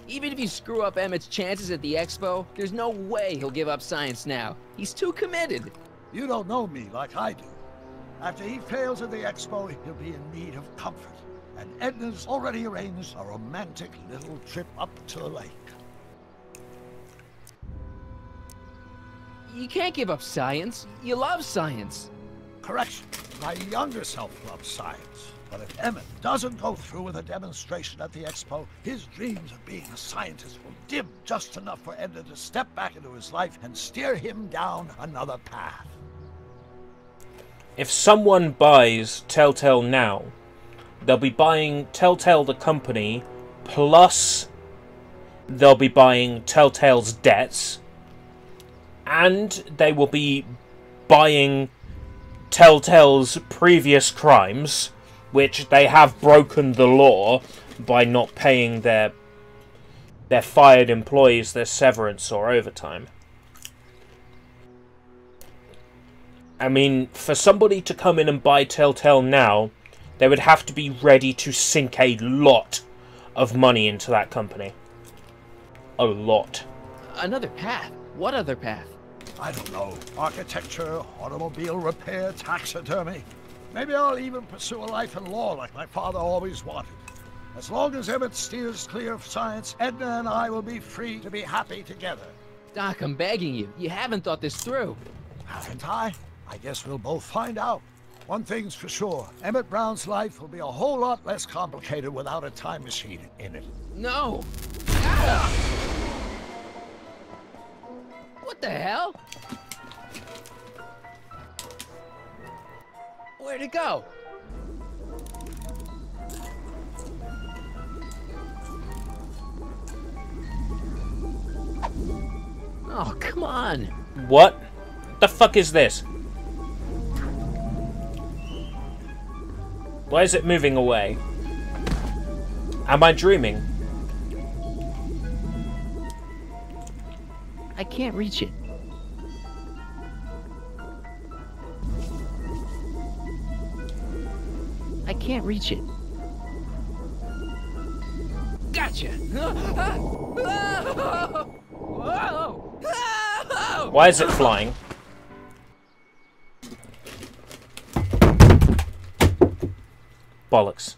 Even if you screw up Emmett's chances at the expo, there's no way he'll give up science now. He's too committed. You don't know me like I do. After he fails at the expo, he'll be in need of comfort. And Edna's already arranged a romantic little trip up to the lake. You can't give up science. You love science. Correction. My younger self loves science. But if Emmett doesn't go through with a demonstration at the expo, his dreams of being a scientist will dim just enough for Edna to step back into his life and steer him down another path. If someone buys TellTale now, they'll be buying TellTale the company, plus they'll be buying TellTale's debts, and they will be buying TellTale's previous crimes, which they have broken the law by not paying their fired employees their severance or overtime. I mean, for somebody to come in and buy TellTale now, they would have to be ready to sink a lot of money into that company. A lot. Another path? What other path? I don't know. Architecture, automobile repair, taxidermy. Maybe I'll even pursue a life in law like my father always wanted. As long as Emmett steers clear of science, Edna and I will be free to be happy together. Doc, I'm begging you. You haven't thought this through. Haven't I? I guess we'll both find out. One thing's for sure. Emmett Brown's life will be a whole lot less complicated without a time machine in it. No! Ah! What the hell? Where'd it go? Oh, come on. What? The fuck is this? Why is it moving away? Am I dreaming? I can't reach it. I can't reach it. Gotcha! Why is it flying? Bollocks.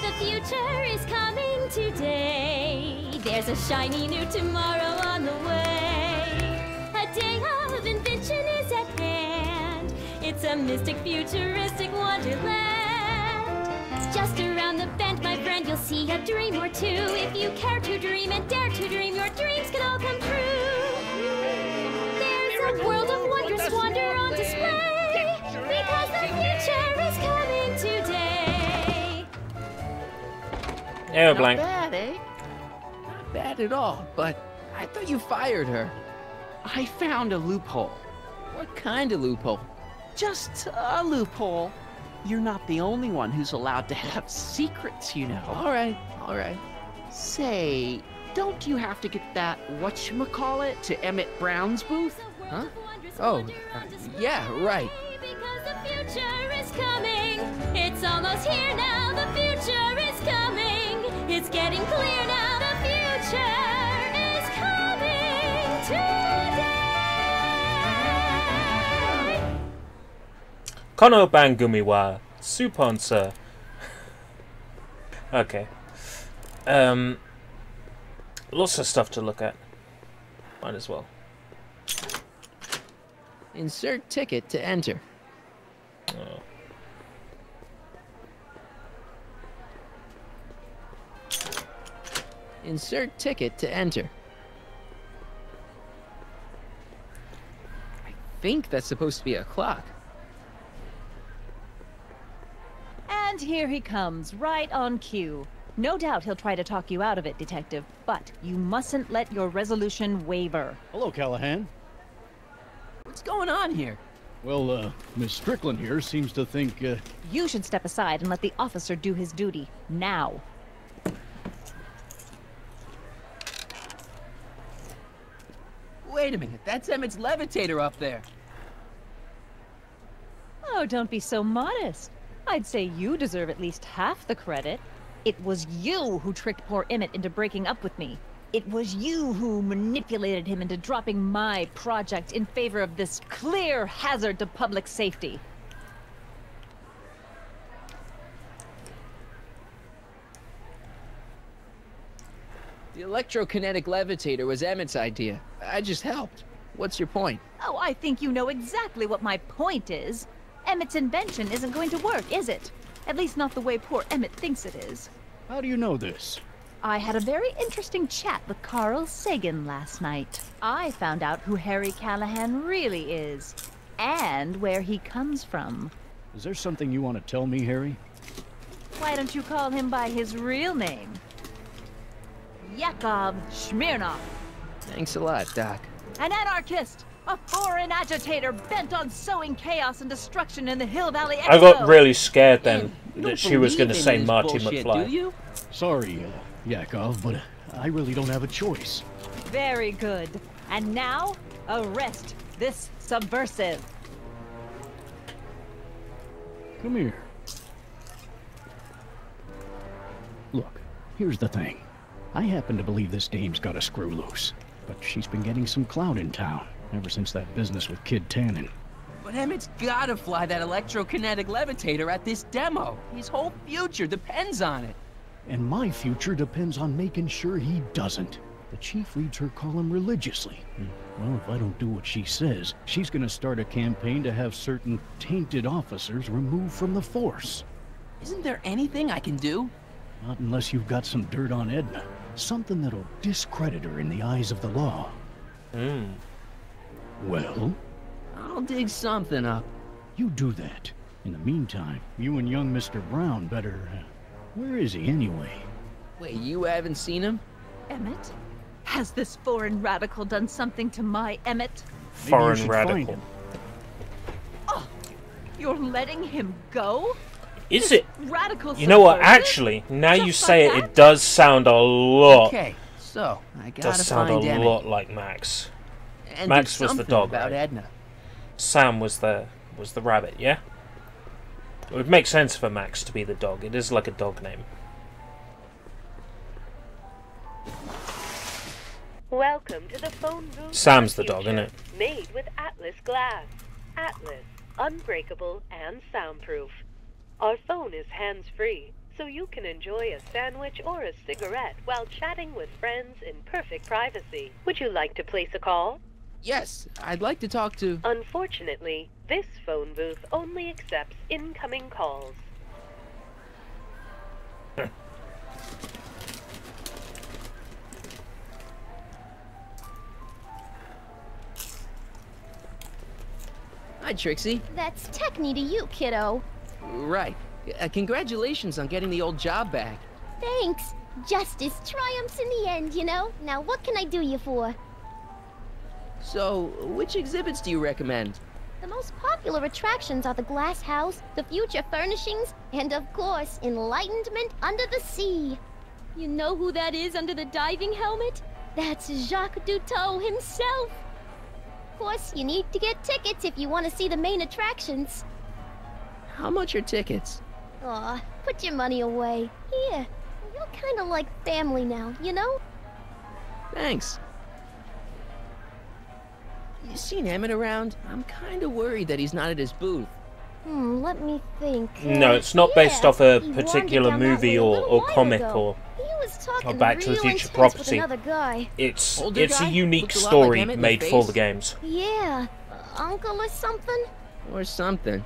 The future is coming today. There's a shiny new tomorrow on the way. A day of invention is at hand. It's a mystic, futuristic wonderland. Just around the bend, my friend, you'll see a dream or two. If you care to dream and dare to dream, your dreams can all come true. There's a world of wondrous wonder on display, because the future is coming today. Aeroplane. Not bad, eh? Not bad at all, but I thought you fired her. I found a loophole. What kind of loophole? Just a loophole. You're not the only one who's allowed to have secrets, you know. All right, all right. Say, don't you have to get that whatchamacallit to Emmett Brown's booth? Huh? Oh, yeah, right. Because the future is coming. It's almost here now. The future is coming. It's getting clear now. The future is coming. Kono Bangumi wa Supon, sir. Okay. Lots of stuff to look at. Might as well. Insert ticket to enter. Oh. Insert ticket to enter. I think that's supposed to be a clock. And here he comes, right on cue. No doubt he'll try to talk you out of it, Detective, but you mustn't let your resolution waver. Hello, Callahan. What's going on here? Well, Miss Strickland here seems to think, You should step aside and let the officer do his duty, now. Wait a minute, that's Emmett's levitator up there. Oh, don't be so modest. I'd say you deserve at least half the credit. It was you who tricked poor Emmett into breaking up with me. It was you who manipulated him into dropping my project in favor of this clear hazard to public safety. The electrokinetic levitator was Emmett's idea. I just helped. What's your point? Oh, I think you know exactly what my point is. Emmett's invention isn't going to work, is it? At least not the way poor Emmett thinks it is. how do you know this? I had a very interesting chat with Carl Sagan last night. I found out who Harry Callahan really is, and where he comes from. Is there something you want to tell me, Harry? Why don't you call him by his real name? Yakov Smirnov. Thanks a lot, Doc. An anarchist! A foreign agitator bent on sowing chaos and destruction in the Hill Valley Expo! I got really scared then You that don't she was going to believe say in his Marty bullshit, McFly. do you? Sorry, Yakov, but I really don't have a choice. Very good. And now, arrest this subversive. Come here. Look, here's the thing. I happen to believe this dame's got a screw loose, but she's been getting some clout in town ever since that business with Kid Tannen. But Emmett's gotta fly that electrokinetic levitator at this demo. His whole future depends on it. And my future depends on making sure he doesn't. The chief reads her column religiously. Well, if I don't do what she says, she's gonna start a campaign to have certain tainted officers removed from the force. Isn't there anything I can do? Not unless you've got some dirt on Edna. Something that'll discredit her in the eyes of the law. Well? I'll dig something up. You do that. In the meantime, you and young Mr. Brown better... where is he anyway? Wait, you haven't seen him? Emmett? Has this foreign radical done something to my Emmett? Foreign radical. Oh, you're letting him go? Is it? Radical You know what? subversive? Actually, now you say it, it does sound a lot. Okay, so I gotta Does sound find a Emmett. lot like Max. And Max do was the something dog, about right? Edna. Sam was the rabbit, yeah? It would make sense for Max to be the dog. It is like a dog name. Welcome to the phone booth. Sam's of the dog, future, isn't it? Made with Atlas glass. Atlas, unbreakable and soundproof. Our phone is hands-free, so you can enjoy a sandwich or a cigarette while chatting with friends in perfect privacy. Would you like to place a call? Yes, I'd like to talk to... Unfortunately, this phone booth only accepts incoming calls. Hi, Trixie. That's Techni to you, kiddo. Right. Congratulations on getting the old job back. Thanks. Justice triumphs in the end, you know? Now what can I do you for? So, which exhibits do you recommend? The most popular attractions are the Glass House, the Future Furnishings, and of course, Enlightenment Under the Sea. You know who that is under the diving helmet? That's Jacques Cousteau himself. Of course, you need to get tickets if you want to see the main attractions. How much are tickets? Aw, put your money away. Here, you're kind of like family now, you know? Thanks. You seen Emmett around? I'm kind of worried that he's not at his booth. Let me think. No, it's not based off a he wandered particular down that movie way a or, little or while comic ago. or He was talking Back to the real Future intense prophecy. with another guy. It's Older a guy? unique Looked a lot like story Emmett in the made for the face? games. Yeah, uncle or something? Or something.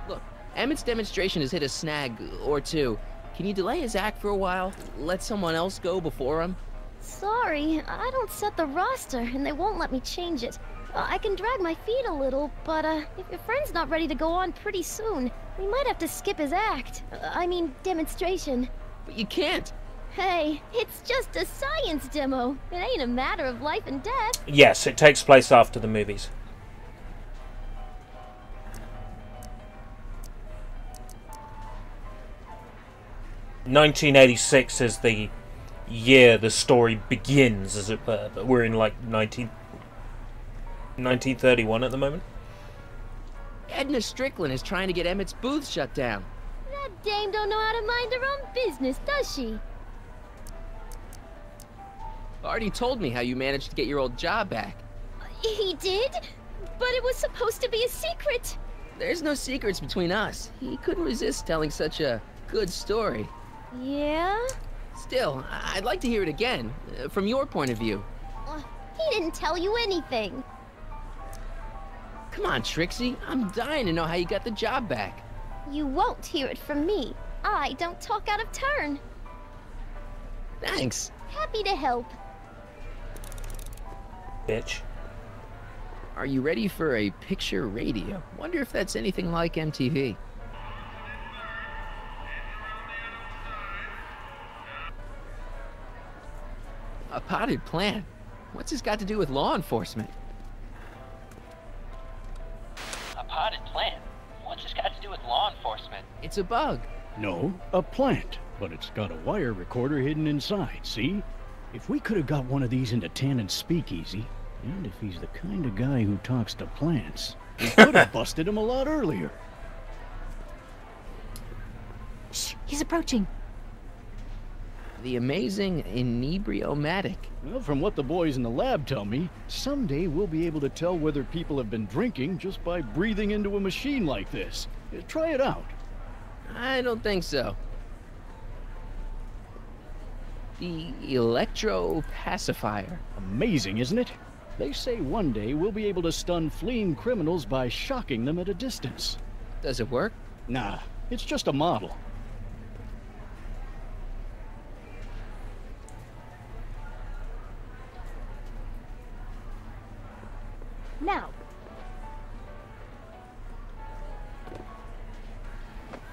Look, Emmett's demonstration has hit a snag or two. Can you delay his act for a while? Let someone else go before him? Sorry, I don't set the roster, and they won't let me change it. I can drag my feet a little, but if your friend's not ready to go on pretty soon, we might have to skip his act. I mean, demonstration. But you can't. Hey, it's just a science demo. It ain't a matter of life and death. Yes, it takes place after the movies. (1986) is the year the story begins, as it were, but we're in like 1931 at the moment. Edna Strickland is trying to get Emmett's booth shut down. That dame don't know how to mind her own business, does she? Already told me how you managed to get your old job back. He did? But it was supposed to be a secret. There's no secrets between us. He couldn't resist telling such a good story. Yeah? Still, I'd like to hear it again, from your point of view. He didn't tell you anything. Come on, Trixie. I'm dying to know how you got the job back. You won't hear it from me. I don't talk out of turn. Thanks. Happy to help. Bitch. Are you ready for a picture radio? Wonder if that's anything like MTV. A potted plant? What's this got to do with law enforcement? A potted plant? What's this got to do with law enforcement? It's a bug. No, a plant. But it's got a wire recorder hidden inside, see? If we could have got one of these into Tannen's speakeasy, and if he's the kind of guy who talks to plants, we could have busted him a lot earlier. Shh, he's approaching. The amazing inebriomatic. Well, from what the boys in the lab tell me, someday we'll be able to tell whether people have been drinking just by breathing into a machine like this. Try it out. I don't think so. The electro pacifier. Amazing, isn't it? They say one day we'll be able to stun fleeing criminals by shocking them at a distance. Does it work? Nah, it's just a model. Now.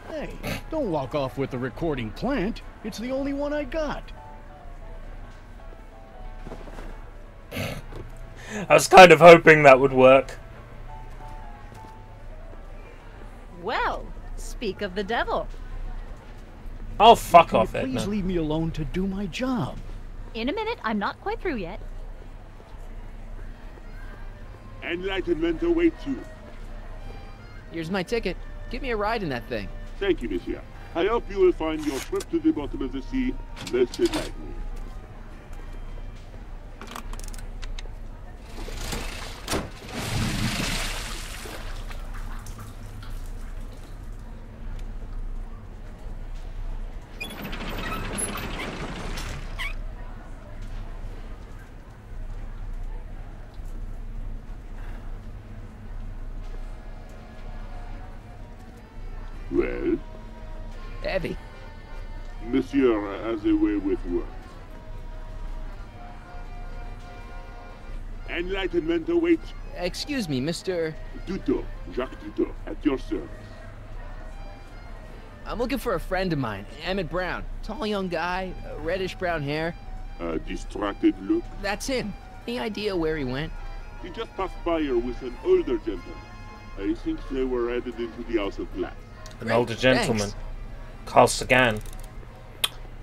Hey, don't walk off with the recording plant. It's the only one I got. I was kind of hoping that would work. Well, speak of the devil. Oh, fuck Can off, you please Edna. leave me alone to do my job? In a minute, I'm not quite through yet. Enlightenment awaits you. Here's my ticket. Give me a ride in that thing. Thank you, monsieur. I hope you will find your trip to the bottom of the sea most enlightening. Well? Heavy. Monsieur has a way with words. Enlightenment awaits. Excuse me, Mr. Duto, Jacques Duto, at your service. I'm looking for a friend of mine, Emmett Brown. Tall young guy, reddish brown hair. A distracted look. That's him. Any idea where he went? He just passed by here with an older gentleman. I think they were headed into the House of Glass. An older gentleman. Thanks. Carl Sagan.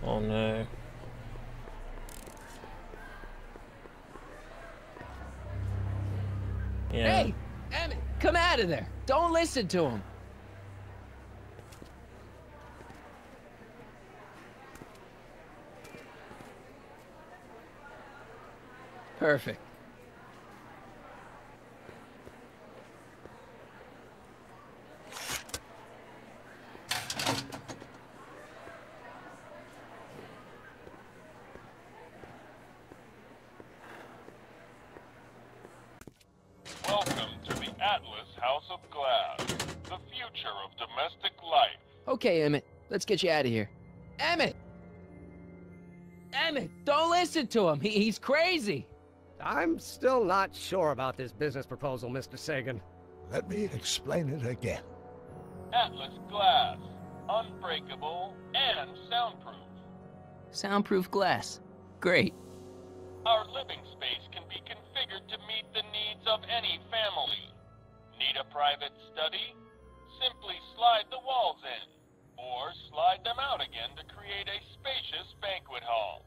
Oh no. Yeah. Hey, Emmett, come out of there. Don't listen to him. Perfect. Atlas House of Glass, the future of domestic life. Okay, Emmett, let's get you out of here. Emmett! Emmett, don't listen to him. He's crazy. I'm still not sure about this business proposal, Mr. Sagan. Let me explain it again. Atlas Glass, unbreakable and soundproof. Soundproof glass. Great. Our living space can be configured to meet the needs of any family. Need a private study? Simply slide the walls in, or slide them out again to create a spacious banquet hall.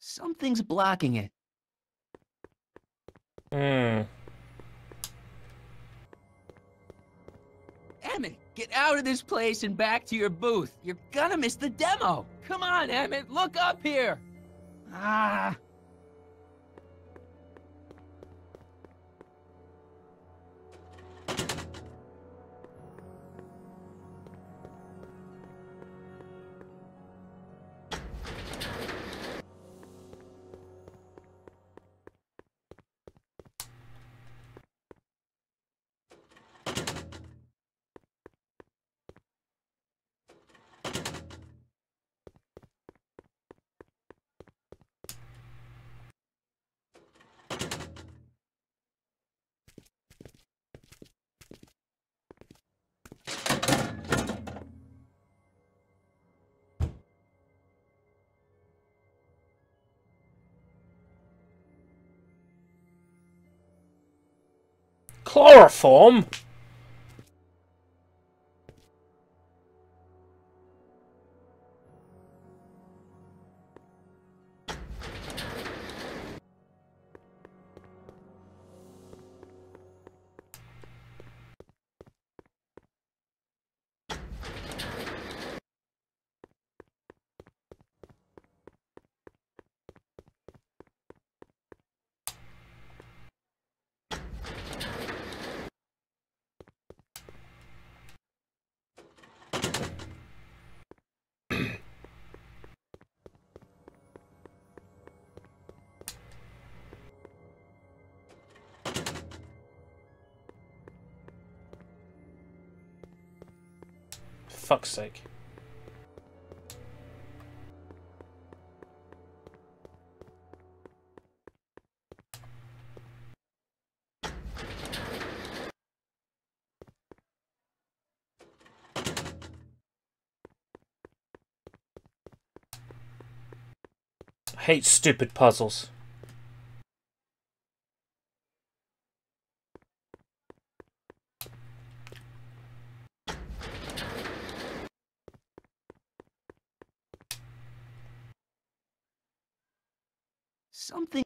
Something's blocking it. Emmett, get out of this place and back to your booth. You're gonna miss the demo. Come on, Emmett, look up here. Ah. Chloroform? Fuck's sake. I hate stupid puzzles. Something...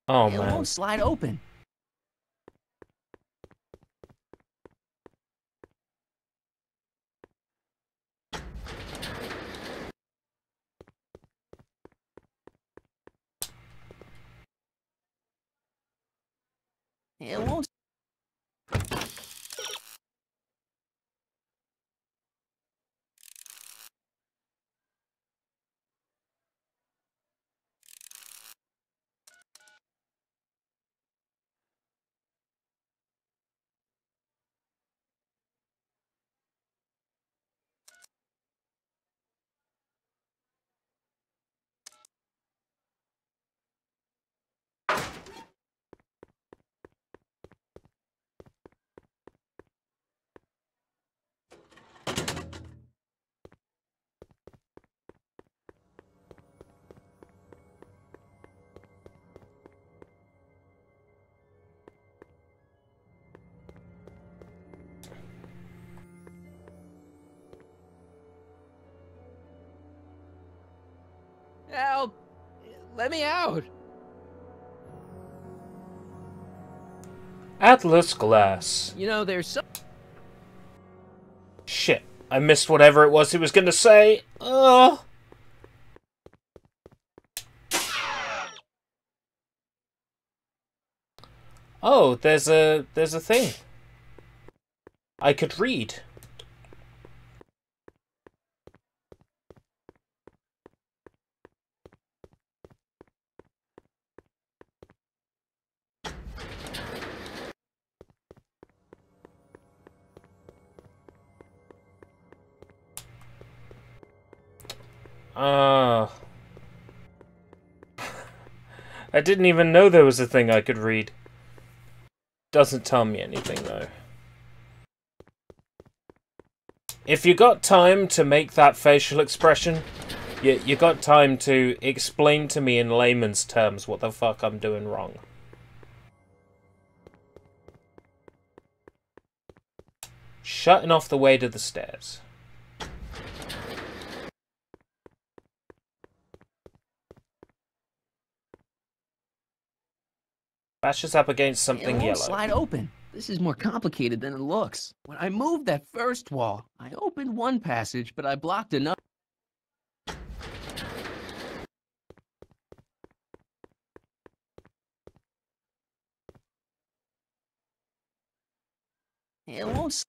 Oh, it man. won't slide open. It won't... Help! Let me out! Atlas glass. You know, there's some... Shit. I missed whatever it was he was gonna say. Ugh. Oh, there's a thing. I could read. I didn't even know there was a thing I could read. Doesn't tell me anything, though. If you got time to make that facial expression, you got time to explain to me in layman's terms what the fuck I'm doing wrong. Shutting off the way to the stairs. Bashes up against something yellow. Slide open. This is more complicated than it looks. When I moved that first wall, I opened one passage, but I blocked another. It won't.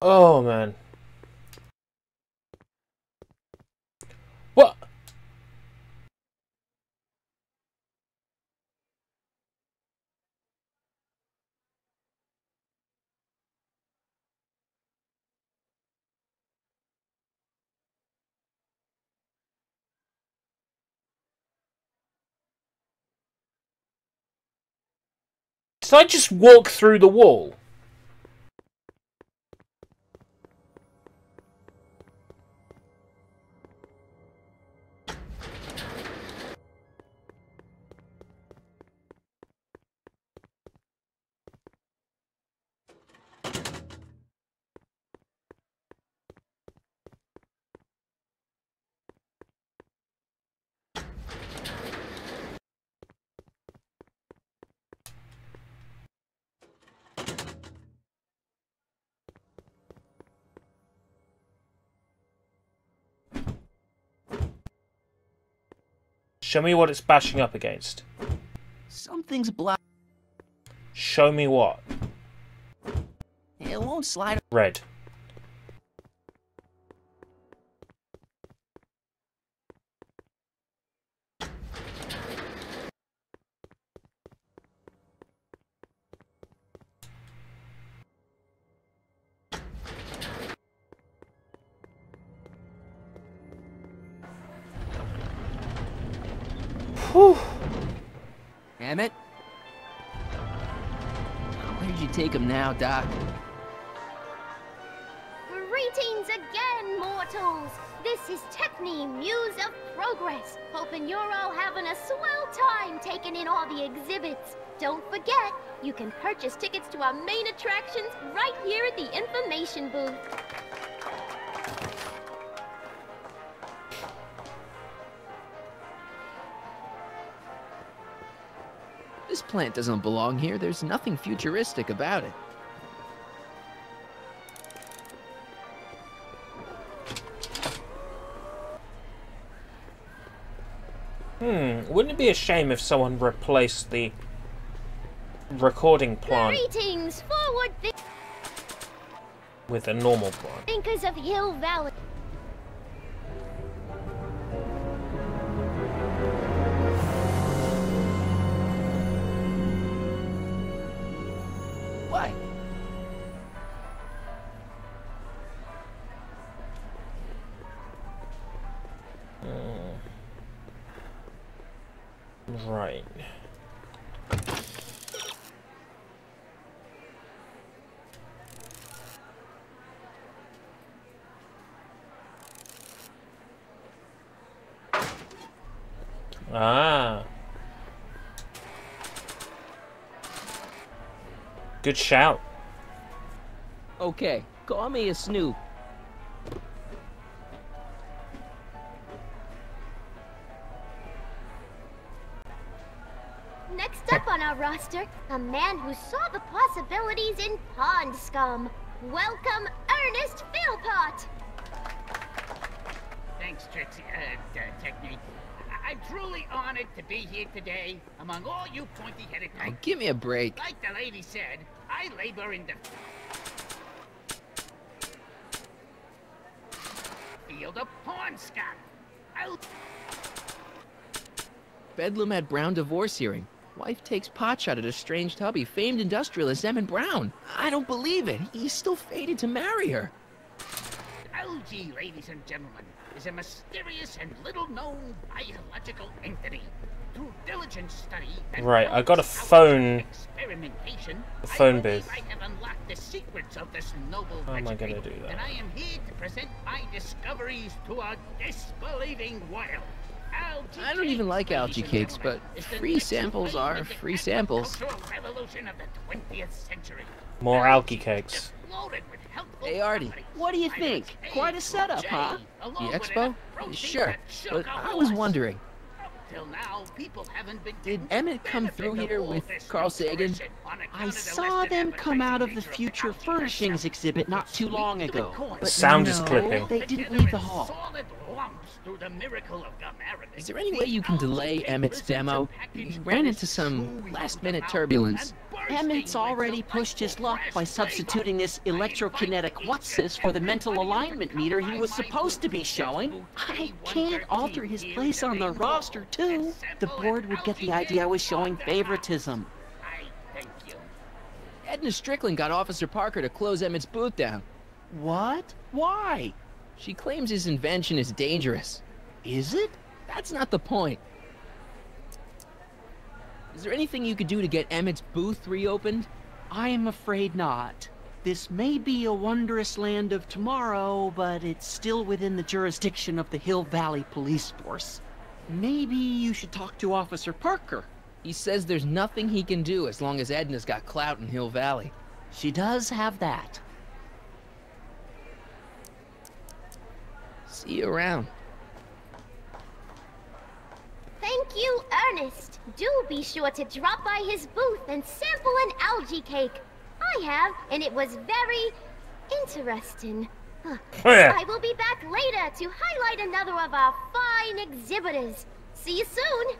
Oh, man. What? Did I just walk through the wall? Show me what it's bashing up against. Something's black. Show me what. It won't slide. Red. Whew. Damn it. Where'd you take him now, Doc? Greetings again, mortals! This is Techne, Muse of Progress. Hoping you're all having a swell time taking in all the exhibits. Don't forget, you can purchase tickets to our main attractions right here at the information booth. This plant doesn't belong here. There's nothing futuristic about it. Wouldn't it be a shame if someone replaced the recording plant Greetings, forward with a normal plant? thinkers of Hill Valley. What? Right. Ah. Good shout. Okay, call me a snoop. our roster, a man who saw the possibilities in pond scum. Welcome, Ernest Philpott! Thanks, Trixie, Technique. I'm truly honored to be here today among all you pointy-headed... Oh, give me a break. Like the lady said, I labor in the field of pawn scum. Bedlam at Brown divorce hearing. Wife takes potshot at estranged hubby, famed industrialist Emmett Brown. I don't believe it. He's still fated to marry her. Algae, ladies and gentlemen, is a mysterious and little-known biological entity. Through diligent study and Right, I got a phone. experimentation, The phone I believe booth. I have unlocked the secrets of this noble How am I vegetable, gonna do that? and I am here to present my discoveries to a disbelieving world. I don't even like algae cakes, but free samples are free samples. Cultural revolution of the 20th century. More algae cakes. Loaded with healthful Hey, Artie. What do you think? Quite a setup, huh? The expo? Sure, but I was wondering, Till now, people haven't been did Emmett come through here with Carl Sagan? I saw them come out of the Future Furnishings exhibit not too long ago. But Sound is no, clipping. they didn't leave the hall. solid lumps through the miracle of gum arabic. Is there any way you can delay Emmett's demo? He ran into some last-minute turbulence. Emmett's already pushed his luck by substituting this electrokinetic what's-this for the mental alignment meter he was supposed to be showing. I can't alter his place on the roster, too. The board would get the idea I was showing favoritism. Edna Strickland got Officer Parker to close Emmett's booth down. What? Why? She claims his invention is dangerous. Is it? That's not the point. Is there anything you could do to get Emmett's booth reopened? I am afraid not. This may be a wondrous land of tomorrow, but it's still within the jurisdiction of the Hill Valley Police Force. Maybe you should talk to Officer Parker. He says there's nothing he can do as long as Edna's got clout in Hill Valley. She does have that. See you around. Thank you, Ernest. Do be sure to drop by his booth and sample an algae cake. I have, and it was very interesting. Oh, yeah. I will be back later to highlight another of our fine exhibitors. See you soon.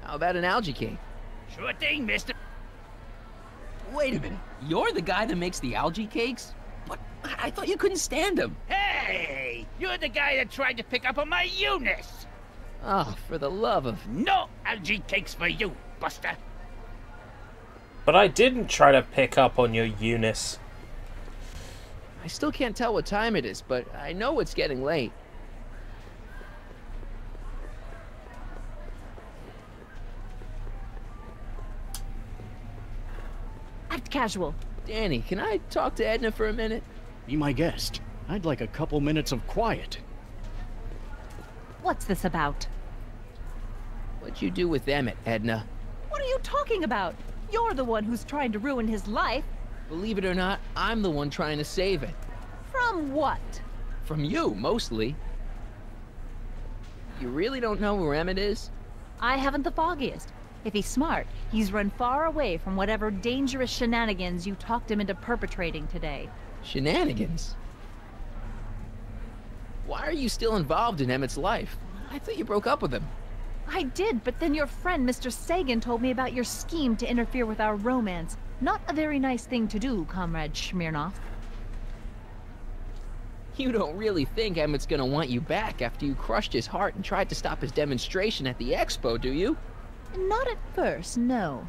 How about an algae cake? Sure thing, mister. Wait a minute. You're the guy that makes the algae cakes? But I thought you couldn't stand them. Hey! You're the guy that tried to pick up on my Eunice! Oh, for the love of... No algae cakes for you, Buster! But I didn't try to pick up on your Eunice. I still can't tell what time it is, but I know it's getting late. Act casual. Danny, can I talk to Edna for a minute? Be my guest. I'd like a couple minutes of quiet. What's this about? What'd you do with Emmett, Edna? What are you talking about? You're the one who's trying to ruin his life. Believe it or not, I'm the one trying to save it. From what? From you, mostly. You really don't know where Emmett is? I haven't the foggiest. If he's smart, he's run far away from whatever dangerous shenanigans you talked him into perpetrating today. Shenanigans? Why are you still involved in Emmett's life? I thought you broke up with him. I did, but then your friend Mr. Sagan told me about your scheme to interfere with our romance. Not a very nice thing to do, Comrade Smirnoff. You don't really think Emmett's gonna want you back after you crushed his heart and tried to stop his demonstration at the expo, do you? Not at first, no.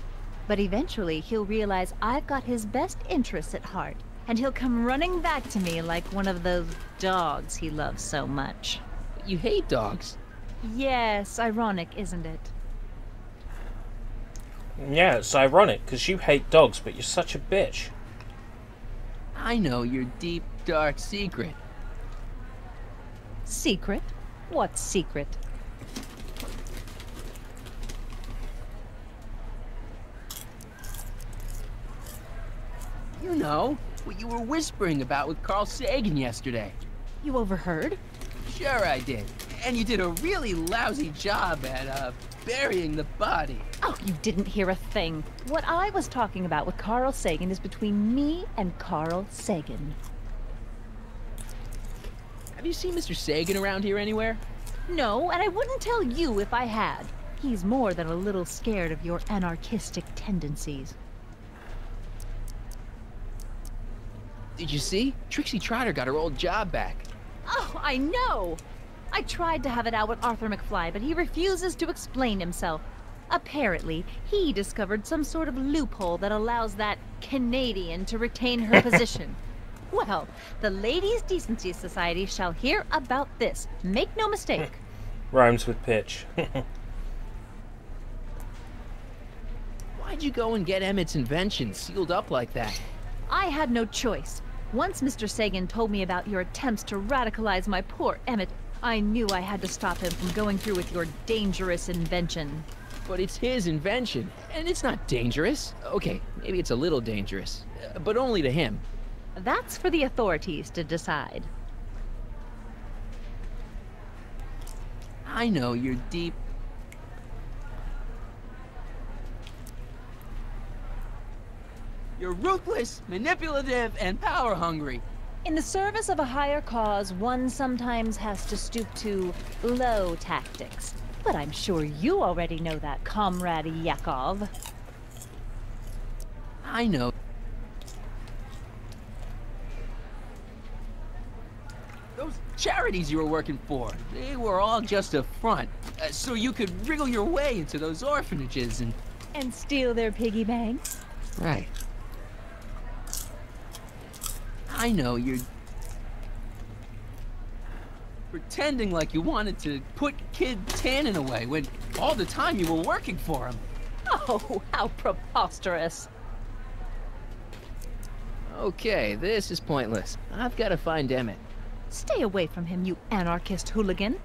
But eventually he'll realize I've got his best interests at heart, and he'll come running back to me like one of those dogs he loves so much. You hate dogs. Yes, ironic, isn't it? Yeah, it's ironic, because you hate dogs, but you're such a bitch. I know your deep, dark secret. Secret? What secret? You know, What you were whispering about with Carl Sagan yesterday. You overheard? Sure I did. And you did a really lousy job at, burying the body. Oh, you didn't hear a thing. What I was talking about with Carl Sagan is between me and Carl Sagan. Have you seen Mr. Sagan around here anywhere? No, and I wouldn't tell you if I had. He's more than a little scared of your anarchistic tendencies. Did you see? Trixie Trotter got her old job back. Oh, I know! I tried to have it out with Arthur McFly, but he refuses to explain himself. Apparently, he discovered some sort of loophole that allows that Canadian to retain her position. Well, the Ladies' Decency Society shall hear about this. Make no mistake. Rhymes with pitch. Why'd you go and get Emmett's invention sealed up like that? I had no choice. Once Mr. Sagan told me about your attempts to radicalize my poor Emmett, I knew I had to stop him from going through with your dangerous invention. But it's his invention, and it's not dangerous. Okay, maybe it's a little dangerous, but only to him. That's for the authorities to decide. I know you're deep. You're ruthless, manipulative, and power-hungry. In the service of a higher cause, one sometimes has to stoop to low tactics. But I'm sure you already know that, Comrade Yakov. I know. Those charities you were working for, they were all just a front, so you could wriggle your way into those orphanages and... And steal their piggy banks? Right. I know, you're... pretending like you wanted to put Kid Tannen away when all the time you were working for him. Oh, how preposterous. Okay, this is pointless. I've got to find Emmett. Stay away from him, you anarchist hooligan.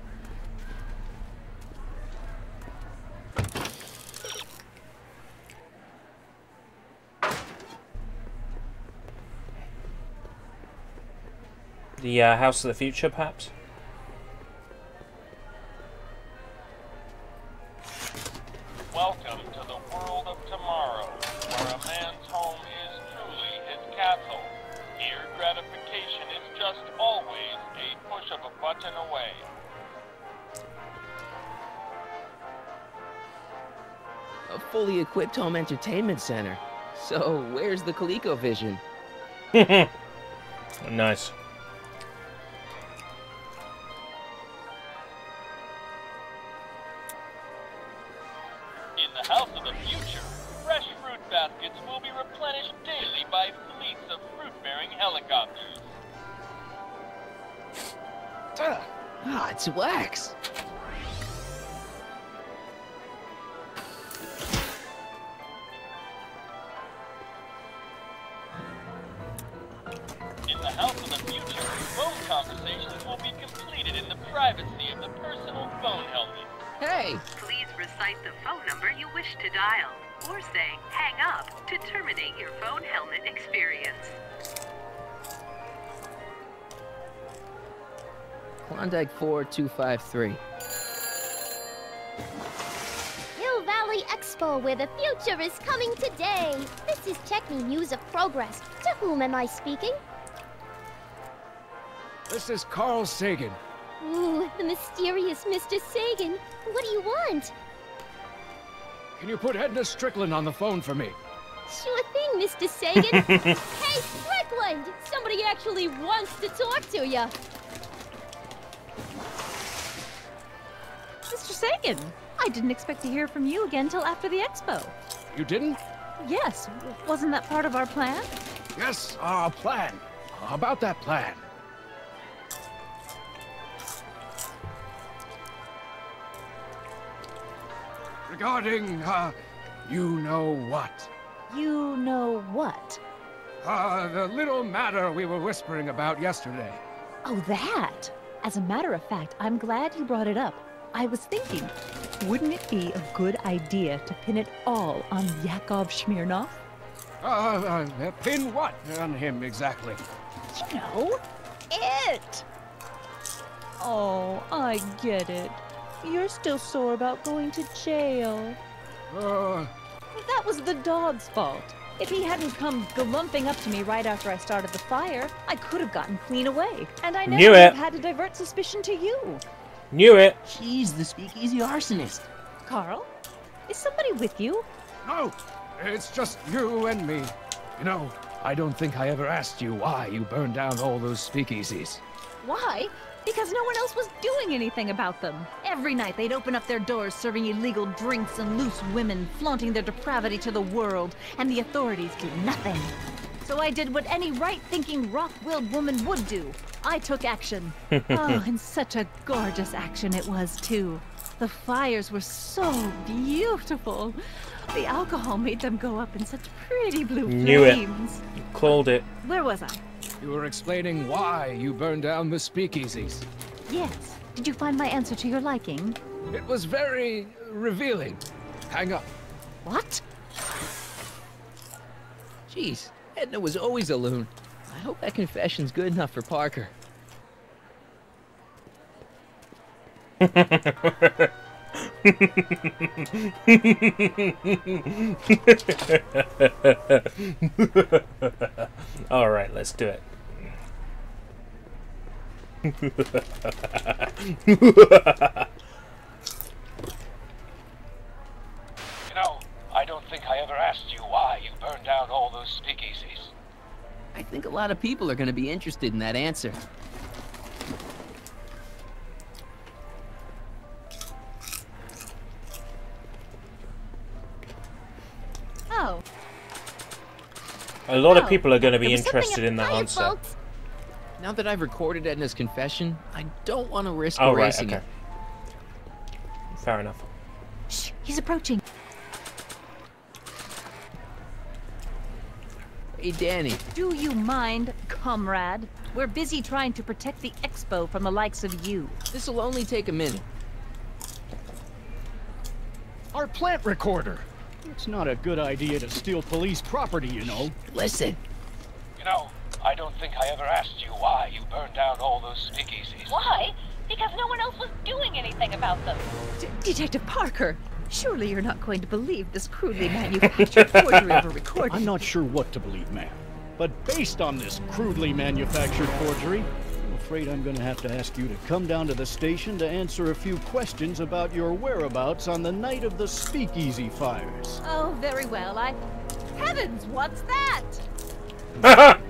The House of the Future, perhaps? Welcome to the world of tomorrow, where a man's home is truly his castle. Here, gratification is just always a push of a button away. A fully equipped home entertainment center. So, where's the ColecoVision? Nice. In the House of the Future, fresh fruit baskets will be replenished daily by fleets of fruit-bearing helicopters. Ah, it's wax. In the House of the Future, phone conversations will be completed in the privacy of the personal phone helmet. Hey! Please recite the phone number you wish to dial, or say hang up to terminate your phone helmet experience. Klondike 4253. Hill Valley Expo, where the future is coming today. This is Techni News of Progress. To whom am I speaking? This is Carl Sagan. Ooh, the mysterious Mr. Sagan. What do you want? Can you put Edna Strickland on the phone for me? Sure thing, Mr. Sagan. Hey, Strickland! Somebody actually wants to talk to you. Mr. Sagan, I didn't expect to hear from you again till after the expo. You didn't? Yes, wasn't that part of our plan? Yes, our plan. About that plan. Regarding, you know what? You know what? The little matter we were whispering about yesterday. Oh, that! As a matter of fact, I'm glad you brought it up. I was thinking, wouldn't it be a good idea to pin it all on Yakov Smirnov? Pin what on him exactly? You know, it. Oh, I get it. You're still sore about going to jail. That was the dog's fault. If he hadn't come galumping up to me right after I started the fire, I could have gotten clean away. And I never Knew would it. have had to divert suspicion to you. Knew it. She's the speakeasy arsonist. Carl, is somebody with you? No, it's just you and me. You know, I don't think I ever asked you why you burned down all those speakeasies. Why? Because no one else was doing anything about them. Every night they'd open up their doors serving illegal drinks and loose women, flaunting their depravity to the world, and the authorities did nothing. So I did what any right-thinking, rock-willed woman would do. I took action. Oh, and such a gorgeous action it was, too. The fires were so beautiful. The alcohol made them go up in such pretty blue Knew it. flames. Called it. Where was I? You were explaining why you burned down the speakeasies. Yes. Did you find my answer to your liking? It was very revealing. Hang up. What? Jeez, Edna was always a loon. I hope that confession's good enough for Parker. All right, let's do it. You know, I don't think I ever asked you why you burned down all those speakeasies. I think a lot of people are going to be interested in that answer. Oh. A lot of people are going to be There was something interested in that about it, answer. folks. Now that I've recorded Edna's confession, I don't want to risk Oh, right, erasing okay. it. Fair enough. Shh, he's approaching. Hey, Danny. Do you mind, comrade? We're busy trying to protect the expo from the likes of you. This'll only take a minute. Our plant recorder. It's not a good idea to steal police property, you know. Listen. You know, I don't think I ever asked you why you burned down all those speakeasies. Why? Because no one else was doing anything about them. Detective Parker, surely you're not going to believe this crudely manufactured forgery of a recording. I'm not sure what to believe, ma'am. But based on this crudely manufactured forgery, I'm afraid I'm going to have to ask you to come down to the station to answer a few questions about your whereabouts on the night of the speakeasy fires. Oh, very well. Heavens, what's that?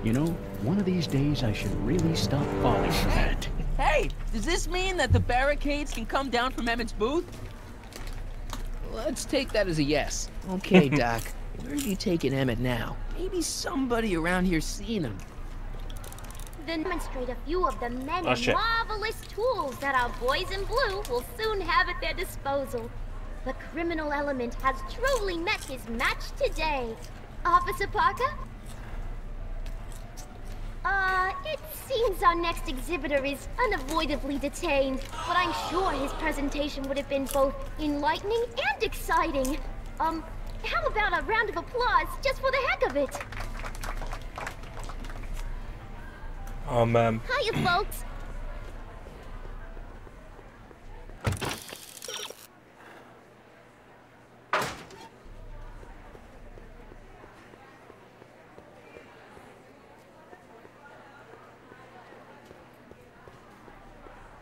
You know, one of these days I should really stop falling for that. Hey, does this mean that the barricades can come down from Emmett's booth? Let's take that as a yes. Okay, Doc. Where are you taking Emmett now? Maybe somebody around here's seen him. Then demonstrate a few of the many Oh, shit. marvelous tools that our boys in blue will soon have at their disposal. The criminal element has truly met his match today. Officer Parker? It seems our next exhibitor is unavoidably detained, but I'm sure his presentation would have been both enlightening and exciting. How about a round of applause just for the heck of it? Hiya, folks.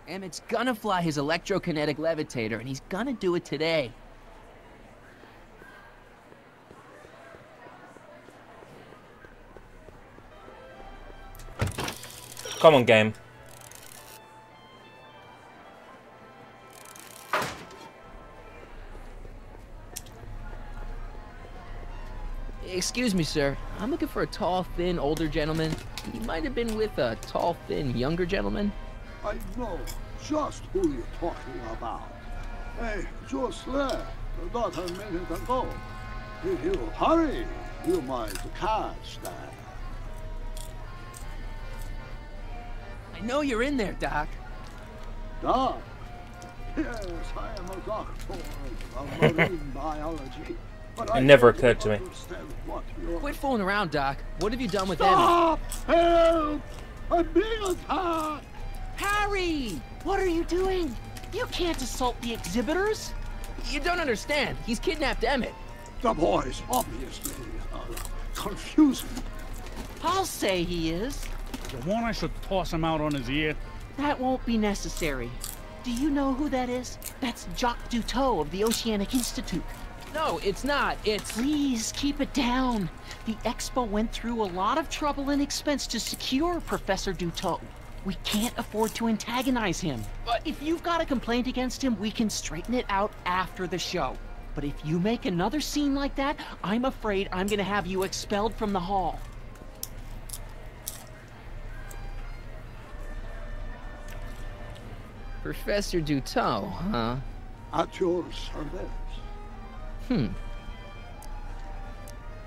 Emmett's gonna fly his electrokinetic levitator, and he's gonna do it today. Come on, game. Excuse me, sir. I'm looking for a tall, thin, older gentleman. He might have been with a tall, thin, younger gentleman. I know just who you're talking about. Hey, just left, not a minute ago. If you hurry, you might catch that. I know you're in there, Doc. Doc? Yes, I am a doctor of marine biology. It never occurred to me. Quit fooling around, Doc. What have you done with Stop! Help! I'm being attacked! Harry! What are you doing? You can't assault the exhibitors. You don't understand. He's kidnapped Emmett. The boy's obviously confusing. I'll say he is. You want I should toss him out on his ear? That won't be necessary. Do you know who that is? That's Jacques Duteau of the Oceanic Institute. No, it's not. It's... Please, keep it down. The Expo went through a lot of trouble and expense to secure Professor Duteau. We can't afford to antagonize him. But if you've got a complaint against him, we can straighten it out after the show. But if you make another scene like that, I'm afraid I'm gonna have you expelled from the hall. Professor Duteau, huh? At your service.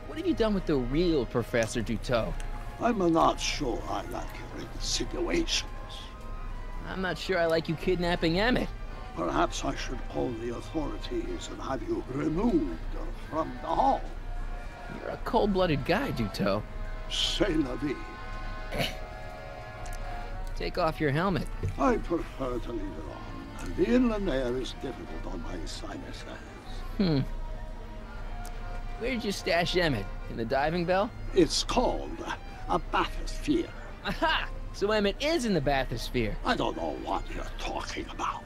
What have you done with the real Professor Duteau? I'm not sure I like your insinuations. I'm not sure I like you kidnapping Emmett. Perhaps I should call the authorities and have you removed from the hall. You're a cold-blooded guy, Duteau. C'est la vie. Take off your helmet. I prefer to leave it on. The inland air is difficult on my sinuses. Where'd you stash Emmett? In the diving bell? It's called a bathysphere. Aha! So Emmett is in the bathysphere. I don't know what you're talking about.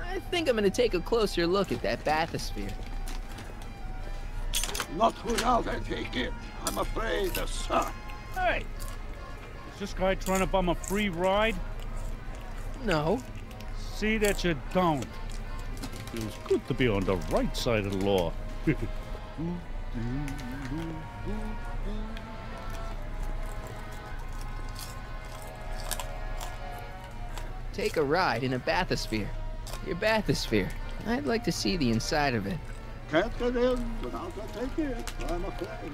I think I'm gonna take a closer look at that bathysphere. Not without I take it. I'm afraid, sir. Hey! Is this guy trying to bum a free ride? No. See that you don't. Feels good to be on the right side of the law. Take a ride in a bathysphere. Your bathysphere. I'd like to see the inside of it. Can't get in without I take it. I'm afraid.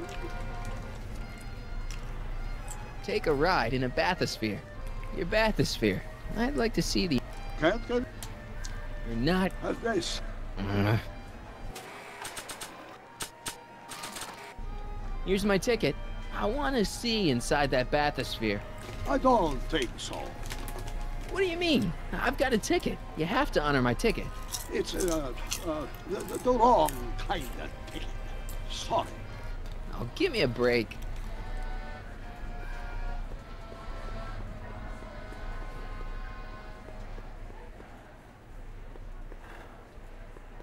Take a ride in a bathysphere. Your bathysphere. I'd like to see the... Can't get... You're not... This. Here's my ticket. I want to see inside that bathysphere. I don't think so. What do you mean? I've got a ticket. You have to honor my ticket. It's the wrong kind of ticket. Sorry. Oh, give me a break.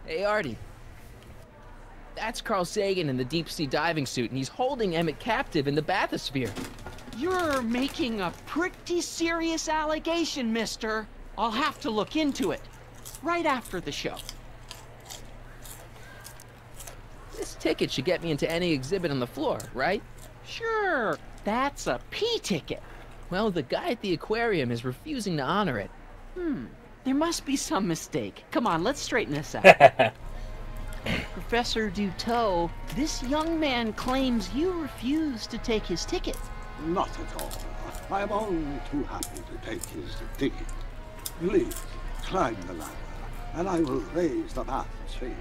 Hey, Artie. That's Carl Sagan in the deep-sea diving suit, and he's holding Emmett captive in the bathysphere. You're making a pretty serious allegation, mister. I'll have to look into it. Right after the show. This ticket should get me into any exhibit on the floor, right? Sure. That's a P ticket. Well, the guy at the aquarium is refusing to honor it. There must be some mistake. Come on, let's straighten this out. Professor Duteau, this young man claims you refused to take his ticket. Not at all. I'm only too happy to take his ticket. Please, climb the ladder, and I will raise the bathysphere.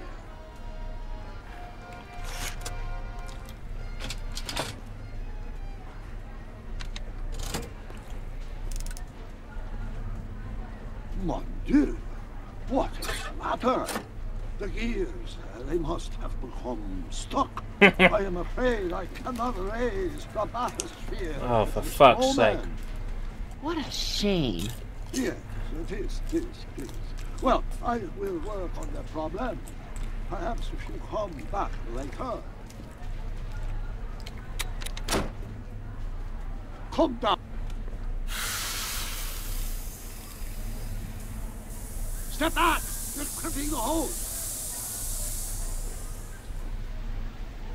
Mon Dieu! What is the matter? The gears, they must have become stuck. I am afraid I cannot raise the bathysphere. Oh, for fuck's sake. What a shame. Yes, it is. Well, I will work on the problem. Perhaps if you come back later. Come down. Step back! You're crimping the hose!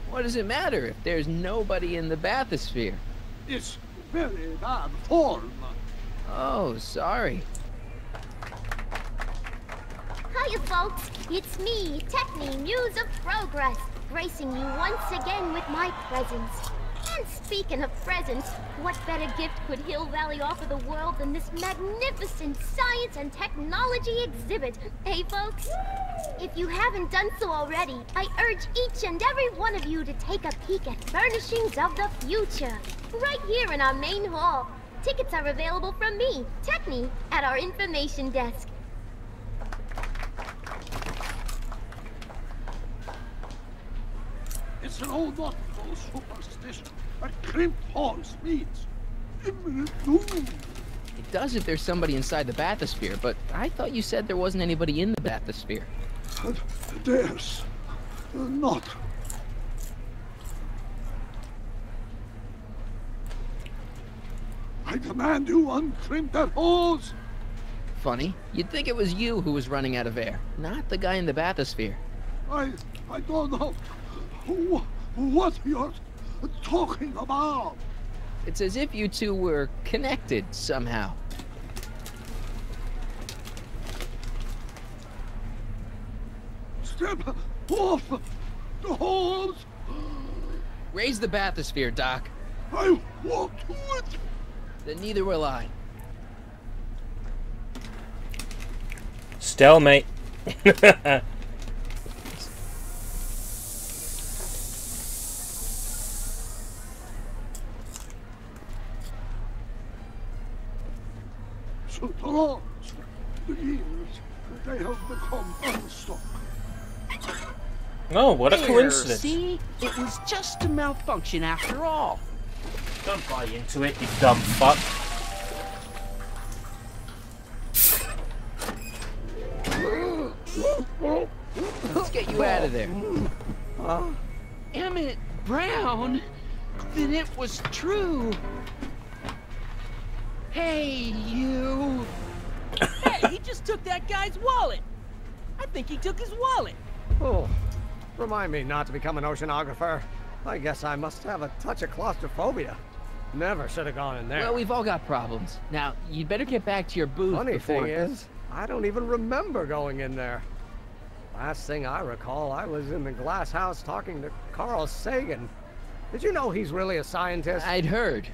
What does it matter if there's nobody in the bathysphere? It's very bad form. Oh, sorry. Hiya, folks. It's me, Techne, Muse of Progress, gracing you once again with my presence. And speaking of presents, what better gift could Hill Valley offer the world than this magnificent science and technology exhibit? Hey, folks? If you haven't done so already, I urge each and every one of you to take a peek at Furnishings of the Future, right here in our main hall. Tickets are available from me, Techni, at our information desk. It's an old nautical superstition that crimped halls means imminent doom. It does if there's somebody inside the bathysphere, but I thought you said there wasn't anybody in the bathysphere. There's not. I demand you uncrimp that hose. Funny, you'd think it was you who was running out of air, not the guy in the bathysphere. I don't know what you're talking about. It's as if you two were connected somehow. Step off the hose. Raise the bathysphere, Doc. I won't do it. Then neither will I. Stalemate. So throughout the years, they have become unstuck. Oh, what a There, coincidence. See? It was just a malfunction after all. Don't buy into it, you dumb fuck. Let's get you out of there. Emmett Brown? Then it was true. Hey, you. Hey, he just took that guy's wallet. I think he took his wallet. Oh, remind me not to become an oceanographer. I guess I must have a touch of claustrophobia. Never should have gone in there. Well, we've all got problems. Now, you'd better get back to your booth Funny before... thing is, I don't even remember going in there. Last thing I recall, I was in the glass house talking to Carl Sagan. Did you know he's really a scientist? I'd heard.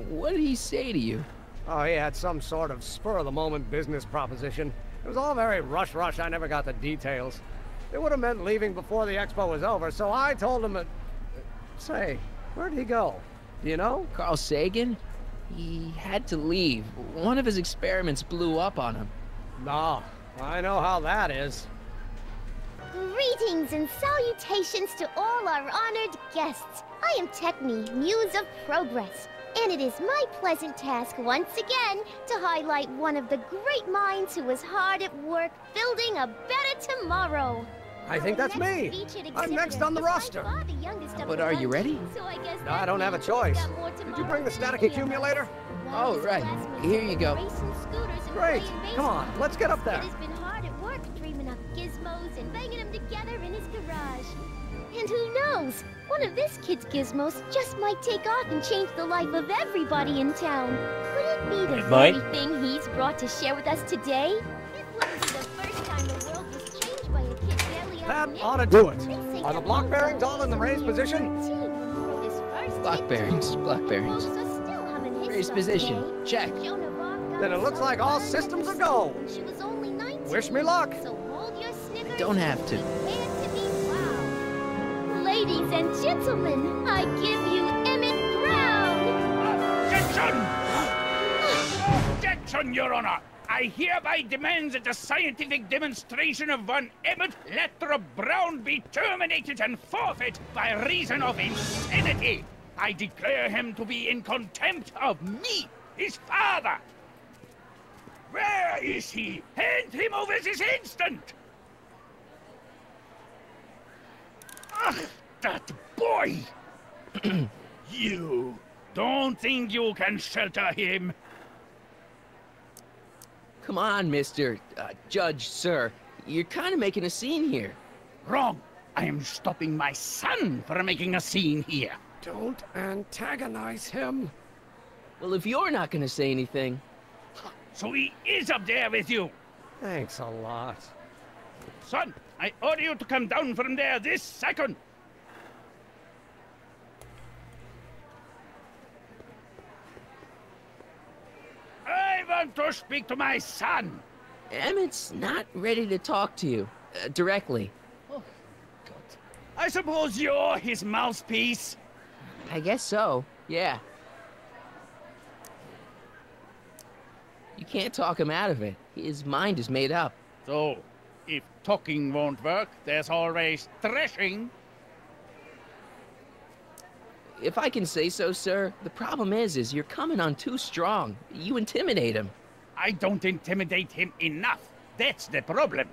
What did he say to you? Oh, he had some sort of spur-of-the-moment business proposition. It was all very rush. I never got the details. It would have meant leaving before the expo was over, so I told him that... Say, where'd he go? Do you know? Carl Sagan? He had to leave. One of his experiments blew up on him. No, I know how that is. Greetings and salutations to all our honored guests. I am Techni, Muse of Progress, and it is my pleasant task once again to highlight one of the great minds who was hard at work building a better tomorrow. I think that's me. I'm next on the roster. But are you ready? No, I don't have a choice. Did you bring the static accumulator? Oh, right. Here you go. Great. Come on, let's get up there. He's been hard at work dreaming up gizmos and banging them together in his garage. And who knows? One of this kid's gizmos just might take off and change the life of everybody in town. Could it be the very thing he's brought to share with us today? It wouldn't be the first time the world was changed by a kid barely That out ought to do it. Are the block bearings all in the raised position? Block bearings. Raised position. Check. Then it looks like all systems are go. Wish me luck. Don't have to. Ladies and gentlemen, I give you Emmett Brown! Objection! Objection, Your Honor! I hereby demand that the scientific demonstration of one Emmett Lathrop Brown be terminated and forfeit by reason of insanity. I declare him to be in contempt of me, his father. Where is he? Hand him over this instant! Ugh, that boy! You don't think you can shelter him? Come on, Mr. Judge, sir. You're kind of making a scene here. Wrong. I am stopping my son from making a scene here. Don't antagonize him. Well, if you're not going to say anything... So he is up there with you? Thanks a lot. Son, I order you to come down from there this second. want to speak to my son. Emmett's not ready to talk to you directly. I suppose you're his mouthpiece. I guess so, yeah. You can't talk him out of it. His mind is made up. So, if talking won't work, there's always threshing. If I can say so, sir, the problem is you're coming on too strong. You intimidate him. I don't intimidate him enough. That's the problem.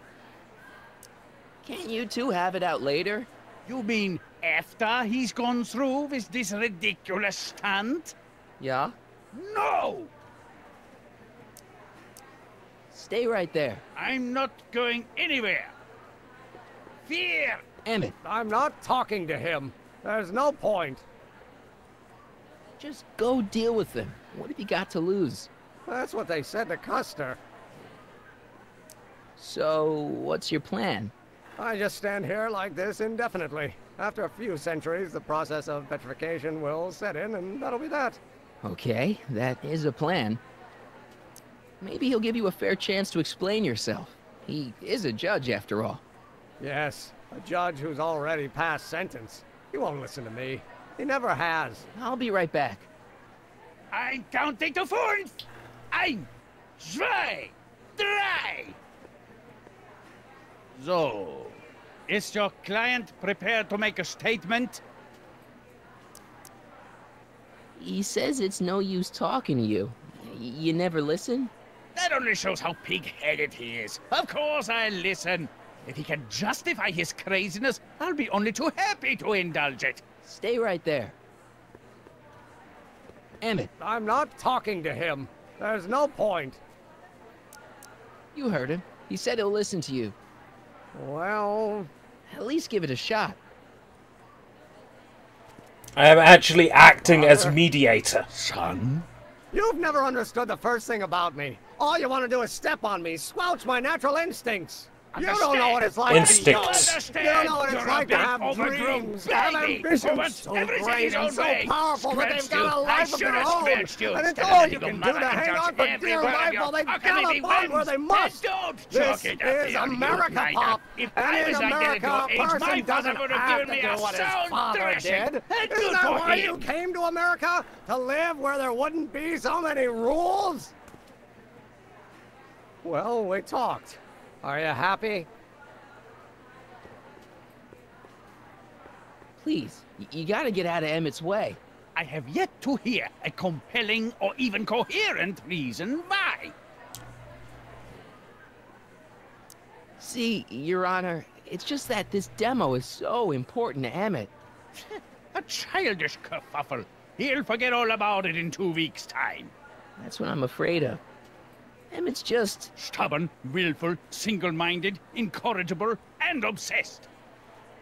Can't you two have it out later? You mean after he's gone through with this ridiculous stunt? Yeah? No! Stay right there. I'm not going anywhere. Fear! Emmett. I'm not talking to him. There's no point. Just go deal with him. What have you got to lose? That's what they said to Custer. So, what's your plan? I just stand here like this indefinitely. After a few centuries, the process of petrification will set in, and that'll be that. Okay, that is a plan. Maybe he'll give you a fair chance to explain yourself. He is a judge, after all. Yes, a judge who's already passed sentence. He won't listen to me. He never has. I'll be right back. I'm counting to 4. 1, 2, 3. So, is your client prepared to make a statement? He says it's no use talking to you. You never listen? That only shows how pig-headed he is. Of course I'll listen. If he can justify his craziness, I'll be only too happy to indulge it. Stay right there. Emmett. I'm not talking to him. There's no point. You heard him. He said he'll listen to you. Well... At least give it a shot. I am actually acting as mediator. Son? You've never understood the first thing about me. All you want to do is step on me, squelch my natural instincts. You don't know what it's like Instincts. to be young. You don't know what it's like to have dreams, to have ambitions so great and so powerful that they've got a life of their own. And it's all you can do to hang on for dear life while they gallop on where they must. This is America, Pop. And in America, a person doesn't have to do what his father did. Isn't that why you came to America? To live where there wouldn't be so many rules? Well, we talked. Are you happy? Please, you gotta get out of Emmett's way. I have yet to hear a compelling or even coherent reason why. See, Your Honor, it's just that this demo is so important to Emmett. A childish kerfuffle. He'll forget all about it in 2 weeks' time. That's what I'm afraid of. Emmett's just... stubborn, willful, single-minded, incorrigible, and obsessed.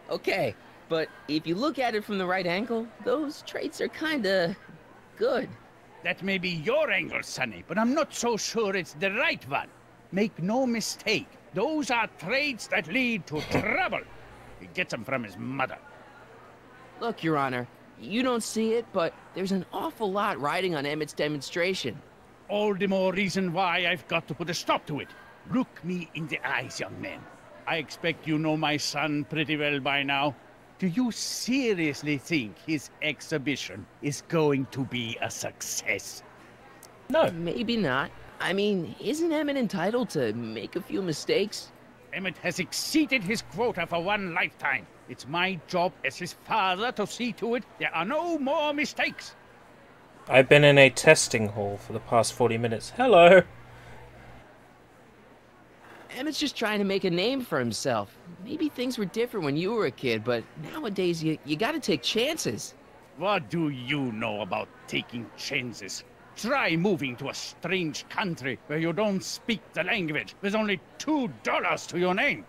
Okay, but if you look at it from the right angle, those traits are kinda... good. That may be your angle, Sonny, but I'm not so sure it's the right one. Make no mistake, those are traits that lead to trouble. He gets them from his mother. Look, Your Honor, you don't see it, but there's an awful lot riding on Emmett's demonstration. All the more reason why I've got to put a stop to it. Look me in the eyes, young man. I expect you know my son pretty well by now. Do you seriously think his exhibition is going to be a success? No. Maybe not. I mean, isn't Emmett entitled to make a few mistakes? Emmett has exceeded his quota for one lifetime. It's my job as his father to see to it there are no more mistakes. I've been in a testing hall for the past 40 minutes. Hello! Emmett's just trying to make a name for himself. Maybe things were different when you were a kid, but nowadays you gotta take chances. What do you know about taking chances? Try moving to a strange country where you don't speak the language with only $2 to your name.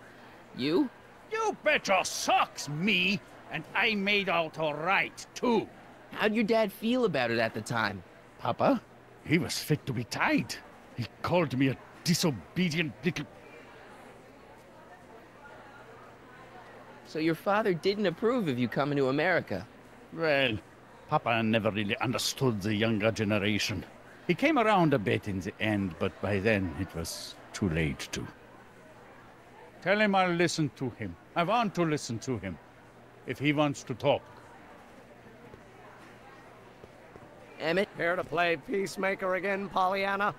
You? You bet your socks, me! And I made out all right, too. How'd your dad feel about it at the time? Papa? He was fit to be tied. He called me a disobedient little... So your father didn't approve of you coming to America? Well, Papa never really understood the younger generation. He came around a bit in the end, but by then it was too late to. Tell him I'll listen to him. I want to listen to him. If he wants to talk. Emmett, here to play peacemaker again, Pollyanna?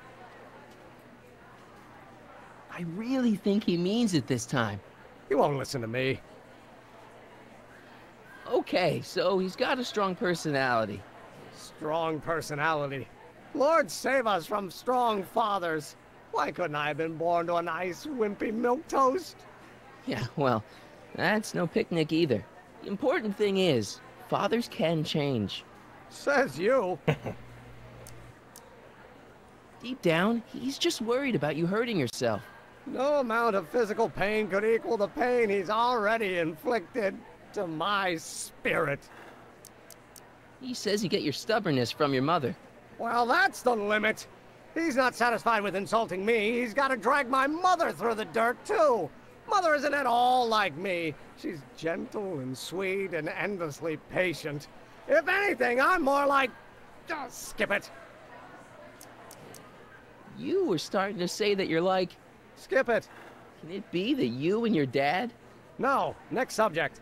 I really think he means it this time. He won't listen to me. Okay, so he's got a strong personality. Strong personality. Lord save us from strong fathers. Why couldn't I have been born to a nice, wimpy milquetoast? Yeah, well, that's no picnic either. The important thing is, fathers can change. Says you. Deep down, he's just worried about you hurting yourself. No amount of physical pain could equal the pain he's already inflicted to my spirit. He says you get your stubbornness from your mother. Well, that's the limit. He's not satisfied with insulting me. He's got to drag my mother through the dirt, too. Mother isn't at all like me. She's gentle and sweet and endlessly patient. If anything, I'm more like... skip it. You were starting to say that you're like... Skip it. Can it be that you and your dad? No. Next subject.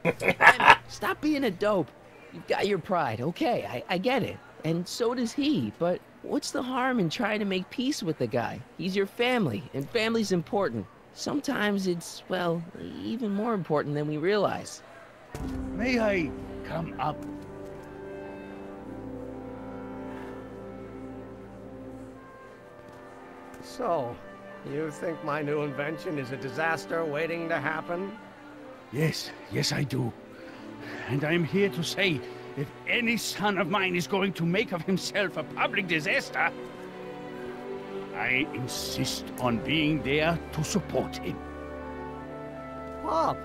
Stop being a dope. You've got your pride. Okay, I get it. And so does he. But what's the harm in trying to make peace with the guy? He's your family, and family's important. Sometimes it's, well, even more important than we realize. May I come up? So, you think my new invention is a disaster waiting to happen? Yes, I do. And I'm here to say, if any son of mine is going to make of himself a public disaster, I insist on being there to support him. Pop!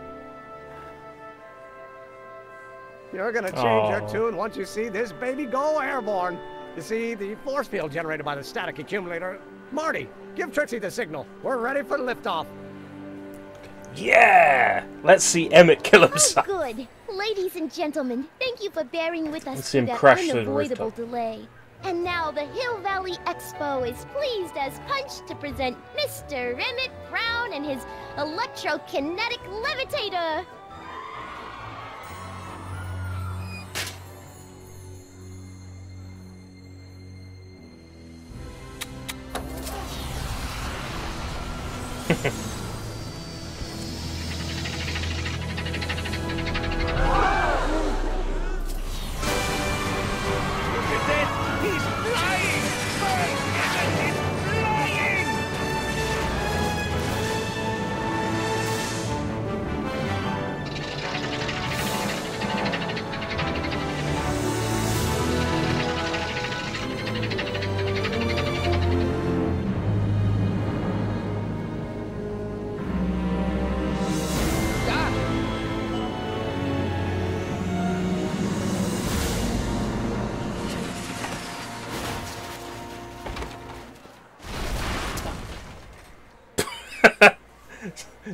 You're gonna change your tune once you see this baby go airborne. You see, the force field generated by the static accumulator... Marty, give Trixie the signal. We're ready for liftoff. Yeah! Let's see Emmett kill himself. Oh, good. Ladies and gentlemen, thank you for bearing with us Let's see through him that crash through the unavoidable rooftop. delay. And now the Hill Valley Expo is pleased as punch to present Mr. Emmett Brown and his electrokinetic levitator.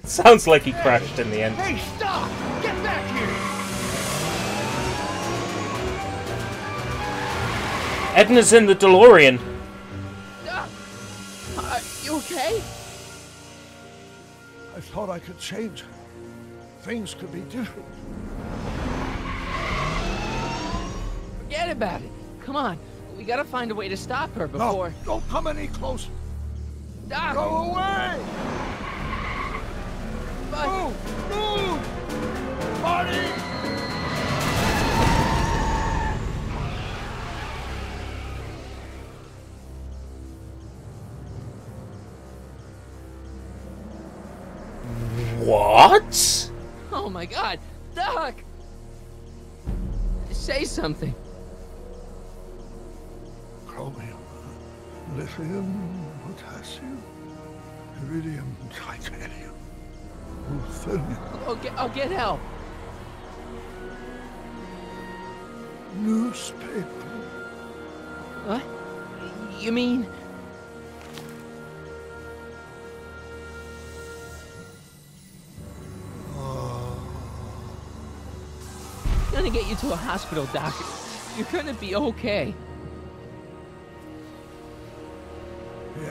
Sounds like he crashed in the end. Hey, stop! Get back here! Edna's in the DeLorean. Are you okay? I thought I could change. Things could be different. Forget about it. Come on. We gotta find a way to stop her before... No, don't come any closer. Doc! Go away! But... Move! Move! Marty! What? Oh my god! Doc! Say something. Chromium, lithium, potassium, iridium, titanium, ruthenium, I'll get help. newspaper. What? You mean... gonna get you to a hospital, Doc. You're gonna be okay.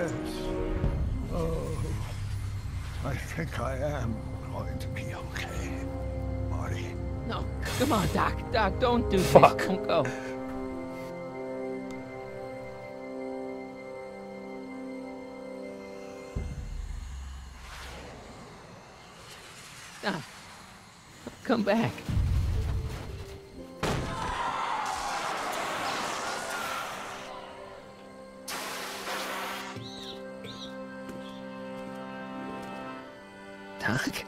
Yes. Oh, I think I am going to be okay, Marty. No, come on, Doc. Doc, don't do Fuck. this. Don't go. Doc, come back. Doc?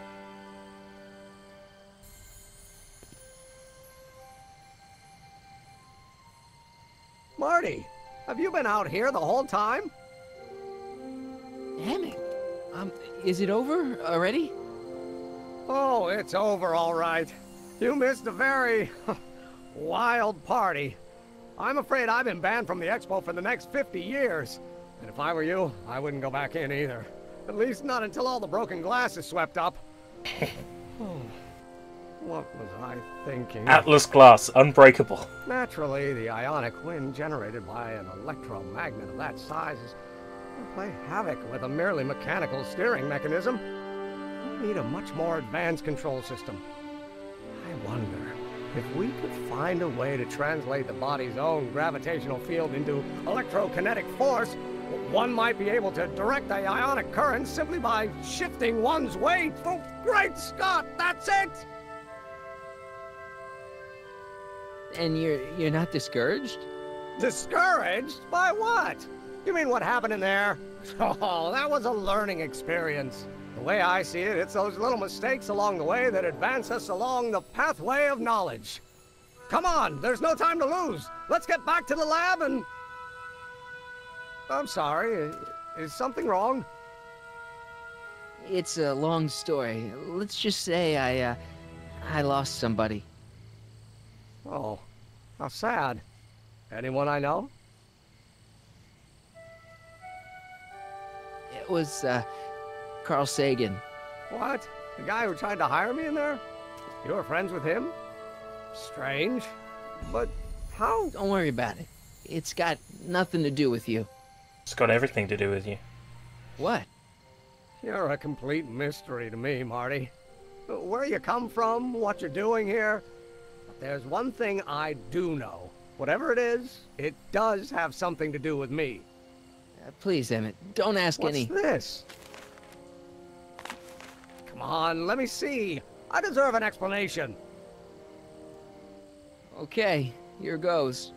Marty, have you been out here the whole time? Damn it. Is it over already? Oh, it's over all right. You missed a very wild party. I'm afraid I've been banned from the expo for the next 50 years. And if I were you, I wouldn't go back in either. At least not until all the broken glass is swept up. Oh, what was I thinking? Atlas glass, unbreakable. Naturally, the ionic wind generated by an electromagnet of that size is will play havoc with a merely mechanical steering mechanism. We need a much more advanced control system. I wonder if we could find a way to translate the body's own gravitational field into electrokinetic force. One might be able to direct the ionic current simply by shifting one's weight. Oh, great Scott, that's it! And you're not discouraged? Discouraged? By what? You mean what happened in there? Oh, that was a learning experience. The way I see it, it's those little mistakes along the way that advance us along the pathway of knowledge. Come on, there's no time to lose. Let's get back to the lab and... I'm sorry, is something wrong? It's a long story. Let's just say I lost somebody. Oh, how sad. Anyone I know? It was, Carl Sagan. What? The guy who tried to hire me in there? You were friends with him? Strange. But how? Don't worry about it. It's got nothing to do with you. It's got everything to do with you. What? You're a complete mystery to me, Marty. Where you come from, what you're doing here. There's one thing I do know. Whatever it is, it does have something to do with me. Please, Emmett, don't ask any... What's this? Come on, let me see. I deserve an explanation. Okay, here goes.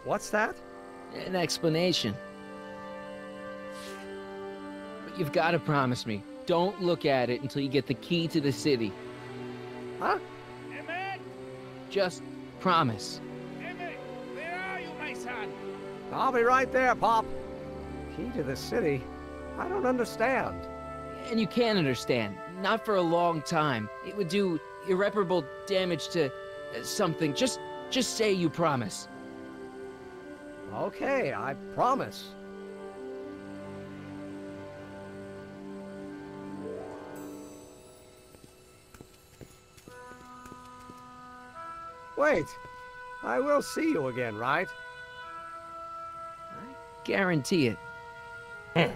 What's that? An explanation. But you've got to promise me, don't look at it until you get the key to the city. Huh? Emmett! Just promise. Emmett, where are you, my son? I'll be right there, Pop. Key to the city? I don't understand. And you can understand. Not for a long time. It would do irreparable damage to something. Just say you promise. Okay, I promise. Wait, I will see you again, right? I guarantee it.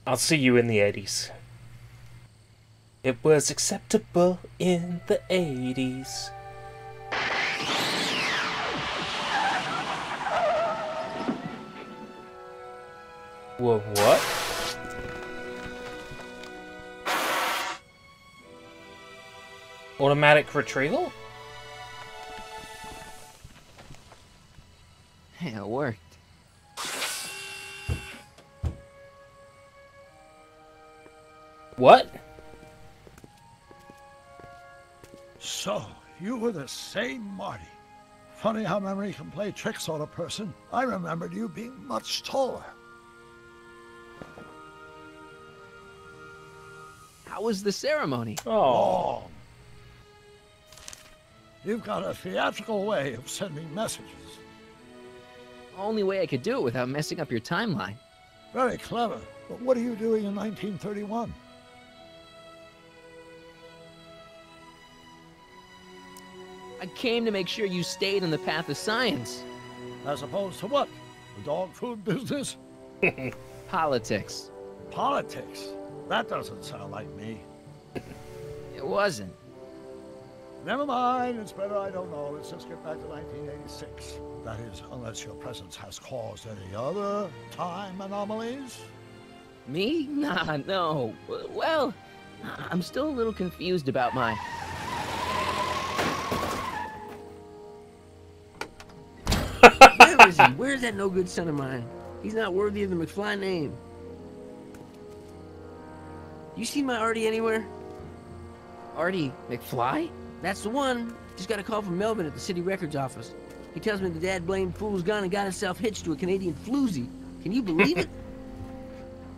I'll see you in the 80s. It was acceptable in the 80s. Whoa, what? Automatic retrieval? Hey, it worked. What? So, you were the same Marty. Funny how memory can play tricks on a person. I remembered you being much taller. How was the ceremony? Oh. You've got a theatrical way of sending messages. Only way I could do it without messing up your timeline. Very clever. But what are you doing in 1931? I came to make sure you stayed on the path of science. As opposed to what? The dog food business? Politics. Politics? That doesn't sound like me. It wasn't. Never mind, it's better I don't know. Let's just get back to 1986. That is, unless your presence has caused any other time anomalies. Me? Nah, no. Well, I'm still a little confused about my... Where is he? Where's that no-good son of mine? He's not worthy of the McFly name. You seen my Artie anywhere? Artie McFly? That's the one. Just got a call from Melvin at the city records office. He tells me the dad-blamed fool's gone and got himself hitched to a Canadian floozy. Can you believe it?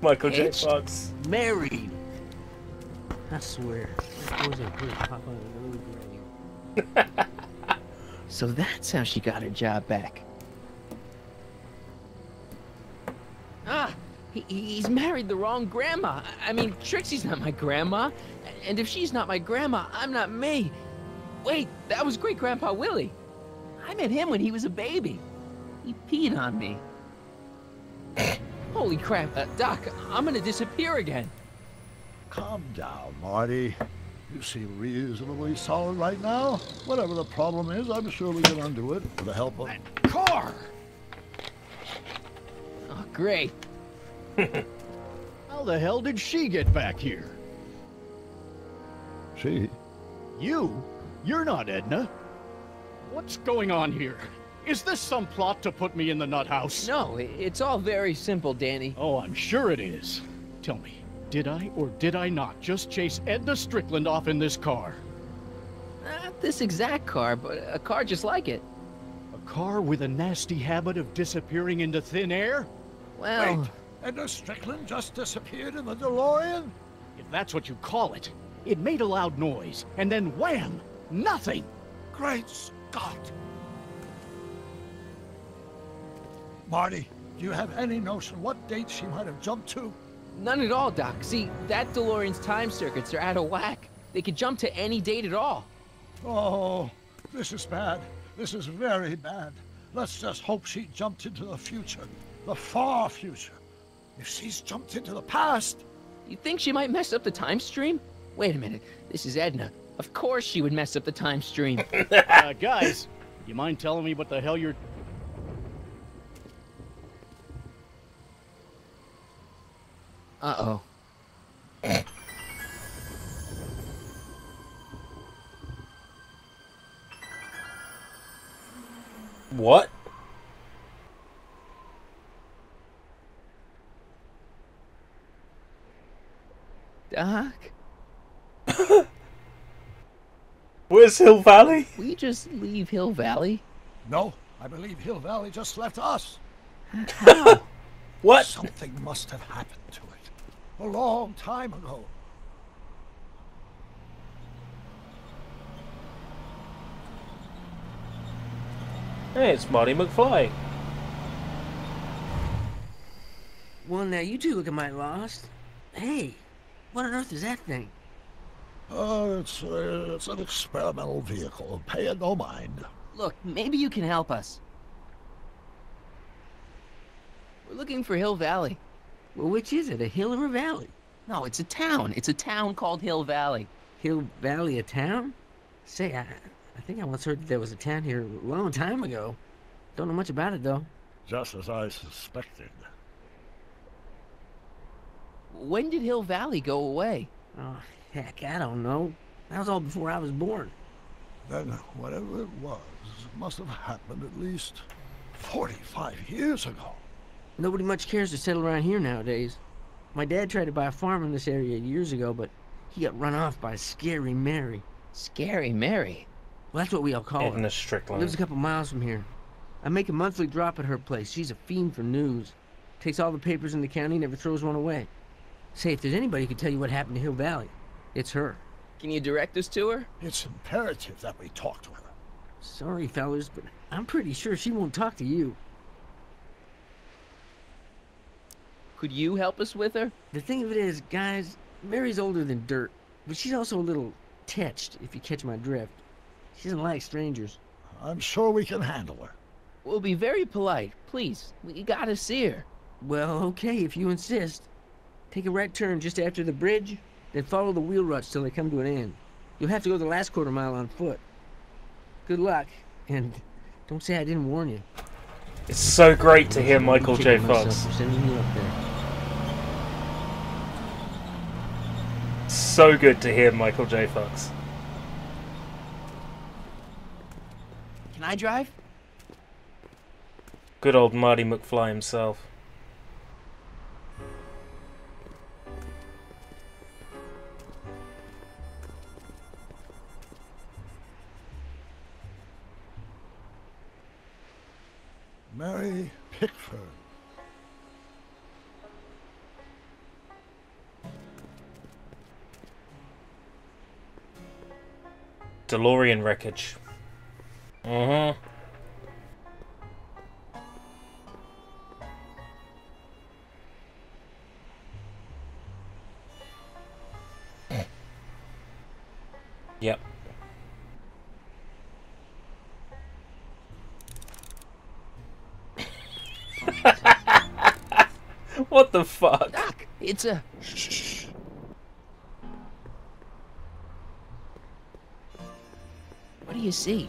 Michael J. Hitched? Fox. Married. I swear. So that's how she got her job back. Ah, he's married the wrong grandma. I mean, Trixie's not my grandma. And if she's not my grandma, I'm not me. Wait, that was Great-Grandpa Willie. I met him when he was a baby. He peed on me. Holy crap, Doc, I'm gonna disappear again. Calm down, Marty. You seem reasonably solid right now. Whatever the problem is, I'm sure we can undo it with the help of... Car! Oh, great. How the hell did she get back here? She? You? You're not Edna. What's going on here? Is this some plot to put me in the nut house? No, it's all very simple, Danny. Oh, I'm sure it is. Tell me, did I or did I not just chase Edna Strickland off in this car? Not this exact car, but a car just like it. A car with a nasty habit of disappearing into thin air? Well... Wait, Edna Strickland just disappeared in the DeLorean? If that's what you call it. It made a loud noise, and then wham! Nothing! Great Scott! Marty, do you have any notion what date she might have jumped to? None at all, Doc. See, that DeLorean's time circuits are out of whack. They could jump to any date at all. Oh, this is bad. This is very bad. Let's just hope she jumped into the future. The far future. If she's jumped into the past... You think she might mess up the time stream? Wait a minute. This is Edna. Of course she would mess up the time stream. Guys, you mind telling me what the hell you're... Uh-oh. What? Doc? Where's Hill Valley? We just leave Hill Valley? No, I believe Hill Valley just left us. How? What? Something must have happened to it. A long time ago. Hey, it's Marty McFly. Well, now you two look mighty lost. Hey, what on earth is that thing? It's an experimental vehicle. Pay it no mind. Look, maybe you can help us. We're looking for Hill Valley. Well, which is it, a hill or a valley? No, it's a town. It's a town called Hill Valley. Hill Valley, a town? Say, I think I once heard that there was a town here a long time ago. Don't know much about it, though. Just as I suspected. When did Hill Valley go away? Oh, heck, I don't know. That was all before I was born. Then whatever it was must have happened at least 45 years ago. Nobody much cares to settle around here nowadays. My dad tried to buy a farm in this area years ago, but he got run off by Scary Mary. Scary Mary? Well, that's what we all call her. Edna Strickland. Lives a couple miles from here. I make a monthly drop at her place. She's a fiend for news. Takes all the papers in the county, never throws one away. Say, if there's anybody who can tell you what happened to Hill Valley, it's her. Can you direct us to her? It's imperative that we talk to her. Sorry, fellas, but I'm pretty sure she won't talk to you. Could you help us with her? The thing of it is, guys, Mary's older than dirt, but she's also a little tetched, if you catch my drift. She doesn't like strangers. I'm sure we can handle her. We'll be very polite. Please, we gotta see her. Well, okay, if you insist. Take a right turn just after the bridge, then follow the wheel ruts till they come to an end. You'll have to go the last quarter mile on foot. Good luck, and don't say I didn't warn you. It's so great to hear Michael J. Fox. Sending you up there. So good to hear Michael J. Fox. Can I drive? Good old Marty McFly himself. Mary Pickford. DeLorean wreckage. Yep. What the fuck? Doc, it's a... Shh. What do you see?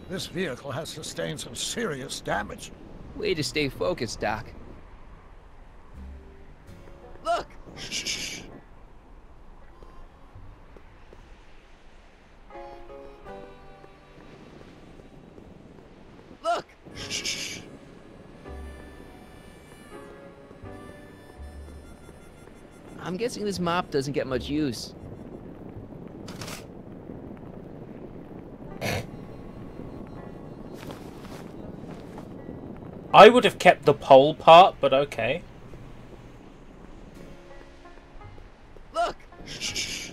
This vehicle has sustained some serious damage. Way to stay focused, Doc. Look! Shh. Look! Shh. I'm guessing this mop doesn't get much use. I would have kept the pole part, but okay. Look! Shh.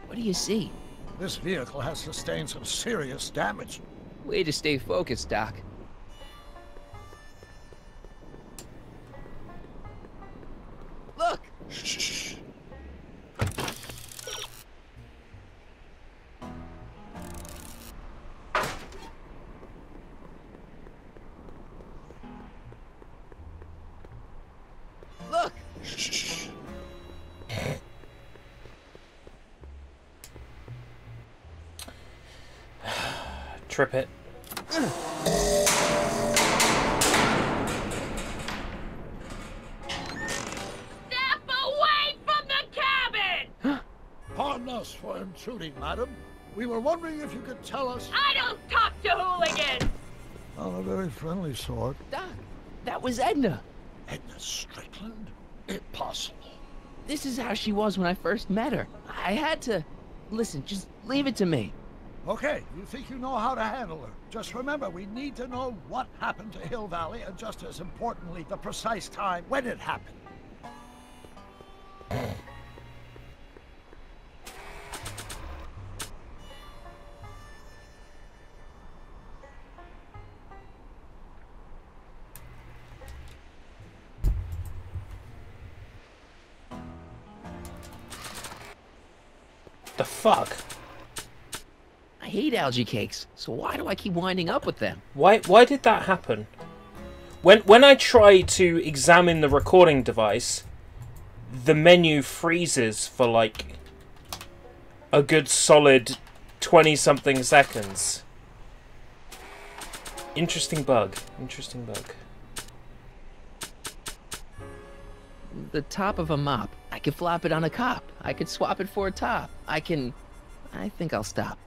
What do you see? This vehicle has sustained some serious damage. Way to stay focused, Doc. Look! Shh. Look! Shh. Trip it. Step away from the cabin! Pardon us for intruding, madam. We were wondering if you could tell us... I don't talk to hooligans! On a very friendly sort. Doc, that was Edna. Edna Strickland? Impossible. This is how she was when I first met her. I had to... Listen, just leave it to me. Okay, you think you know how to handle her. Just remember, we need to know what happened to Hill Valley, and just as importantly, the precise time when it happened. The fuck? I hate algae cakes, so why do I keep winding up with them? Why did that happen? When I try to examine the recording device, the menu freezes for like a good solid 20-something seconds. Interesting bug. Interesting bug. The top of a mop. I could flop it on a cop. I could swap it for a top. I think I'll stop.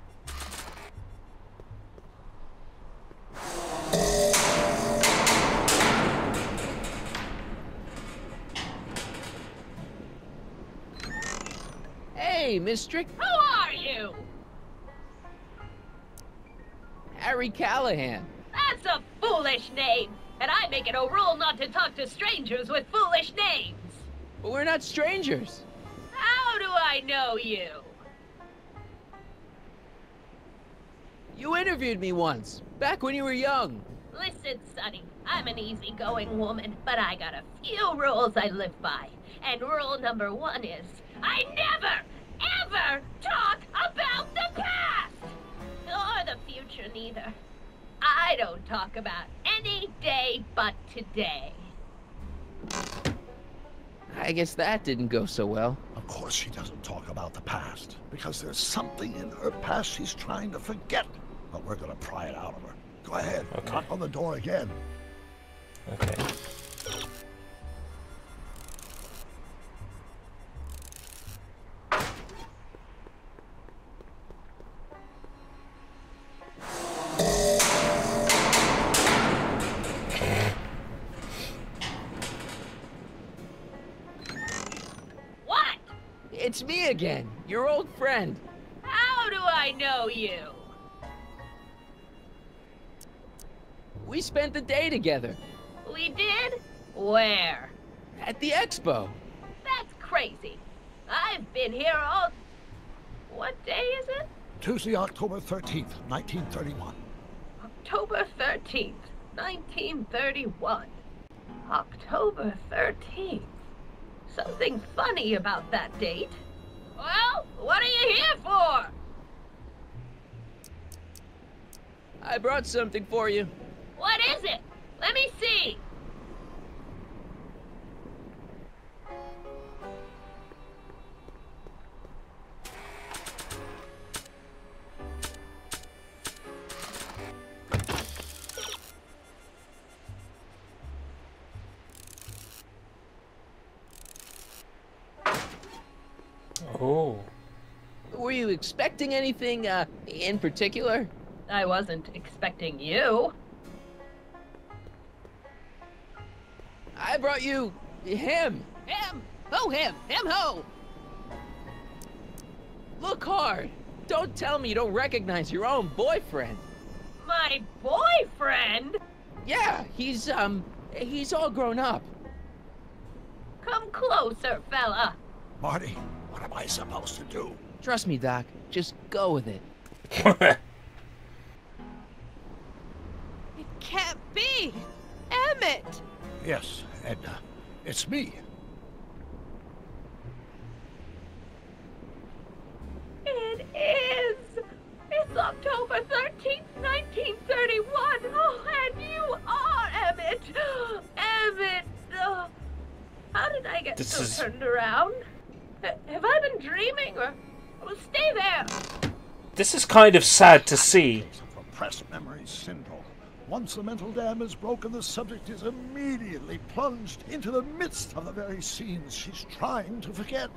Hey, Miss Strick. Who are you? Harry Callahan. That's a foolish name, and I make it a rule not to talk to strangers with foolish names. But we're not strangers. How do I know you? You interviewed me once, back when you were young. Listen, Sonny, I'm an easygoing woman, but I got a few rules I live by. And rule number 1 is, I never, ever talk about the past! Or the future, neither. I don't talk about any day but today. I guess that didn't go so well. Of course she doesn't talk about the past, because there's something in her past she's trying to forget. But we're gonna pry it out of her. Go ahead, knock on the door again. Okay. What? It's me again, your old friend. How do I know you? We spent the day together. We did? Where? At the expo. That's crazy. I've been here all... What day is it? Tuesday, October 13th, 1931. October 13th, 1931. October 13th. Something funny about that date. Well, what are you here for? I brought something for you. What is it? Let me see. Oh. Were you expecting anything, in particular? I wasn't expecting you. I brought you... him. Him? Who him? Him who? Look hard. Don't tell me you don't recognize your own boyfriend. My boyfriend? Yeah, he's all grown up. Come closer, fella. Marty, what am I supposed to do? Trust me, Doc. Just go with it. It can't be! Emmett! Yes, Edna. It's me. It is! It's October 13th, 1931! Oh, and you are Emmett! Emmett! Oh, how did I get turned around? Have I been dreaming, or... Well, stay there! This is kind of sad to see. Repressed memory syndrome. Once the mental dam is broken, the subject is immediately plunged into the midst of the very scenes she's trying to forget.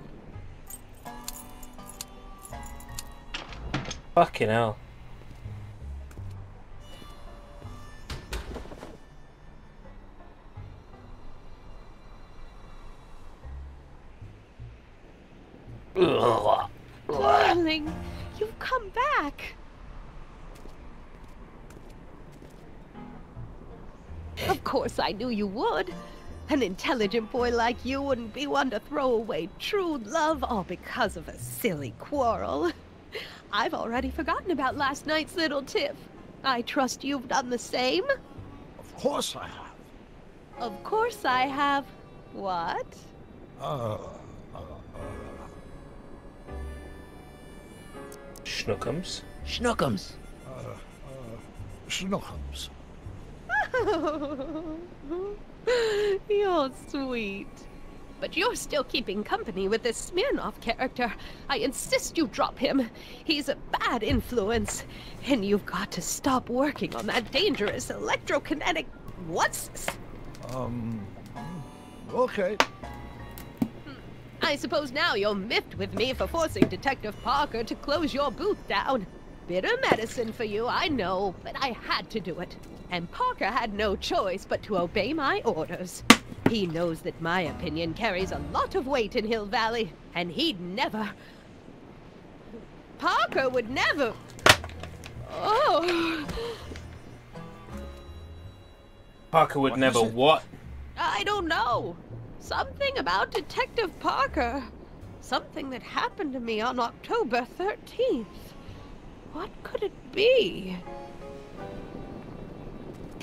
Fucking hell. Ugh. Darling, you've come back. Of course I knew you would. An intelligent boy like you wouldn't be one to throw away true love all because of a silly quarrel. I've already forgotten about last night's little tiff. I trust you've done the same? Of course I have. Of course I have. What? Schnookums? Schnookums. Schnookums. You're sweet. But you're still keeping company with this Smirnoff character. I insist you drop him. He's a bad influence. And you've got to stop working on that dangerous electrokinetic... What's this? Okay. I suppose now you're miffed with me for forcing Detective Parker to close your booth down. Bitter medicine for you, I know, but I had to do it. And Parker had no choice but to obey my orders. He knows that my opinion carries a lot of weight in Hill Valley, and he'd never... Parker would never... Oh... Parker would never what? I don't know. Something about Detective Parker. Something that happened to me on October 13th. What could it be?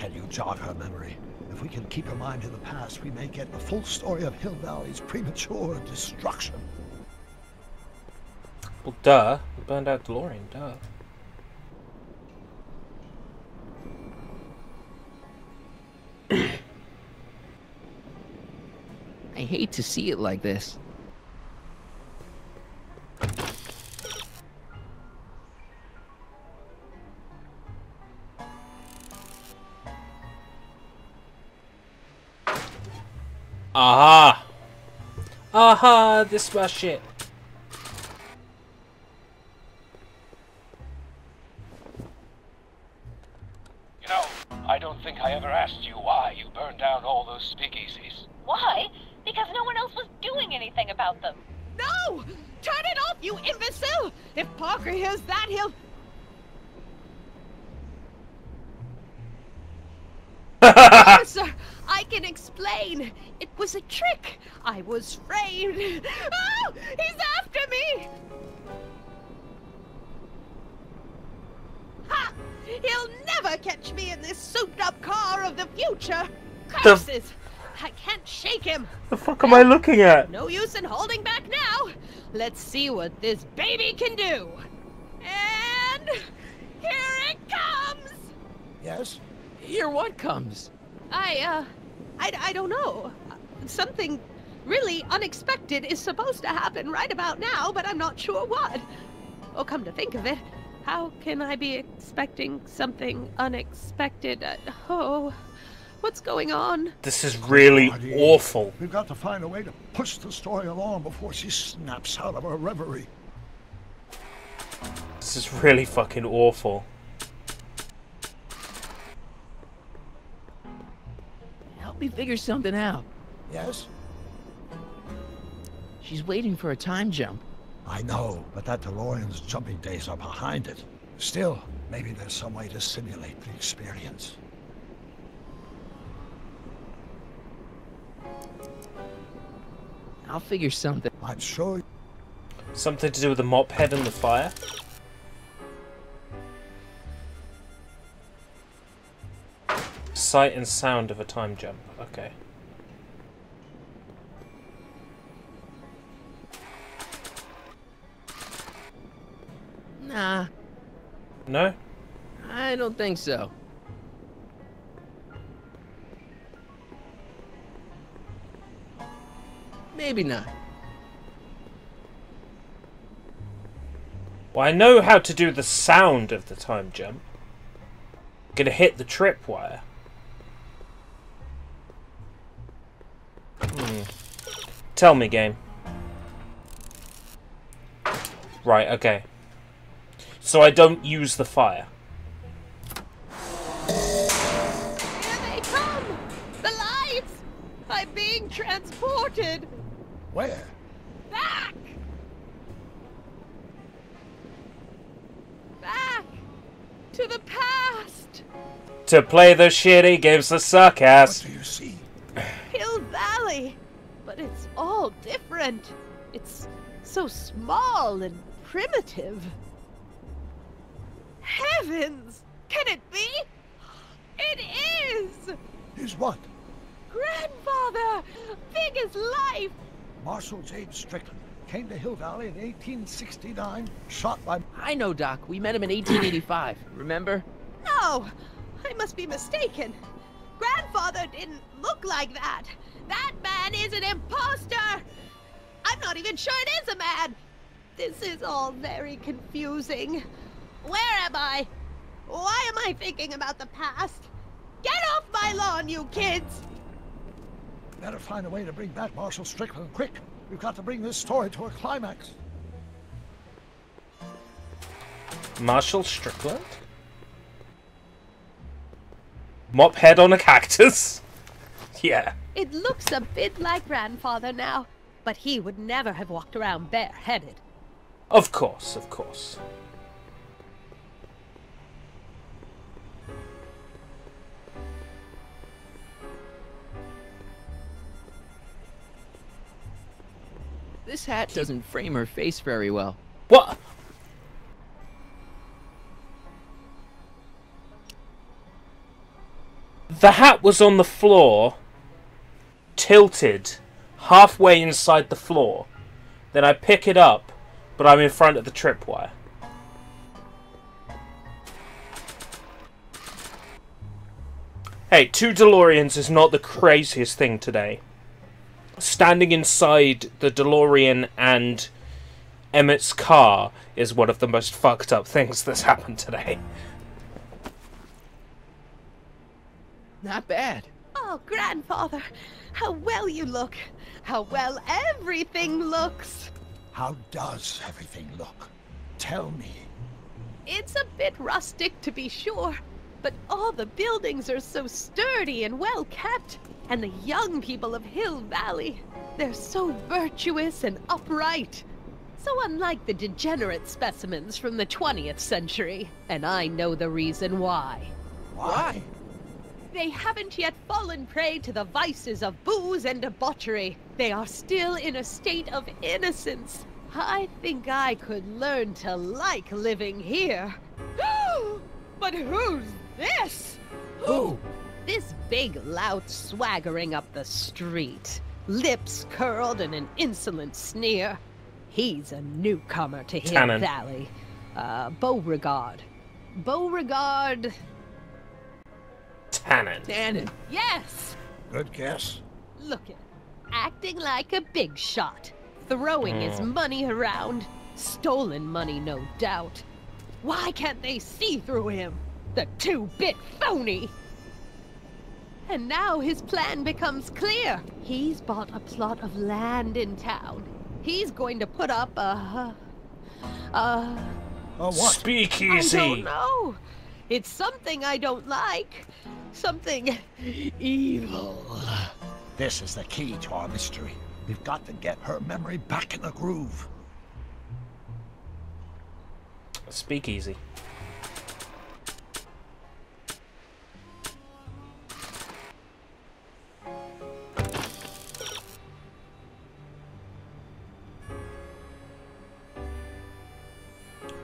Can you jog her memory? If we can keep her mind in the past, we may get the full story of Hill Valley's premature destruction. Well, duh. We burned out DeLorean, duh. I hate to see it like this. Aha! Aha! This was shit. You know, I don't think I ever asked you why you burned down all those speakeasies. Why? Because no one else was doing anything about them. No! Turn it off, you imbecile! If Parker hears that, he'll... Officer, I can explain. It was a trick. I was framed. Oh! He's after me! Ha! He'll never catch me in this souped-up car of the future. Curses! I can't shake him. The fuck am I looking at? No use in holding back now. Let's see what this baby can do. And here it comes. Yes? Here what comes? I don't know. Something really unexpected is supposed to happen right about now, but I'm not sure what. Oh, come to think of it, how can I be expecting something unexpected? Oh, what's going on? This is really awful. We've got to find a way to push the story along before she snaps out of her reverie. This is really fucking awful. Help me figure something out. Yes? She's waiting for a time jump. I know, but that DeLorean's jumping days are behind it. Still, maybe there's some way to simulate the experience. I'll figure something. I'm sure. Something to do with the mop head and the fire? Sight and sound of a time jump. Okay. Nah. No? I don't think so. Maybe not. Well, I know how to do the sound of the time jump. Gonna hit the tripwire. Tell me, game. Right, okay. So I don't use the fire. Here they come! The lights! I'm being transported! Where? Back! Back! To the past! To play the shitty games that suck ass. What do you see? Hill Valley! But it's all different. It's so small and primitive. Heavens! Can it be? It is! Is what? Grandfather! Big as life! Marshal James Strickland came to Hill Valley in 1869, shot by... I know, Doc. We met him in 1885. Remember? No! I must be mistaken. Grandfather didn't look like that. That man is an imposter! I'm not even sure it is a man! This is all very confusing. Where am I? Why am I thinking about the past? Get off my lawn, you kids! Better find a way to bring back Marshal Strickland, quick! We've got to bring this story to a climax. Marshal Strickland? Mop head on a cactus? Yeah. It looks a bit like Grandfather now, but he would never have walked around bareheaded. Of course, of course. This hat doesn't frame her face very well. What? The hat was on the floor, tilted, halfway inside the floor. Then I pick it up, but I'm in front of the tripwire. Hey, 2 DeLoreans is not the craziest thing today. Standing inside the DeLorean and Emmett's car is one of the most fucked up things that's happened today. Not bad. Oh, grandfather, how well you look. How well everything looks. How does everything look? Tell me. It's a bit rustic, to be sure, but all the buildings are so sturdy and well kept. And the young people of Hill Valley, they're so virtuous and upright. So unlike the degenerate specimens from the 20th century. And I know the reason why. Why? They haven't yet fallen prey to the vices of booze and debauchery. They are still in a state of innocence. I think I could learn to like living here. But who's this? Who? This big lout swaggering up the street, lips curled in an insolent sneer. He's a newcomer to Hill Tannen. Valley. Beauregard. Beauregard... Tannen. Yes! Good guess. Look at him, acting like a big shot, throwing his money around. Stolen money, no doubt. Why can't they see through him? The 2-bit phony! And now his plan becomes clear. He's bought a plot of land in town. He's going to put up a what? Speakeasy. I don't know. It's something I don't like. Something evil. This is the key to our mystery. We've got to get her memory back in the groove. Speakeasy.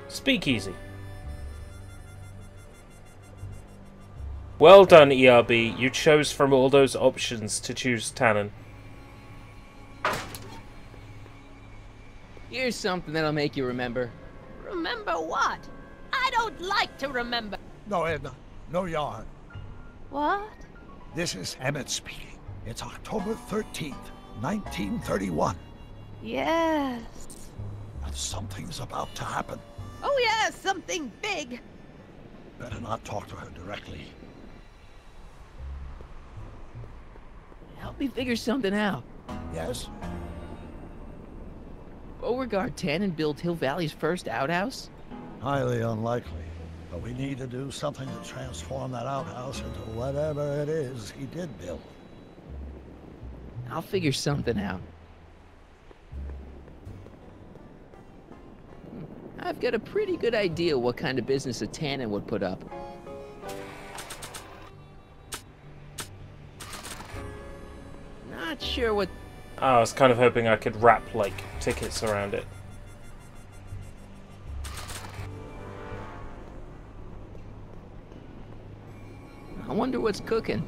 Speakeasy. Well done, ERB. You chose from all those options to choose Tannen. Here's something that'll make you remember. Remember what? I don't like to remember. No, Edna. No yarn. What? This is Emmett speaking. It's October 13th, 1931. Yes. And something's about to happen. Oh yeah, something big. Better not talk to her directly. Help me figure something out. Yes? Beauregard Tannen built Hill Valley's first outhouse? Highly unlikely. But we need to do something to transform that outhouse into whatever it is he did build. I'll figure something out. I've got a pretty good idea what kind of business a Tannen would put up. Not sure what... I was kind of hoping I could wrap, like, tickets around it. I wonder what's cooking.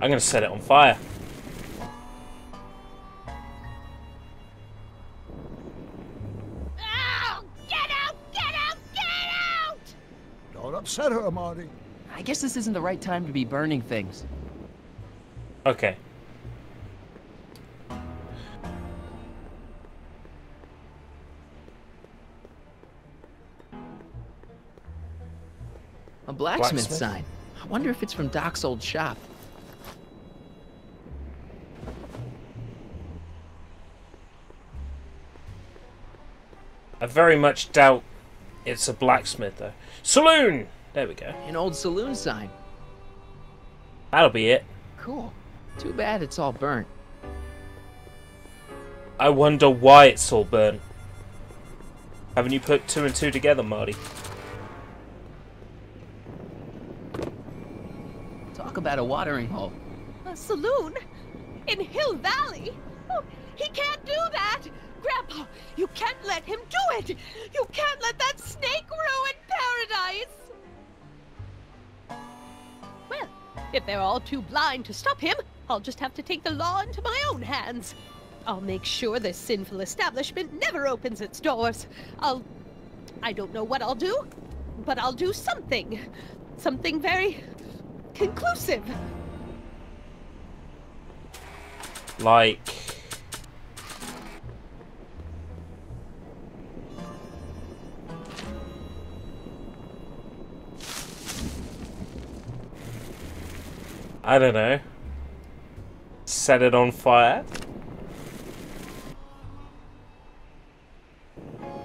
I'm gonna set it on fire. Ow! Get out! Get out! Get out! Don't upset her, Marty. I guess this isn't the right time to be burning things. Okay. A blacksmith Blacksmith? sign. I wonder if it's from Doc's old shop. I very much doubt it's a blacksmith, though. Saloon! There we go. An old saloon sign. That'll be it. Cool. Too bad it's all burnt. I wonder why it's all burnt. Haven't you put 2 and 2 together, Marty? Talk about a watering hole. A saloon? In Hill Valley? Oh, He can't do that! Grandpa, you can't let him do it! You can't let that snake ruin paradise! Well, if they're all too blind to stop him, I'll just have to take the law into my own hands. I'll make sure this sinful establishment never opens its doors. I don't know what I'll do, but I'll do something. Something very conclusive. Like... I don't know. Set it on fire?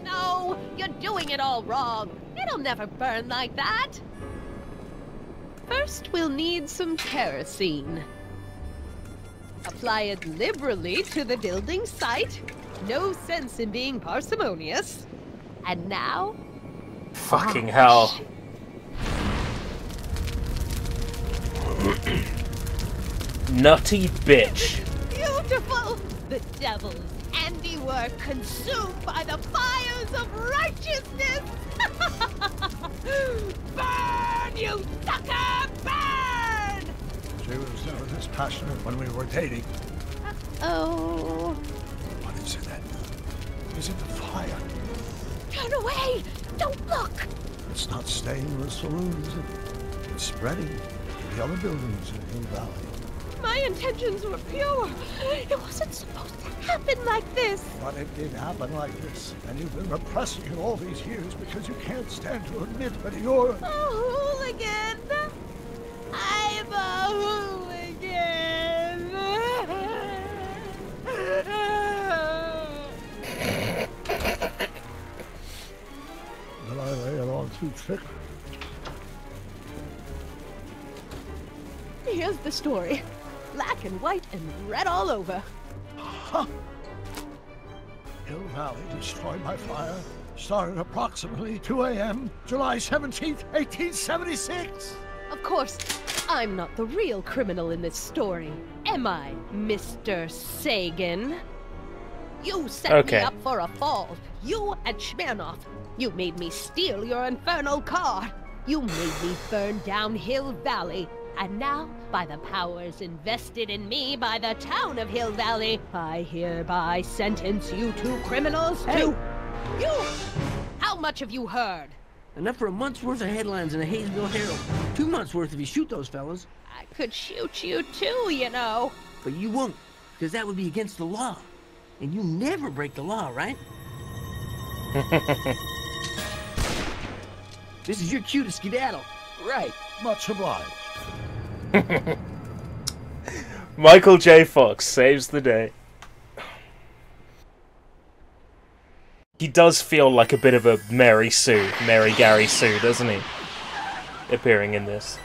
No, you're doing it all wrong. It'll never burn like that. First, we'll need some kerosene. Apply it liberally to the building site. No sense in being parsimonious. And now... Fucking hell. Nutty bitch. Beautiful! The devil's handiwork consumed by the fires of righteousness! Burn, you sucker! Burn! She was never this passionate when we were dating. Oh. What is it, Edna? Is it the fire? Turn away! Don't look! It's not staying in the saloon, is it? It's spreading to the other buildings in Hill Valley. My intentions were pure. It wasn't supposed to happen like this. But it did happen like this. And you've been repressing it all these years because you can't stand to admit that you're... A hooligan! I'm a hooligan! Did I lay it on too thick? Here's the story. Black and white and red all over. Huh. Hill Valley destroyed by fire started approximately 2 a.m. July 17th, 1876. Of course, I'm not the real criminal in this story, am I, Mr. Sagan? You set me up for a fall. You and Smirnoff. You made me steal your infernal car. You made me burn down Hill Valley. And now, by the powers invested in me by the town of Hill Valley, I hereby sentence you two criminals to... You! How much have you heard? Enough for a month's worth of headlines in the Hayesville Herald. 2 months worth if you shoot those fellas. I could shoot you too, you know. But you won't, because that would be against the law. And you never break the law, right? This is your cue to skedaddle. Right. Much obliged. Michael J. Fox saves the day. He does feel like a bit of a Mary Gary Sue, doesn't he? Appearing in this.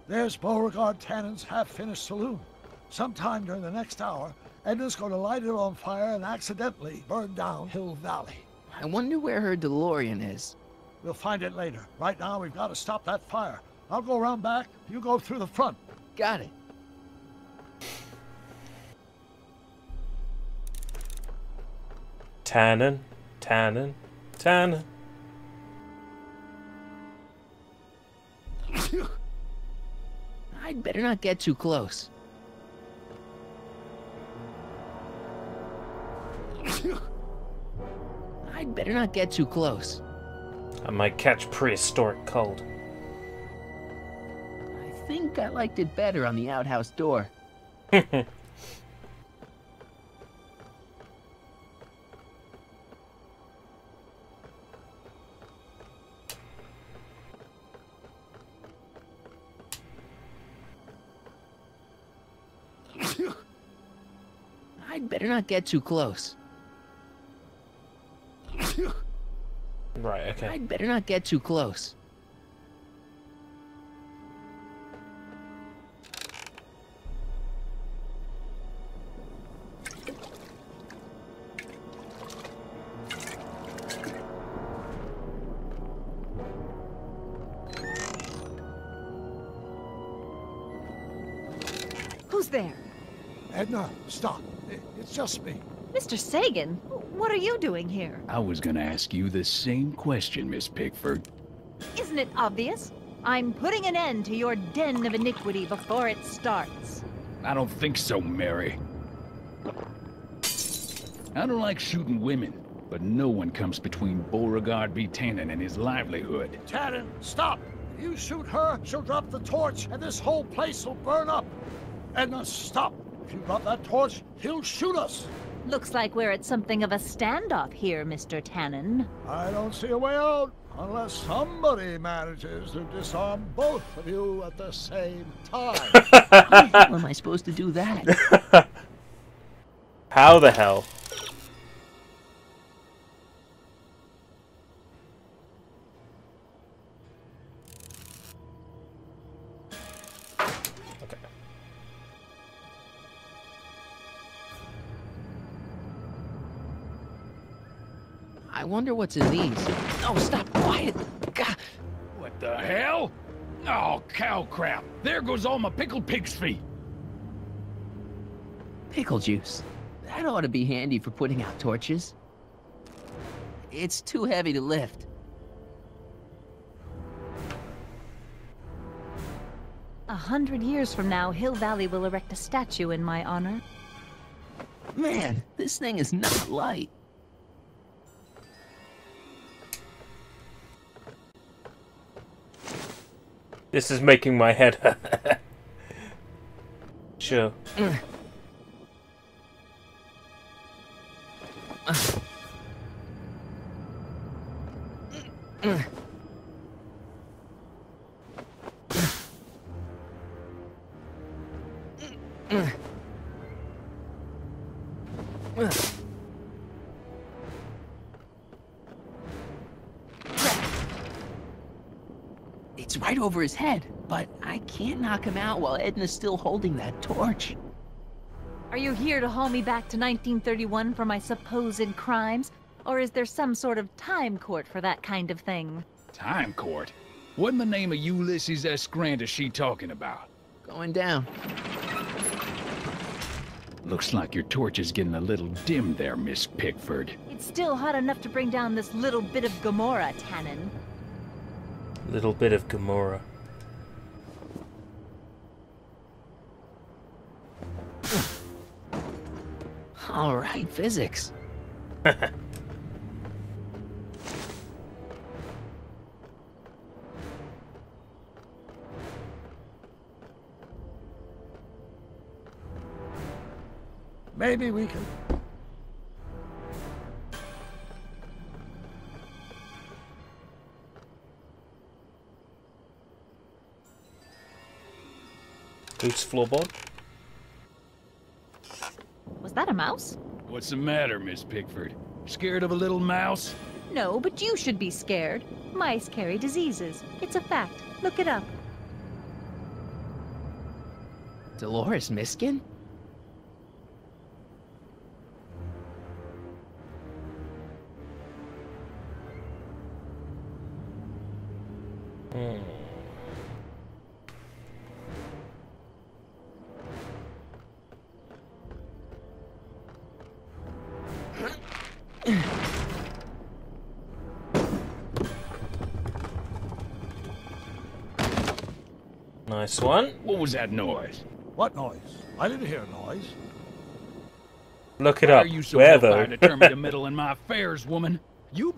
There's Beauregard Tannen's half-finished saloon. Sometime during the next hour, Edna's going to light it on fire and accidentally burn down Hill Valley. I wonder where her DeLorean is. We'll find it later. Right now, we've got to stop that fire. I'll go around back. You go through the front. Got it. Tannen. I'd better not get too close. I'd better not get too close. I might catch prehistoric cold. I think I liked it better on the outhouse door. I'd better not get too close. Right, okay. I'd better not get too close. Who's there? Edna, stop. It's just me. Mr. Sagan, what are you doing here? I was gonna ask you the same question, Miss Pickford. Isn't it obvious? I'm putting an end to your den of iniquity before it starts. I don't think so, Mary. I don't like shooting women, but no one comes between Beauregard B. Tannen and his livelihood. Tannen, stop! If you shoot her, she'll drop the torch, and this whole place will burn up. Edna, stop! If you drop that torch, he'll shoot us. Looks like we're at something of a standoff here, Mr. Tannen. I don't see a way out, unless somebody manages to disarm both of you at the same time. How am I supposed to do that? How the hell? I wonder what's in these. Oh, stop quiet. God. What the hell? Oh, cow crap. There goes all my pickled pig's feet. Pickle juice. That ought to be handy for putting out torches. It's too heavy to lift. 100 years from now, Hill Valley will erect a statue in my honor. Man, this thing is not light. This is making my head hurt. Sure. It's right over his head, but I can't knock him out while Edna's still holding that torch. Are you here to haul me back to 1931 for my supposed crimes? Or is there some sort of time court for that kind of thing? Time court? What in the name of Ulysses S. Grant is she talking about? Going down. Looks like your torch is getting a little dim there, Miss Pickford. It's still hot enough to bring down this little bit of Gomorrah, Tannen. Little bit of Gomorrah. All right, physics. Maybe we can... Loose floorboard. Was that a mouse? What's the matter, Miss Pickford? Scared of a little mouse? No, but you should be scared. Mice carry diseases. It's a fact. Look it up. Dolores Miskin? Nice one. What was that noise? What noise? I didn't hear a noise. Look it Why up. Are you so Where though? hellfire determined to meddle in my affairs, woman? You...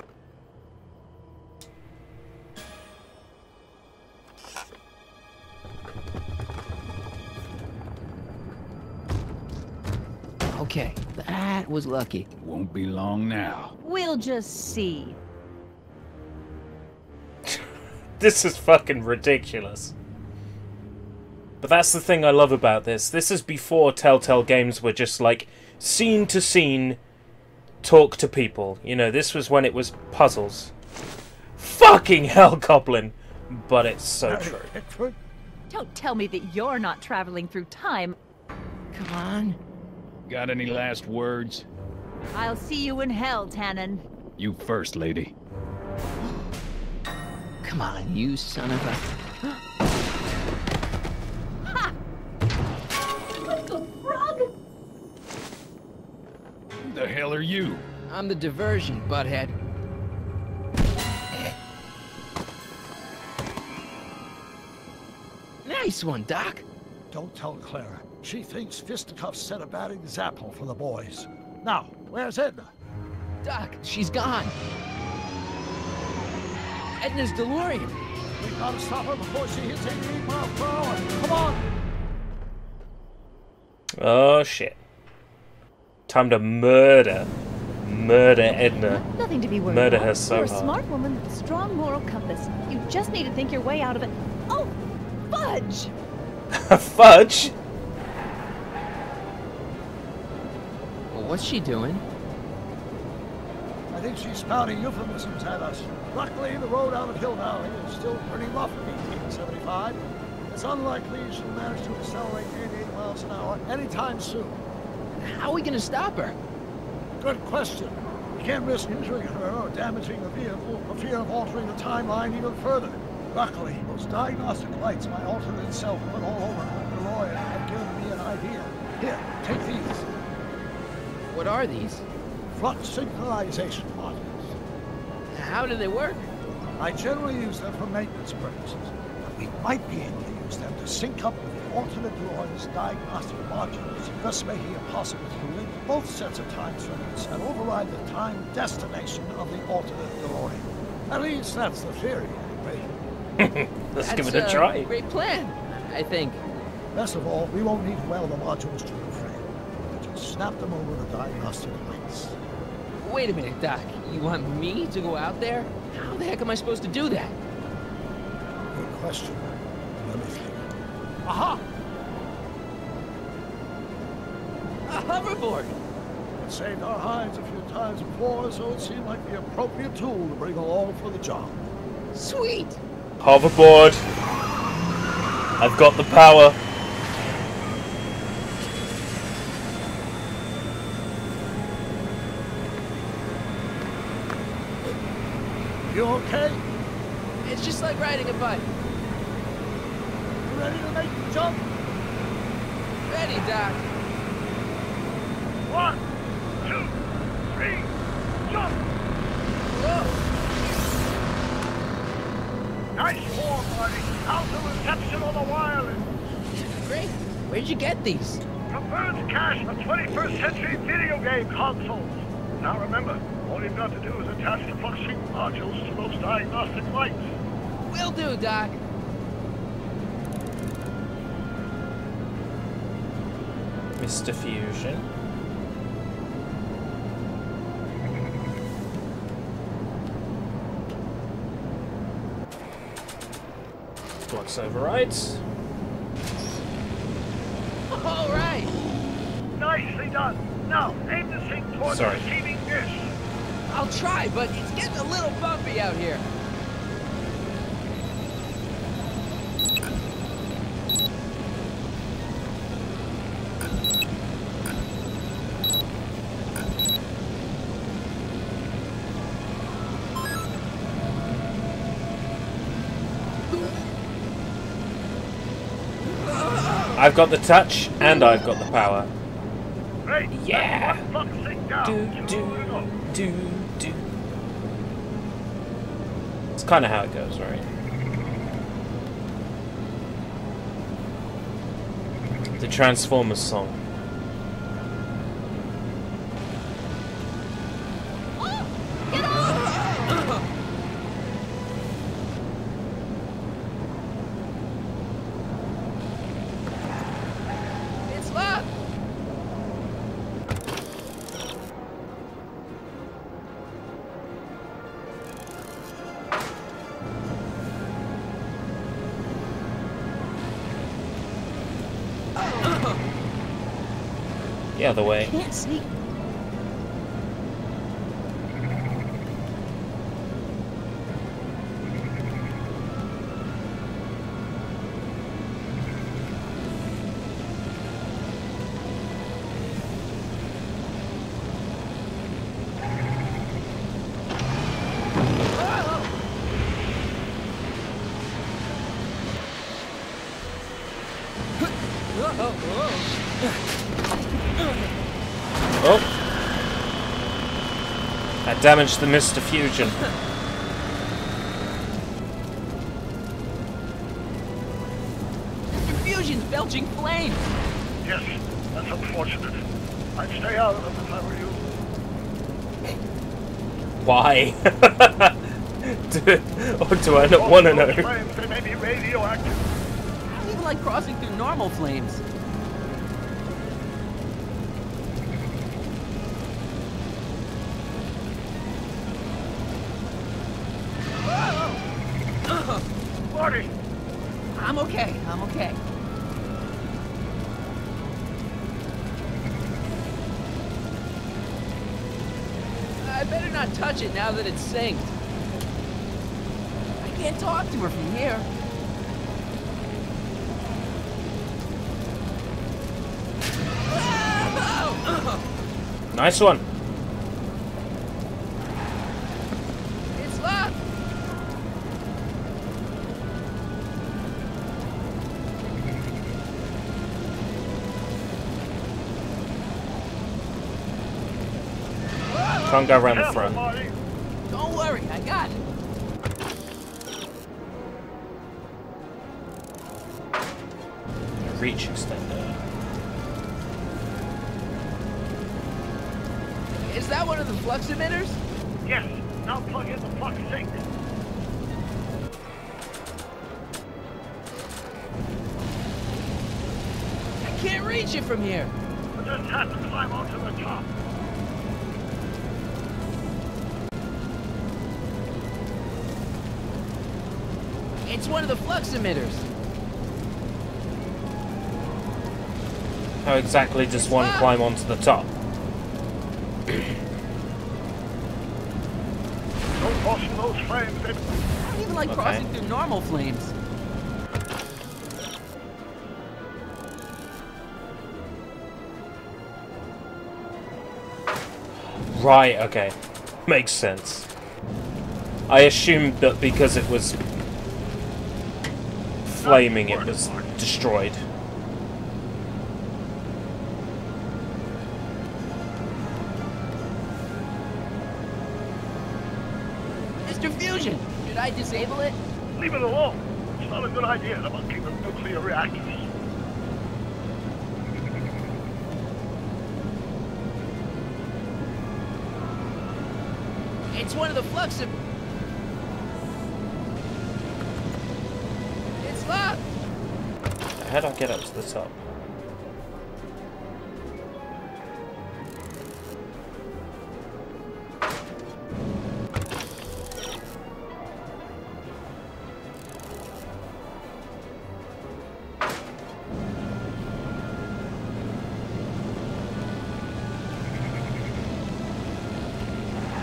Okay, that was lucky. Won't be long now. We'll just see. This is fucking ridiculous. But that's the thing I love about this. This is before Telltale games were just like scene to scene, talk to people. You know, this was when it was puzzles. Fucking hell, Goblin! But it's so true. Don't tell me that you're not traveling through time. Come on. Got any last words? I'll see you in hell, Tannen. You first, lady. Come on, you son of a... hell are you? I'm the diversion, butthead. Nice one, Doc. Don't tell Clara. She thinks fisticuffs set a bad example for the boys. Now, where's Edna? Doc, she's gone. Edna's DeLorean. We gotta stop her before she hits 88 miles per hour. Come on! Oh shit. Time to murder Edna. Nothing to be worried Murder about. her so You're a hard. smart woman with a strong moral compass. You just need to think your way out of it. Oh, fudge! Fudge? Well, what's she doing? I think she's spouting euphemisms at us. Luckily, the road out of Hill Valley is still pretty rough in 1875. It's unlikely she'll manage to accelerate 88 miles an hour anytime soon. How are we gonna stop her? Good question. We can't risk injuring her or damaging the vehicle for fear of altering the timeline even further. Luckily, those diagnostic lights my alternate self put all over the DeLorean have given me an idea. Here, take these. What are these? Flux synchronization modules. How do they work? I generally use them for maintenance purposes, but we might be able to use them to sync up with the alternate DeLorean's diagnostic modules, thus making it possible to link both sets of time circuits and override the time destination of the alternate DeLorean. At least that's the theory, anyway. Let's give it a try. Great plan, I think. Best of all, we won't need to weld the modules to the frame. We'll just snap them over the diagnostic lights. Wait a minute, Doc. You want me to go out there? How the heck am I supposed to do that? Good question. Let me think. Aha! A hoverboard! It saved our hides a few times before, so it seemed like the appropriate tool to bring along for the job. Sweet! Hoverboard. I've got the power. You okay? It's just like riding a bike. You ready to make the jump? Ready, Doc. 1, 2, 3, jump! Whoa! Nice form, buddy. How's the reception on the wireless? Great. Where'd you get these? From Bird's Cache, the 21st century video game consoles. Now remember, all you've got to do is attach the flux sync modules to those diagnostic lights. Will do, Doc. Mr. Fusion. Flux overrides. All right. Nicely done. Now, aim the sync towards the receiving dish. I'll try, but it's getting a little bumpy out here. I've got the touch and I've got the power. Great. Yeah. Flux sync down. Do. It's kind of how it goes, right? The Transformers song. It's locked. The other way. Can't see. Oh. That damaged the Mr. Fusion. Mr. Fusion's belching flames! Yes, that's unfortunate. I'd stay out of them if I were you. Why? Or do I not want to know? Flames, they may be radioactive. I don't even like crossing through normal flames. Marty! I'm okay, I'm okay. I better not touch it now that it's synced. I can't talk to her from here. Nice one. It's locked. Can't go around the front. Don't worry, I got it. Reach extender. Is that one of the flux emitters? Yes, now plug in the flux sink. I can't reach it from here. I just have to climb onto the top. It's one of the flux emitters. How exactly does one climb onto the top? Don't cross those flames, baby. I don't even like crossing through normal flames. Right, okay. Makes sense. I assumed that because it was flaming, it was destroyed. Mr. Fusion, should I disable it? Leave it alone. It's not a good idea to monkey with nuclear reactors. It's one of the flux emitters. It's locked. How do I get up to the top?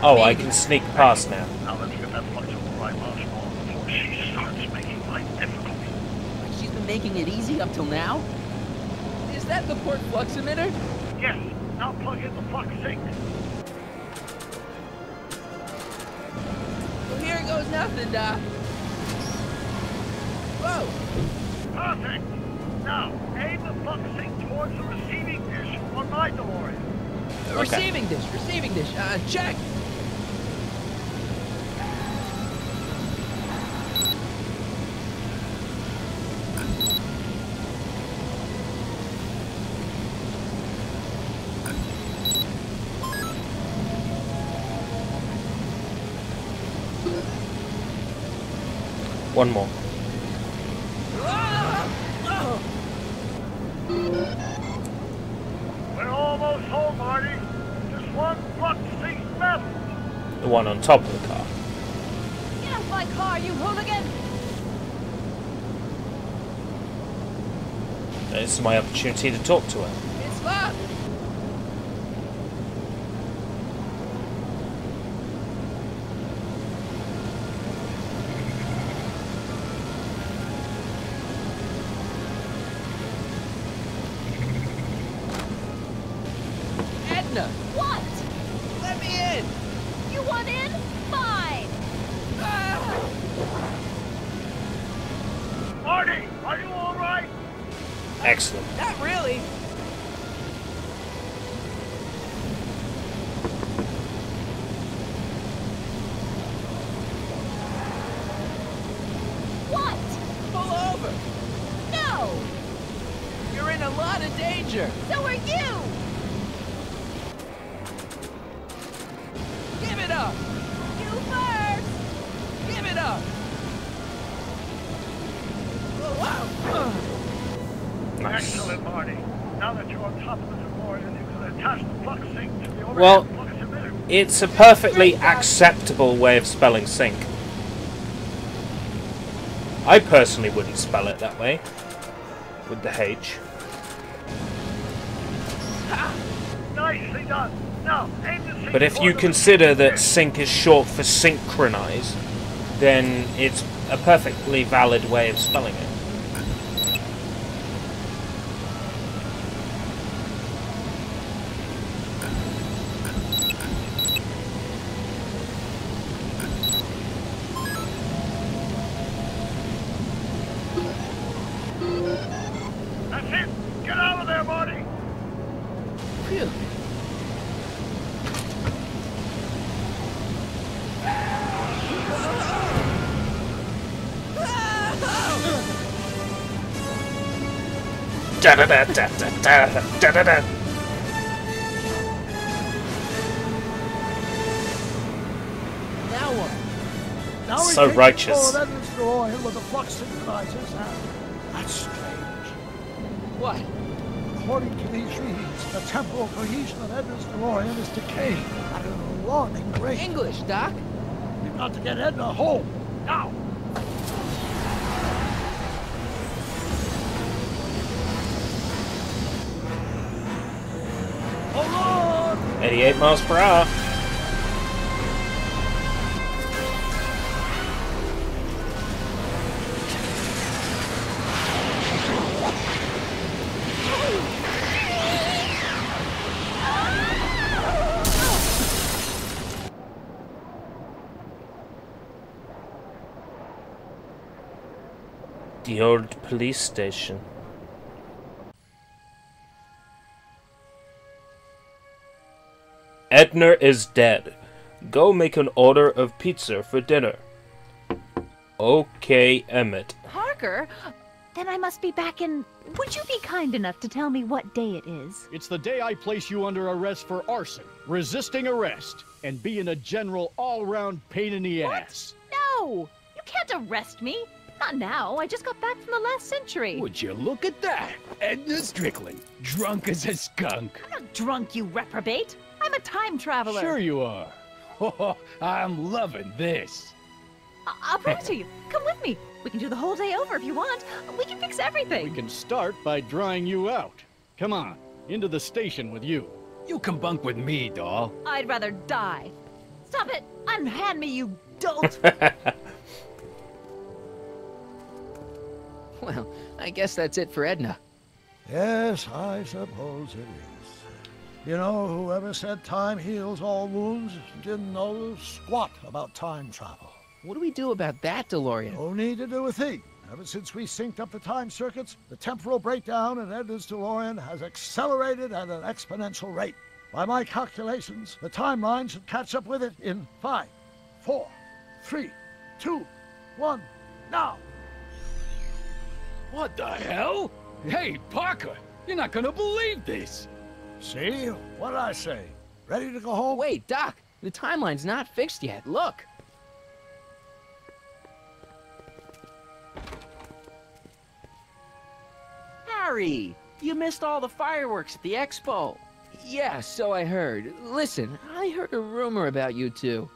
Oh, I can sneak past now. Now let's get that flux override marshmallow before she starts making life difficult. She's been making it easy up till now? Is that the port flux emitter? Yes, now plug in the flux sink. Well, here goes nothing, Doc. Whoa! Perfect! Now, aim the flux sink towards the receiving dish on my DeLorean. Receiving dish, check! One more. We're almost home, Marty. Just one flux sink left. The one on top of the car. Get off my car, you hooligan! This is my opportunity to talk to her. It's locked! Edna! What? Let me in! You want in? Fine! Marty, are you all right? Excellent. Not really. over! No! You're in a lot of danger! So are you! Give it up! You first! Give it up! Excellent, Marty. Now that you're on top of the DeLorean, you can attach the flux sink to the overhead Well, flux emitter. it's a perfectly acceptable way of spelling sink. I personally wouldn't spell it that way. With the H. Nicely done. Now, aim the sink But if you toward the consider that sync is short for synchronize, then it's a perfectly valid way of spelling it. That's it. Get out of there, Marty. Phew. Da da da da da da da da da. Now what? Now we So take righteous. control of Edna's DeLorean with the flux synchronizers, and that's strange. What? According to these readings, the temporal cohesion of Edna's DeLorean is decaying at an alarming rate. English, Doc. We've got to get Edna home now. Hold on! 88 miles per hour. The old police station. Edna is dead. Go make an order of pizza for dinner. Okay, Emmett. Parker? Then I must be back in... Would you be kind enough to tell me what day it is? It's the day I place you under arrest for arson, resisting arrest, and being a general all-round pain in the ass. No! You can't arrest me. Not now. I just got back from the last century. Would you look at that? Edna Strickland, drunk as a skunk. I'm not drunk, you reprobate. I'm a time traveler. Sure you are. Oh, I'm loving this. I'll prove it to you. Come with me. We can do the whole day over if you want. We can fix everything. We can start by drying you out. Come on, into the station with you. You can bunk with me, doll. I'd rather die. Stop it! Unhand me, you dolt! Well, I guess that's it for Edna. Yes, I suppose it is. You know, whoever said time heals all wounds didn't know squat about time travel. What do we do about that, DeLorean? No need to do a thing. Ever since we synced up the time circuits, the temporal breakdown in Edna's DeLorean has accelerated at an exponential rate. By my calculations, the timeline should catch up with it in 5, 4, 3, 2, 1, now! What the hell? Hey, Parker, you're not gonna believe this. See? What did I say? Ready to go home? Wait, Doc, the timeline's not fixed yet. Look. Harry, you missed all the fireworks at the expo. Yeah, so I heard. Listen, I heard a rumor about you two.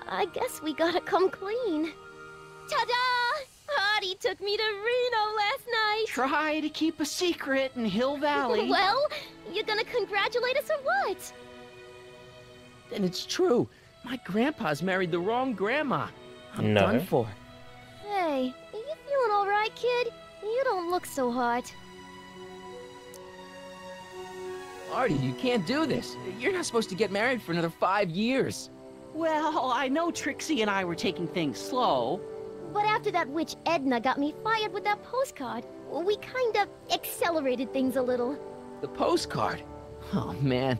I guess we gotta come clean. Ta-da! Hardy took me to Reno last night. Try to keep a secret in Hill Valley. Well, you gonna congratulate us or what? And it's true. My grandpa's married the wrong grandma. I'm No. done for. Hey, are you feeling all right, kid? You don't look so hot. Artie, you can't do this. You're not supposed to get married for another 5 years. Well, I know Trixie and I were taking things slow. But after that witch Edna got me fired with that postcard, we kind of accelerated things a little. The postcard? Oh, man.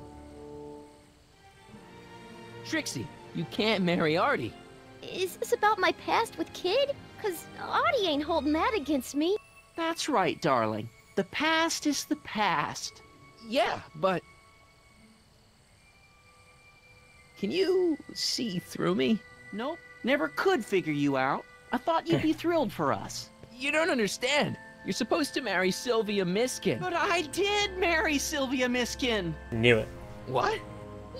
Trixie, you can't marry Artie. Is this about my past with Kid? 'cause Artie ain't holding that against me. That's right, darling. The past is the past. Yeah, but... Can you see through me? Nope, never could figure you out. I thought you'd be thrilled for us. You don't understand. You're supposed to marry Sylvia Miskin. But I did marry Sylvia Miskin. Knew it. What?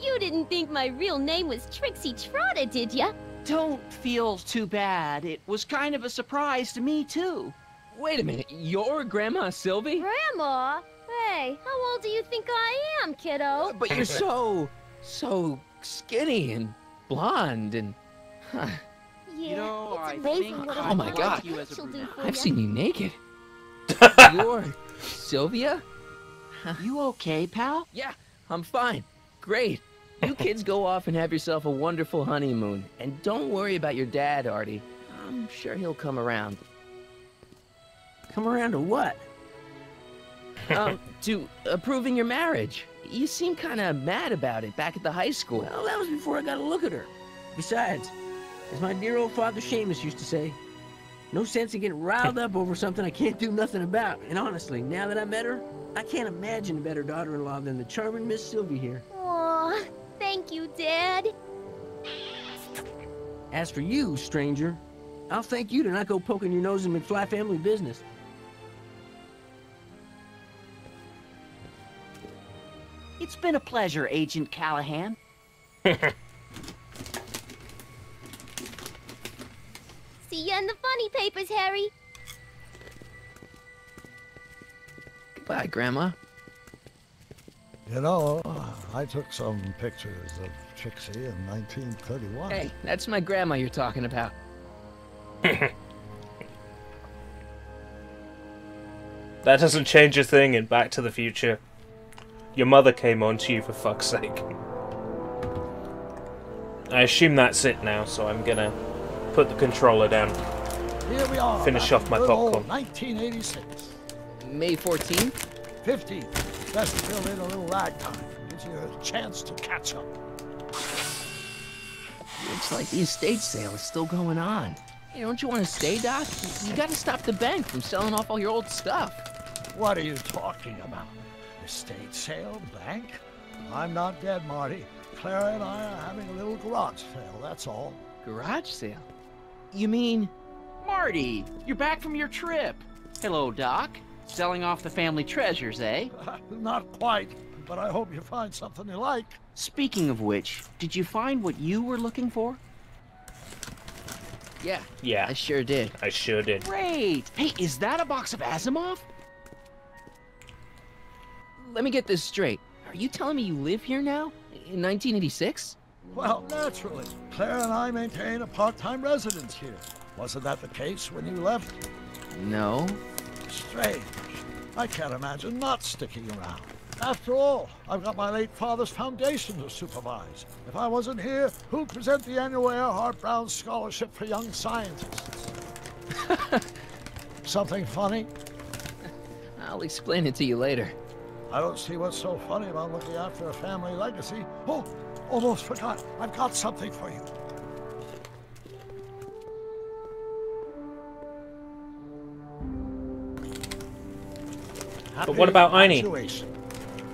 You didn't think my real name was Trixie Trotter, did ya? Don't feel too bad. It was kind of a surprise to me, too. Wait a minute, you're Grandma Sylvie? Grandma? Hey, how old do you think I am, kiddo? But you're so skinny and blonde and... Huh. Yeah, You know, it's I amazing think what Oh my God. you as a brunette. I've seen you naked. You're Sylvia? You okay, pal? Yeah, I'm fine. Great. You kids go off and have yourself a wonderful honeymoon. And don't worry about your dad, Artie. I'm sure he'll come around. Come around to what? To approving your marriage. You seem kind of mad about it back at the high school. Well, that was before I got a look at her. Besides, as my dear old father Seamus used to say, no sense in getting riled up over something I can't do nothing about. And honestly, now that I met her, I can't imagine a better daughter-in-law than the charming Miss Sylvia here. Aw, thank you, Dad. As for you, stranger, I'll thank you to not go poking your nose in McFly family business. It's been a pleasure, Agent Callahan. See ya in the funny papers, Harry. Goodbye, Grandma. You know, I took some pictures of Trixie in 1931. Hey, that's my grandma you're talking about. That doesn't change a thing in Back to the Future. Your mother came on to you, for fuck's sake. I assume that's it now, so I'm gonna put the controller down. Here we are. Finish off my good old popcorn. 1986. May 14th? 15th. Best to fill in a little lag time. Gives you a chance to catch up. Looks like the estate sale is still going on. Hey, don't you want to stay, Doc? You gotta stop the bank from selling off all your old stuff. What are you talking about? Estate sale? Bank? I'm not dead, Marty. Clara and I are having a little garage sale, that's all. Garage sale? You mean... Marty, you're back from your trip. Hello, Doc. Selling off the family treasures, eh? Not quite, but I hope you find something you like. Speaking of which, did you find what you were looking for? Yeah. Yeah. I sure did. I sure did. Great. Hey, is that a box of Asimov? Let me get this straight. Are you telling me you live here now? In 1986? Well, naturally. Claire and I maintain a part-time residence here. Wasn't that the case when you left? No. Strange. I can't imagine not sticking around. After all, I've got my late father's foundation to supervise. If I wasn't here, who'd present the annual Earhart Brown Scholarship for Young Scientists? Something funny? I'll explain it to you later. I don't see what's so funny about looking after a family legacy. Oh, almost forgot. I've got something for you. But what about Einie? Graduation.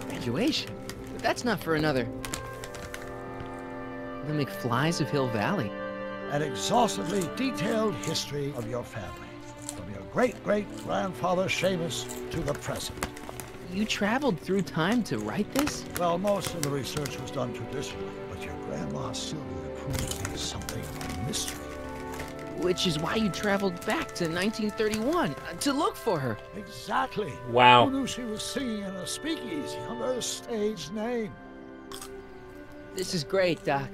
Graduation? But that's not for another... The McFlys of Hill Valley. An exhaustively detailed history of your family. From your great-great-grandfather Seamus to the present. You traveled through time to write this? Well, most of the research was done traditionally, but your grandma Sylvia proved to be something of a mystery. Which is why you traveled back to 1931, to look for her. Exactly. Wow. Who knew she was singing in a speakeasy under a stage name? This is great, Doc.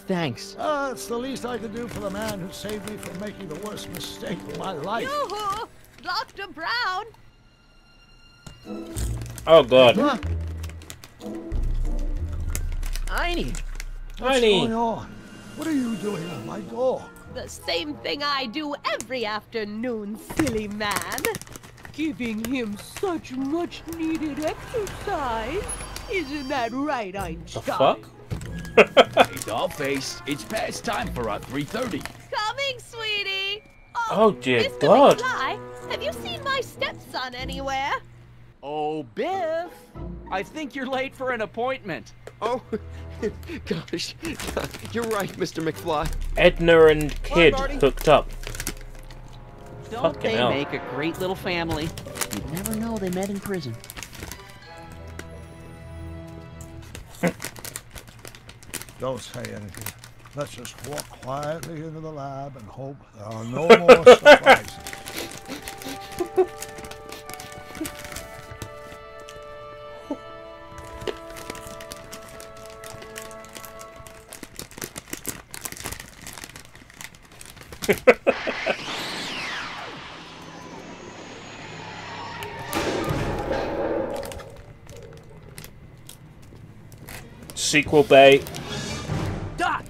Thanks. It's the least I could do for the man who saved me from making the worst mistake of my life. Yoo-hoo! Dr. Brown! Oh god. Huh? Einie! What's going on? What are you doing with my dog? The same thing I do every afternoon, silly man. Giving him such much needed exercise. Isn't that right, Einstein? The fuck? Hey, Dollface, it's past time for our 3:30. Coming, sweetie! Oh dear Mr. God. McFly, have you seen my stepson anywhere? Oh, Biff! I think you're late for an appointment. Oh, gosh. You're right, Mr. McFly. Edna and Kid Marty. hooked up. Don't Fucking they hell. make a great little family? You'd never know they met in prison. Don't say anything. Let's just walk quietly into the lab and hope there are no more surprises. Sequel bait. Doc!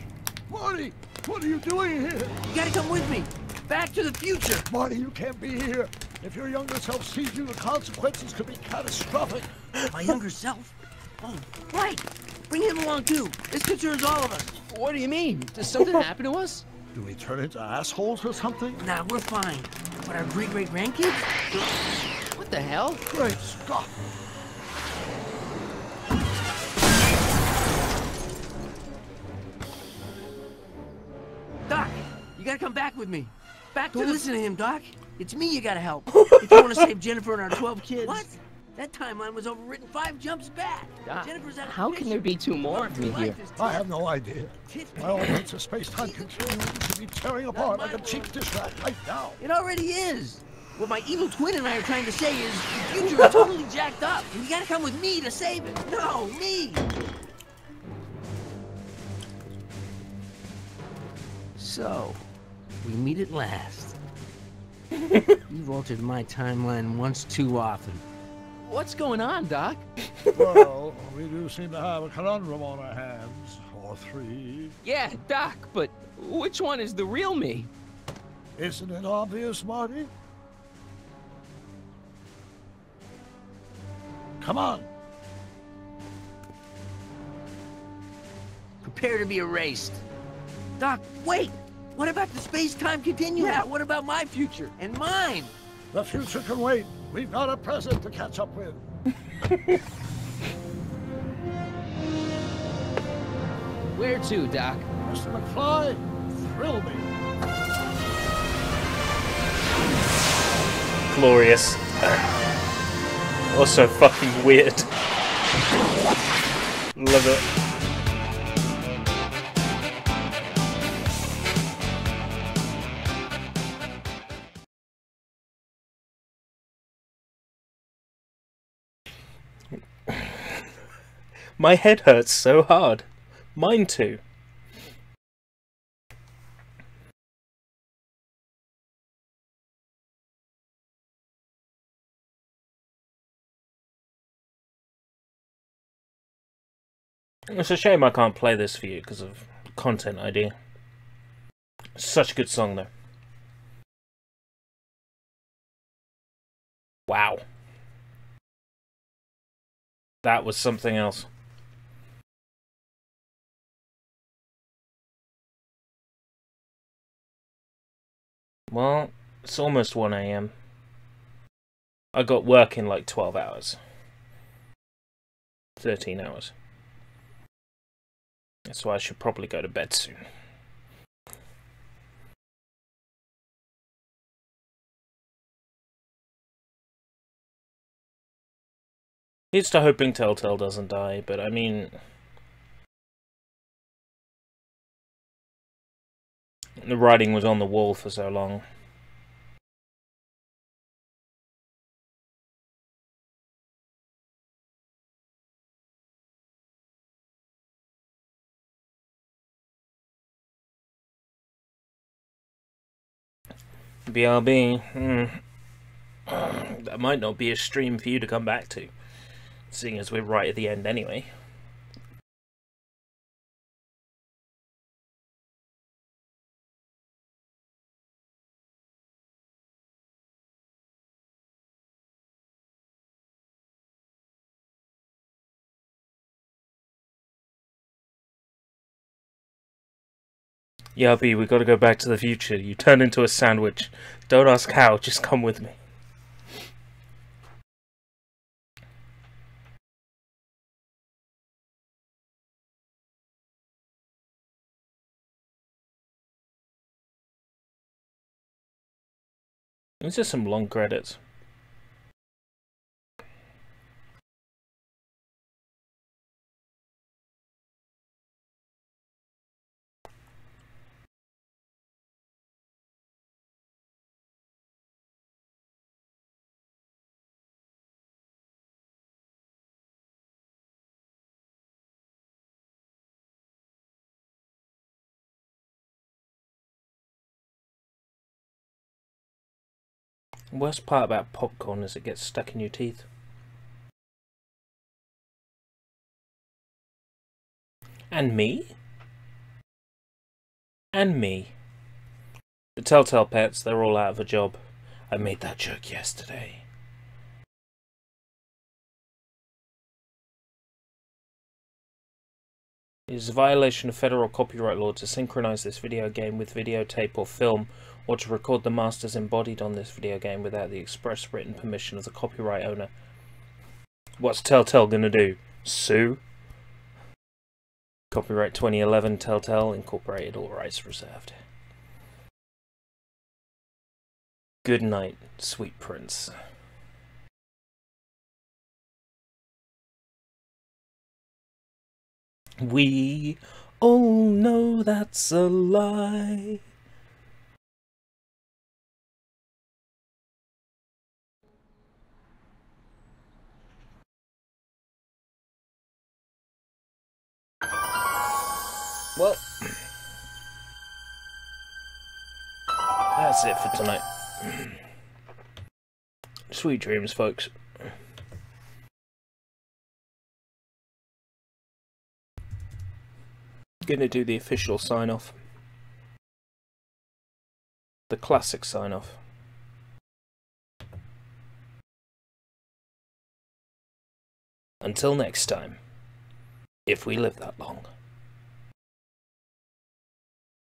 Marty, what are you doing here? You gotta come with me. Back to the future. Marty, you can't be here. If your younger self sees you, the consequences could be catastrophic. My younger self? Oh, right. Bring him along too. This concerns all of us. What do you mean? Does something happen to us? Do we turn into assholes or something? Nah, we're fine. But our great-great-grandkids? What the hell? Great Scott. Doc, you gotta come back with me. Back to listen to him, Doc. It's me you gotta help. If you want to save Jennifer and our 12 kids. What? That timeline was overwritten 5 jumps back. Doc, Jennifer's out of how can there be two more of me here? I have no idea. My own sense of space-time continuum should be tearing apart like a cheap dish rack right now. It already is. What my evil twin and I are trying to say is the future is totally jacked up. And you gotta come with me to save it. No, me. So, we meet at last. You've altered my timeline once too often. What's going on, Doc? Well, we do seem to have a conundrum on our hands. Or 3. Yeah, Doc, but which one is the real me? Isn't it obvious, Marty? Come on. Prepare to be erased. Doc, wait! What about the space-time continuum? Yeah, what about my future? And mine? The future can wait. We've got a present to catch up with. Where to, Doc? Mr. McFly, thrill me. Glorious. Also fucking weird. Love it. My head hurts so hard. Mine too. It's a shame I can't play this for you because of content ID. Such a good song though. Wow. That was something else. Well, it's almost 1 AM. I got work in like 12 hours. 13 hours. That's why I should probably go to bed soon. Here's to hoping TellTale doesn't die, but I mean... the writing was on the wall for so long. BRB, that might not be a stream for you to come back to, seeing as we're right at the end anyway. Yubby, we gotta go back to the future. You turn into a sandwich. Don't ask how, just come with me. These are some long credits. The worst part about popcorn is it gets stuck in your teeth. And me? And me. The TellTale pets, they're all out of a job. I made that joke yesterday. It is a violation of federal copyright law to synchronize this video game with videotape or film, or to record the masters embodied on this video game without the express written permission of the copyright owner. What's TellTale gonna do? Sue? Copyright 2011, TellTale, Incorporated, all rights reserved. Good night, sweet prince. We all know that's a lie. Well, that's it for tonight. Sweet dreams, folks. Gonna do the official sign-off. The classic sign-off. Until next time, if we live that long.